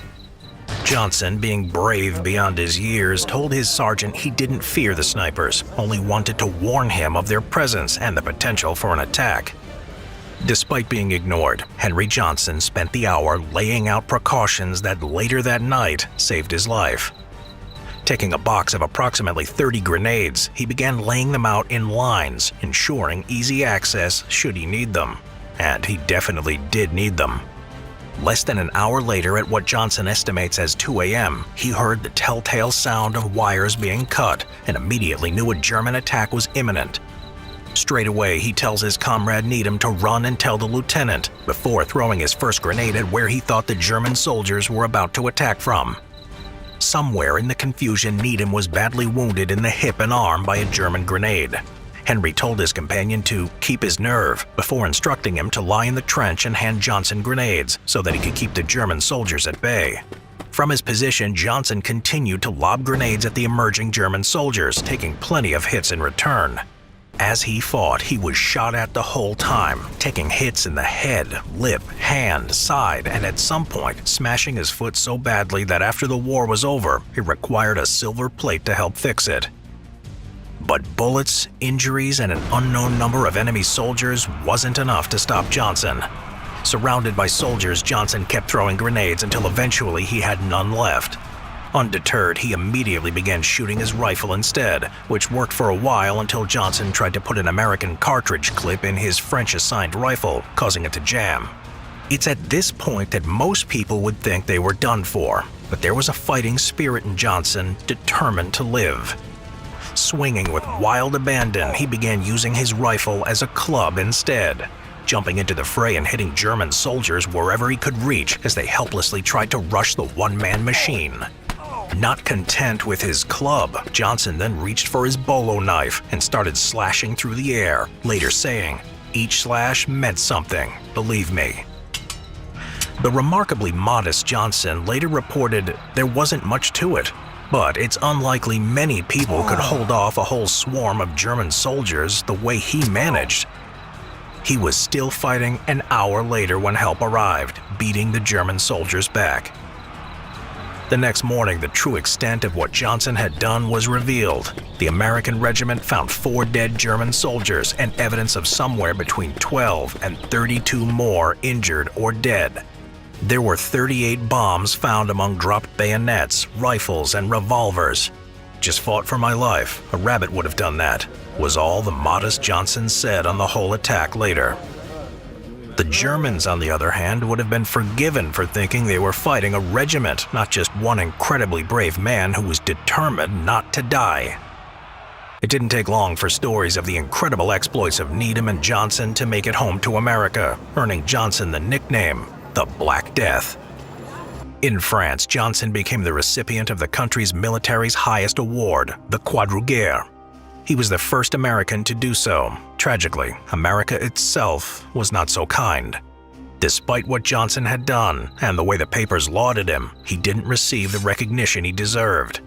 Johnson, being brave beyond his years, told his sergeant he didn't fear the snipers, only wanted to warn him of their presence and the potential for an attack. Despite being ignored, Henry Johnson spent the hour laying out precautions that later that night saved his life. Taking a box of approximately 30 grenades, he began laying them out in lines, ensuring easy access should he need them. And he definitely did need them. Less than an hour later, at what Johnson estimates as 2 a.m., he heard the telltale sound of wires being cut and immediately knew a German attack was imminent. Straight away, he tells his comrade Needham to run and tell the lieutenant before throwing his first grenade at where he thought the German soldiers were about to attack from. Somewhere in the confusion, Needham was badly wounded in the hip and arm by a German grenade. Henry told his companion to keep his nerve before instructing him to lie in the trench and hand Johnson grenades so that he could keep the German soldiers at bay. From his position, Johnson continued to lob grenades at the emerging German soldiers, taking plenty of hits in return. As he fought, he was shot at the whole time, taking hits in the head, lip, hand, side, and at some point smashing his foot so badly that after the war was over, he required a silver plate to help fix it. But bullets, injuries, and an unknown number of enemy soldiers wasn't enough to stop Johnson. Surrounded by soldiers, Johnson kept throwing grenades until eventually he had none left. Undeterred, he immediately began shooting his rifle instead, which worked for a while until Johnson tried to put an American cartridge clip in his French-assigned rifle, causing it to jam. It's at this point that most people would think they were done for, but there was a fighting spirit in Johnson, determined to live. Swinging with wild abandon, he began using his rifle as a club instead, jumping into the fray and hitting German soldiers wherever he could reach as they helplessly tried to rush the one-man machine. Not content with his club, Johnson then reached for his bolo knife and started slashing through the air, later saying, "Each slash meant something, believe me." The remarkably modest Johnson later reported there wasn't much to it, but it's unlikely many people could hold off a whole swarm of German soldiers the way he managed. He was still fighting an hour later when help arrived, beating the German soldiers back. The next morning, the true extent of what Johnson had done was revealed. The American regiment found 4 dead German soldiers and evidence of somewhere between 12 and 32 more injured or dead. There were 38 bombs found among dropped bayonets, rifles, and revolvers. "Just fought for my life. A rabbit would have done that," was all the modest Johnson said on the whole attack later. The Germans, on the other hand, would have been forgiven for thinking they were fighting a regiment, not just one incredibly brave man who was determined not to die. It didn't take long for stories of the incredible exploits of Needham and Johnson to make it home to America, earning Johnson the nickname, the Black Death. In France, Johnson became the recipient of the country's military's highest award, the Croix de Guerre. He was the first American to do so. Tragically, America itself was not so kind. Despite what Johnson had done and the way the papers lauded him, he didn't receive the recognition he deserved.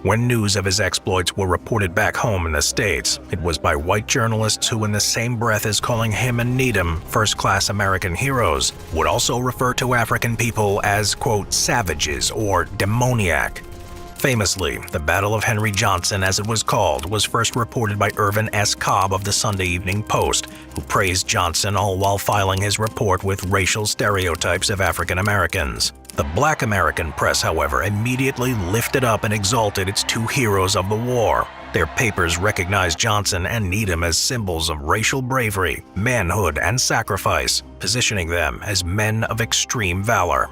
When news of his exploits were reported back home in the States, it was by white journalists who, in the same breath as calling him and Needham first-class American heroes, would also refer to African people as, quote, savages or demoniac. Famously, the Battle of Henry Johnson, as it was called, was first reported by Irvin S. Cobb of the Sunday Evening Post, who praised Johnson all while filing his report with racial stereotypes of African Americans. The Black American press, however, immediately lifted up and exalted its 2 heroes of the war. Their papers recognized Johnson and Needham as symbols of racial bravery, manhood, and sacrifice, positioning them as men of extreme valor.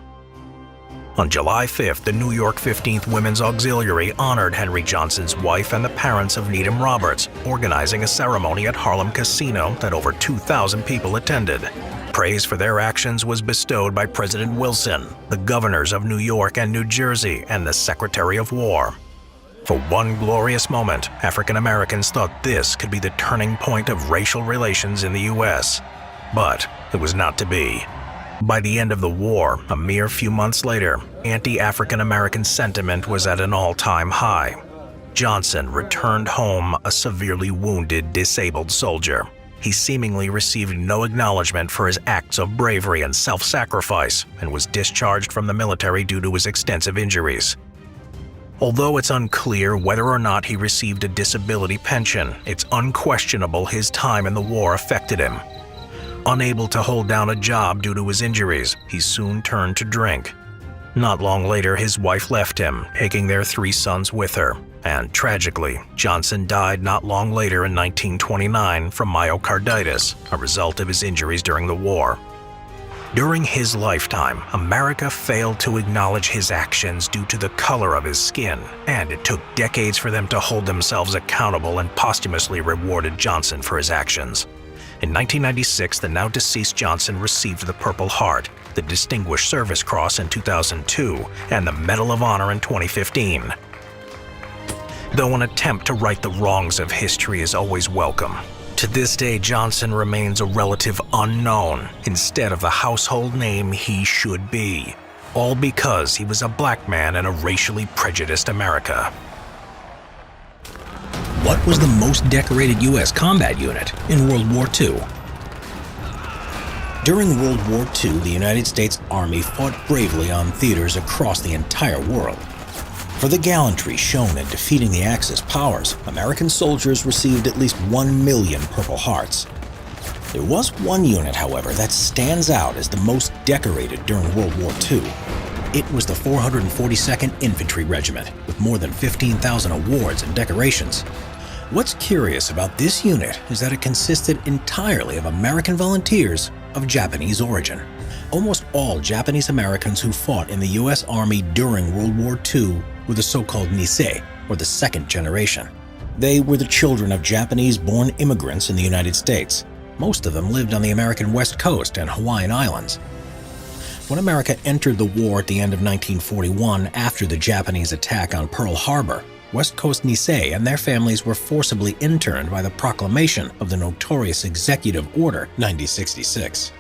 On July 5th, the New York 15th Women's Auxiliary honored Henry Johnson's wife and the parents of Needham Roberts, organizing a ceremony at Harlem Casino that over 2,000 people attended. Praise for their actions was bestowed by President Wilson, the governors of New York and New Jersey, and the Secretary of War. For one glorious moment, African Americans thought this could be the turning point of racial relations in the U.S. But it was not to be. By the end of the war, a mere few months later, anti-African American sentiment was at an all-time high. Johnson returned home a severely wounded, disabled soldier. He seemingly received no acknowledgement for his acts of bravery and self-sacrifice and was discharged from the military due to his extensive injuries. Although it's unclear whether or not he received a disability pension, it's unquestionable his time in the war affected him. Unable to hold down a job due to his injuries, he soon turned to drink. Not long later, his wife left him, taking their 3 sons with her. And tragically, Johnson died not long later in 1929 from myocarditis, a result of his injuries during the war. During his lifetime, America failed to acknowledge his actions due to the color of his skin, and it took decades for them to hold themselves accountable and posthumously rewarded Johnson for his actions. In 1996, the now-deceased Johnson received the Purple Heart, the Distinguished Service Cross in 2002, and the Medal of Honor in 2015. Though an attempt to right the wrongs of history is always welcome, to this day Johnson remains a relative unknown instead of the household name he should be, all because he was a black man in a racially prejudiced America. What was the most decorated U.S. combat unit in World War II? During World War II, the United States Army fought bravely on theaters across the entire world. For the gallantry shown in defeating the Axis powers, American soldiers received at least 1 million Purple Hearts. There was one unit, however, that stands out as the most decorated during World War II. It was the 442nd Infantry Regiment, with more than 15,000 awards and decorations. What's curious about this unit is that it consisted entirely of American volunteers of Japanese origin. Almost all Japanese Americans who fought in the U.S. Army during World War II were the so-called Nisei, or the second generation. They were the children of Japanese-born immigrants in the United States. Most of them lived on the American West Coast and Hawaiian Islands. When America entered the war at the end of 1941 after the Japanese attack on Pearl Harbor, West Coast Nisei and their families were forcibly interned by the proclamation of the notorious Executive Order 9066.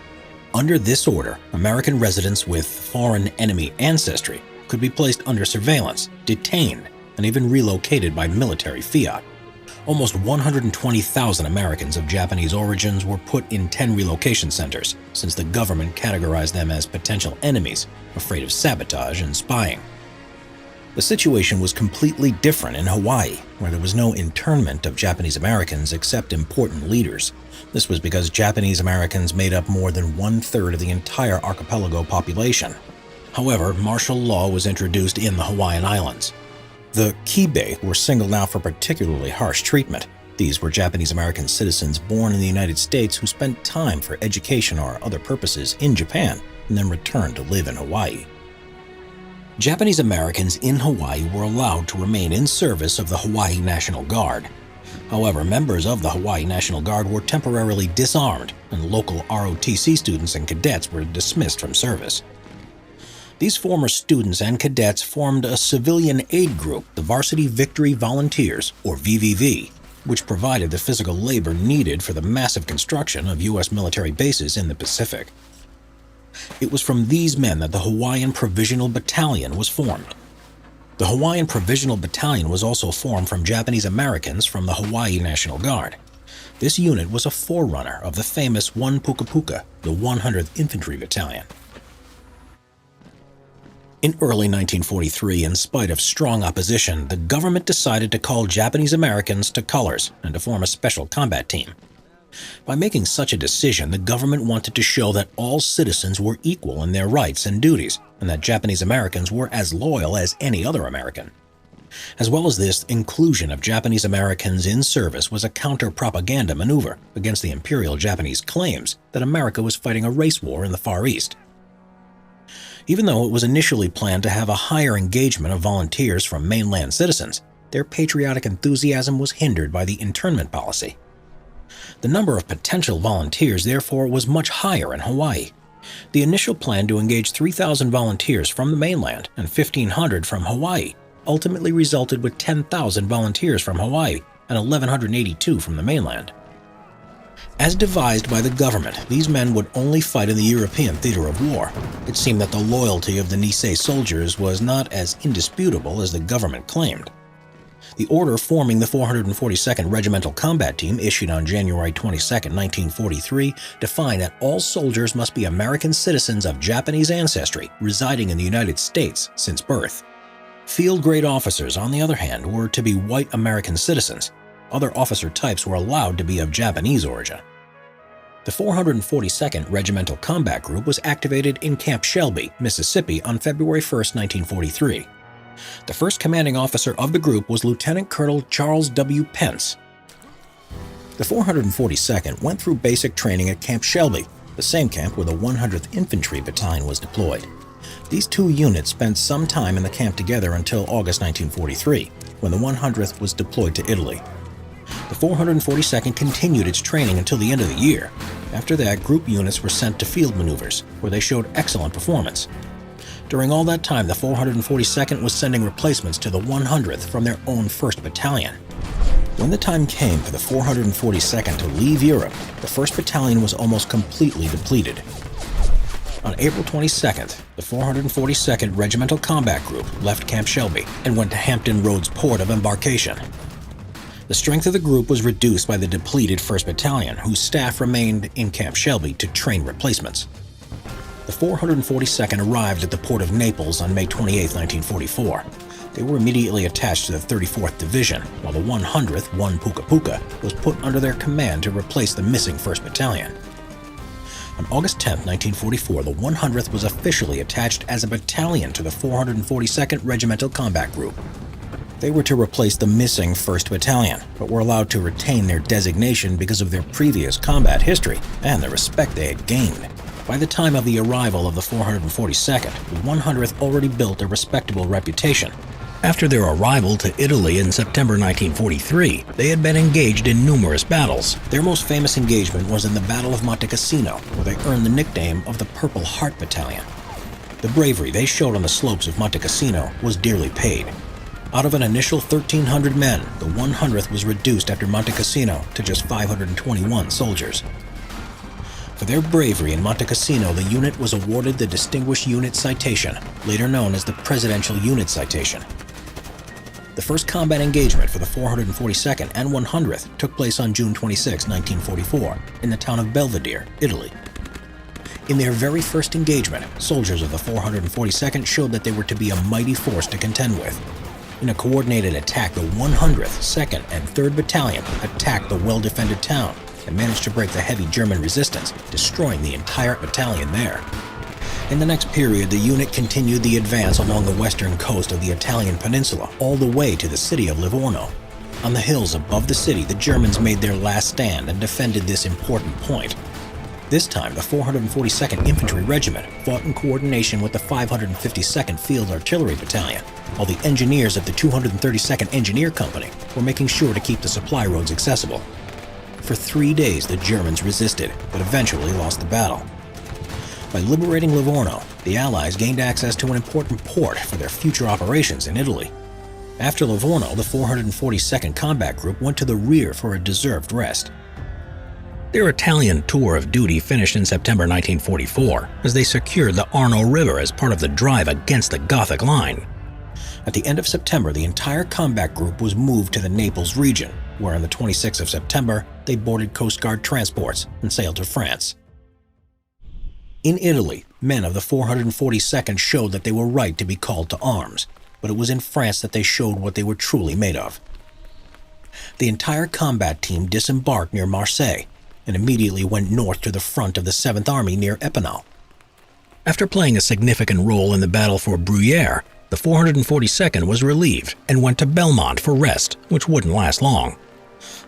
Under this order, American residents with foreign enemy ancestry could be placed under surveillance, detained, and even relocated by military fiat. Almost 120,000 Americans of Japanese origins were put in 10 relocation centers, since the government categorized them as potential enemies, afraid of sabotage and spying. The situation was completely different in Hawaii, where there was no internment of Japanese Americans except important leaders. This was because Japanese Americans made up more than 1/3 of the entire archipelago population. However, martial law was introduced in the Hawaiian Islands. The Keeble were singled out for particularly harsh treatment. These were Japanese American citizens born in the United States who spent time for education or other purposes in Japan and then returned to live in Hawaii. Japanese Americans in Hawaii were allowed to remain in service of the Hawaii National Guard. However, members of the Hawaii National Guard were temporarily disarmed, and local ROTC students and cadets were dismissed from service. These former students and cadets formed a civilian aid group, the Varsity Victory Volunteers, or VVV, which provided the physical labor needed for the massive construction of U.S. military bases in the Pacific. It was from these men that the Hawaiian Provisional Battalion was formed. The Hawaiian Provisional Battalion was also formed from Japanese Americans from the Hawaii National Guard. This unit was a forerunner of the famous 1 Puka Puka, the 100th Infantry Battalion. In early 1943, in spite of strong opposition, the government decided to call Japanese Americans to colors and to form a special combat team. By making such a decision, the government wanted to show that all citizens were equal in their rights and duties, and that Japanese Americans were as loyal as any other American. As well as this, inclusion of Japanese Americans in service was a counter-propaganda maneuver against the Imperial Japanese claims that America was fighting a race war in the Far East. Even though it was initially planned to have a higher engagement of volunteers from mainland citizens, their patriotic enthusiasm was hindered by the internment policy. The number of potential volunteers, therefore, was much higher in Hawaii. The initial plan to engage 3,000 volunteers from the mainland and 1,500 from Hawaii ultimately resulted with 10,000 volunteers from Hawaii and 1,182 from the mainland. As devised by the government, these men would only fight in the European theater of war. It seemed that the loyalty of the Nisei soldiers was not as indisputable as the government claimed. The order forming the 442nd Regimental Combat Team, issued on January 22, 1943, defined that all soldiers must be American citizens of Japanese ancestry residing in the United States since birth. Field grade officers, on the other hand, were to be white American citizens. Other officer types were allowed to be of Japanese origin. The 442nd Regimental Combat Group was activated in Camp Shelby, Mississippi on February 1, 1943. The first commanding officer of the group was Lieutenant Colonel Charles W. Pence. The 442nd went through basic training at Camp Shelby, the same camp where the 100th Infantry Battalion was deployed. These two units spent some time in the camp together until August 1943, when the 100th was deployed to Italy. The The 442nd continued its training until the end of the year. After that, group units were sent to field maneuvers, where they showed excellent performance. During all that time, the 442nd was sending replacements to the 100th from their own 1st Battalion. When the time came for the 442nd to leave Europe, the 1st Battalion was almost completely depleted. On April 22nd, the 442nd Regimental Combat Group left Camp Shelby and went to Hampton Roads port of embarkation. The strength of the group was reduced by the depleted 1st Battalion, whose staff remained in Camp Shelby to train replacements. The 442nd arrived at the port of Naples on May 28, 1944. They were immediately attached to the 34th Division, while the 100th, 1 Puka Puka, was put under their command to replace the missing 1st Battalion. On August 10, 1944, the 100th was officially attached as a battalion to the 442nd Regimental Combat Group. They were to replace the missing 1st Battalion, but were allowed to retain their designation because of their previous combat history and the respect they had gained. By the time of the arrival of the 442nd, the 100th already built a respectable reputation. After their arrival to Italy in September 1943, they had been engaged in numerous battles. Their most famous engagement was in the Battle of Monte Cassino, where they earned the nickname of the Purple Heart Battalion. The bravery they showed on the slopes of Monte Cassino was dearly paid. Out of an initial 1,300 men, the 100th was reduced after Monte Cassino to just 521 soldiers. For their bravery in Monte Cassino, the unit was awarded the Distinguished Unit Citation, later known as the Presidential Unit Citation. The first combat engagement for the 442nd and 100th took place on June 26, 1944, in the town of Belvedere, Italy. In their very first engagement, soldiers of the 442nd showed that they were to be a mighty force to contend with. In a coordinated attack, the 100th, 2nd, and 3rd Battalion attacked the well-defended town and managed to break the heavy German resistance, destroying the entire battalion there. In the next period, the unit continued the advance along the western coast of the Italian peninsula, all the way to the city of Livorno. On the hills above the city, the Germans made their last stand and defended this important point. This time, the 442nd Infantry Regiment fought in coordination with the 552nd Field Artillery Battalion, while the engineers of the 232nd Engineer Company were making sure to keep the supply roads accessible. For 3 days, the Germans resisted, but eventually lost the battle. By liberating Livorno, the Allies gained access to an important port for their future operations in Italy. After Livorno, the 442nd Combat Group went to the rear for a deserved rest. Their Italian tour of duty finished in September 1944, as they secured the Arno River as part of the drive against the Gothic Line. At the end of September, the entire combat group was moved to the Naples region, where on the 26th of September, they boarded Coast Guard transports and sailed to France. In Italy, men of the 442nd showed that they were right to be called to arms, but it was in France that they showed what they were truly made of. The entire combat team disembarked near Marseille and immediately went north to the front of the 7th Army near Epinal. After playing a significant role in the battle for Bruyères, the 442nd was relieved and went to Belmont for rest, which wouldn't last long.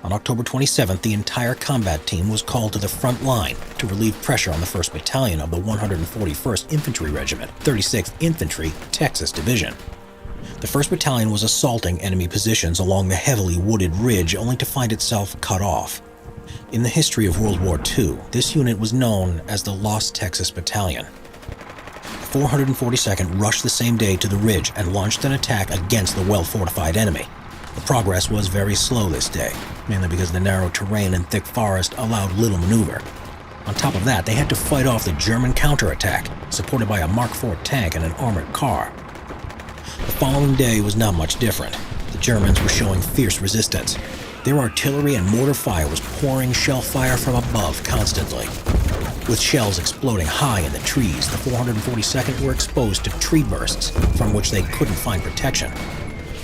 On October 27th, the entire combat team was called to the front line to relieve pressure on the 1st Battalion of the 141st Infantry Regiment, 36th Infantry, Texas Division. The 1st Battalion was assaulting enemy positions along the heavily wooded ridge only to find itself cut off. In the history of World War II, this unit was known as the Lost Texas Battalion. The 442nd rushed the same day to the ridge and launched an attack against the well-fortified enemy. The progress was very slow this day, mainly because the narrow terrain and thick forest allowed little maneuver. On top of that, they had to fight off the German counterattack, supported by a Mark IV tank and an armored car. The following day was not much different. The Germans were showing fierce resistance. Their artillery and mortar fire was pouring shell fire from above constantly. With shells exploding high in the trees, the 442nd were exposed to tree bursts from which they couldn't find protection.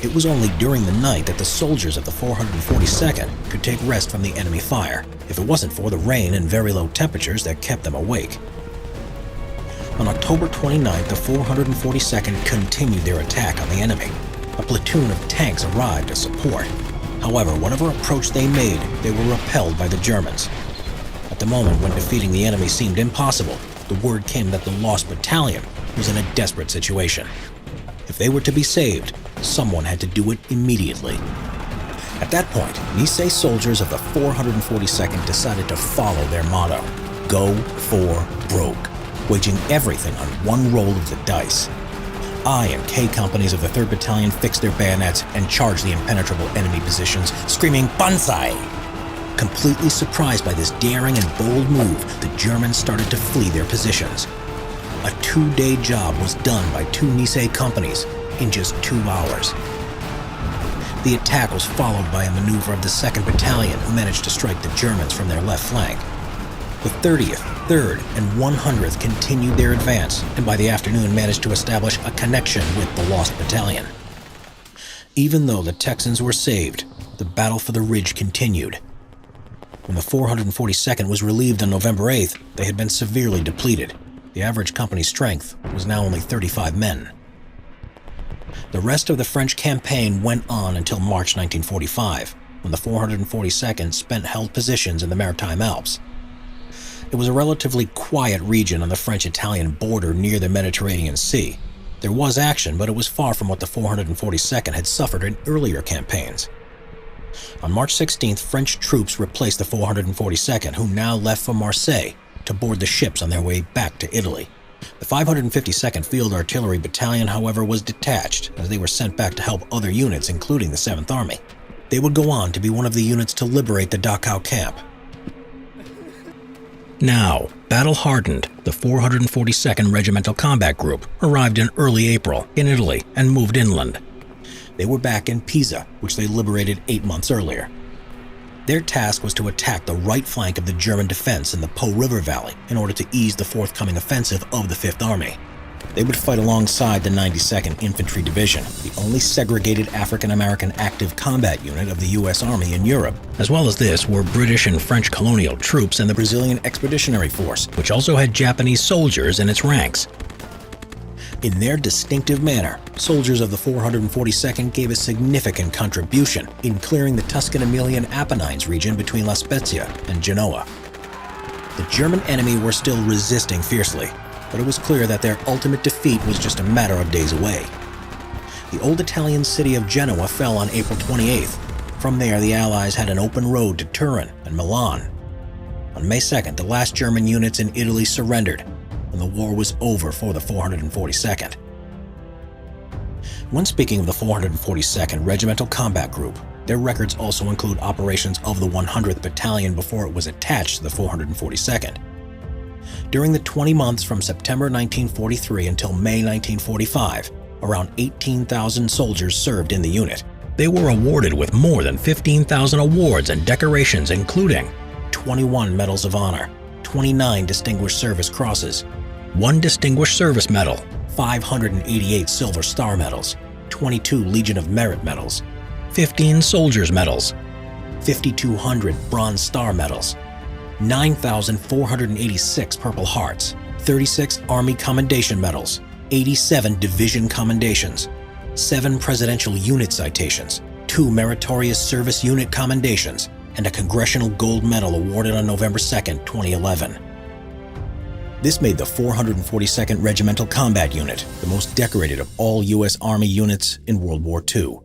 It was only during the night that the soldiers of the 442nd could take rest from the enemy fire, if it wasn't for the rain and very low temperatures that kept them awake. On October 29th, the 442nd continued their attack on the enemy. A platoon of tanks arrived as support. However, whatever approach they made, they were repelled by the Germans. At the moment when defeating the enemy seemed impossible, the word came that the Lost Battalion was in a desperate situation. If they were to be saved, someone had to do it immediately. At that point, Nisei soldiers of the 442nd decided to follow their motto, go for broke, waging everything on one roll of the dice. I and K companies of the 3rd Battalion fixed their bayonets and charged the impenetrable enemy positions, screaming Banzai! Completely surprised by this daring and bold move, the Germans started to flee their positions. A 2-day job was done by 2 Nisei companies in just 2 hours. The attack was followed by a maneuver of the 2nd Battalion, who managed to strike the Germans from their left flank. The 30th, 3rd, and 100th continued their advance, and by the afternoon managed to establish a connection with the lost battalion. Even though the Texans were saved, the battle for the ridge continued. When the 442nd was relieved on November 8th, they had been severely depleted. The average company strength was now only 35 men. The rest of the French campaign went on until March 1945, when the 442nd spent held positions in the Maritime Alps. It was a relatively quiet region on the French-Italian border near the Mediterranean Sea. There was action, but it was far from what the 442nd had suffered in earlier campaigns. On March 16th, French troops replaced the 442nd, who now left for Marseille to board the ships on their way back to Italy. The 552nd Field Artillery Battalion, however, was detached, as they were sent back to help other units, including the 7th Army. They would go on to be one of the units to liberate the Dachau camp. Now, battle-hardened, the 442nd Regimental Combat Group arrived in early April in Italy and moved inland. They were back in Pisa, which they liberated 8 months earlier. Their task was to attack the right flank of the German defense in the Po River Valley in order to ease the forthcoming offensive of the 5th Army. They would fight alongside the 92nd Infantry Division, the only segregated African-American active combat unit of the U.S. Army in Europe. As well as this were British and French colonial troops and The Brazilian Expeditionary Force, which also had Japanese soldiers in its ranks. in their distinctive manner, soldiers of the 442nd gave a significant contribution in clearing the Tuscan-Emilian Apennines region between La Spezia and Genoa. The German enemy were still resisting fiercely, but it was clear that their ultimate defeat was just a matter of days away. The old Italian city of Genoa fell on April 28th. From there, the Allies had an open road to Turin and Milan. On May 2nd, the last German units in Italy surrendered, and the war was over for the 442nd. When speaking of the 442nd Regimental Combat Group, their records also include operations of the 100th Battalion before it was attached to the 442nd. During the 20 months from September 1943 until May 1945, around 18,000 soldiers served in the unit. They were awarded with more than 15,000 awards and decorations, including 21 Medals of Honor, 29 Distinguished Service Crosses, 1 Distinguished Service Medal, 588 Silver Star Medals, 22 Legion of Merit Medals, 15 Soldiers Medals, 5,200 Bronze Star Medals, 9,486 Purple Hearts, 36 Army Commendation Medals, 87 Division Commendations, 7 Presidential Unit Citations, 2 Meritorious Service Unit Commendations, and a Congressional Gold Medal awarded on November 2, 2011. This made the 442nd Regimental Combat Unit the most decorated of all U.S. Army units in World War II.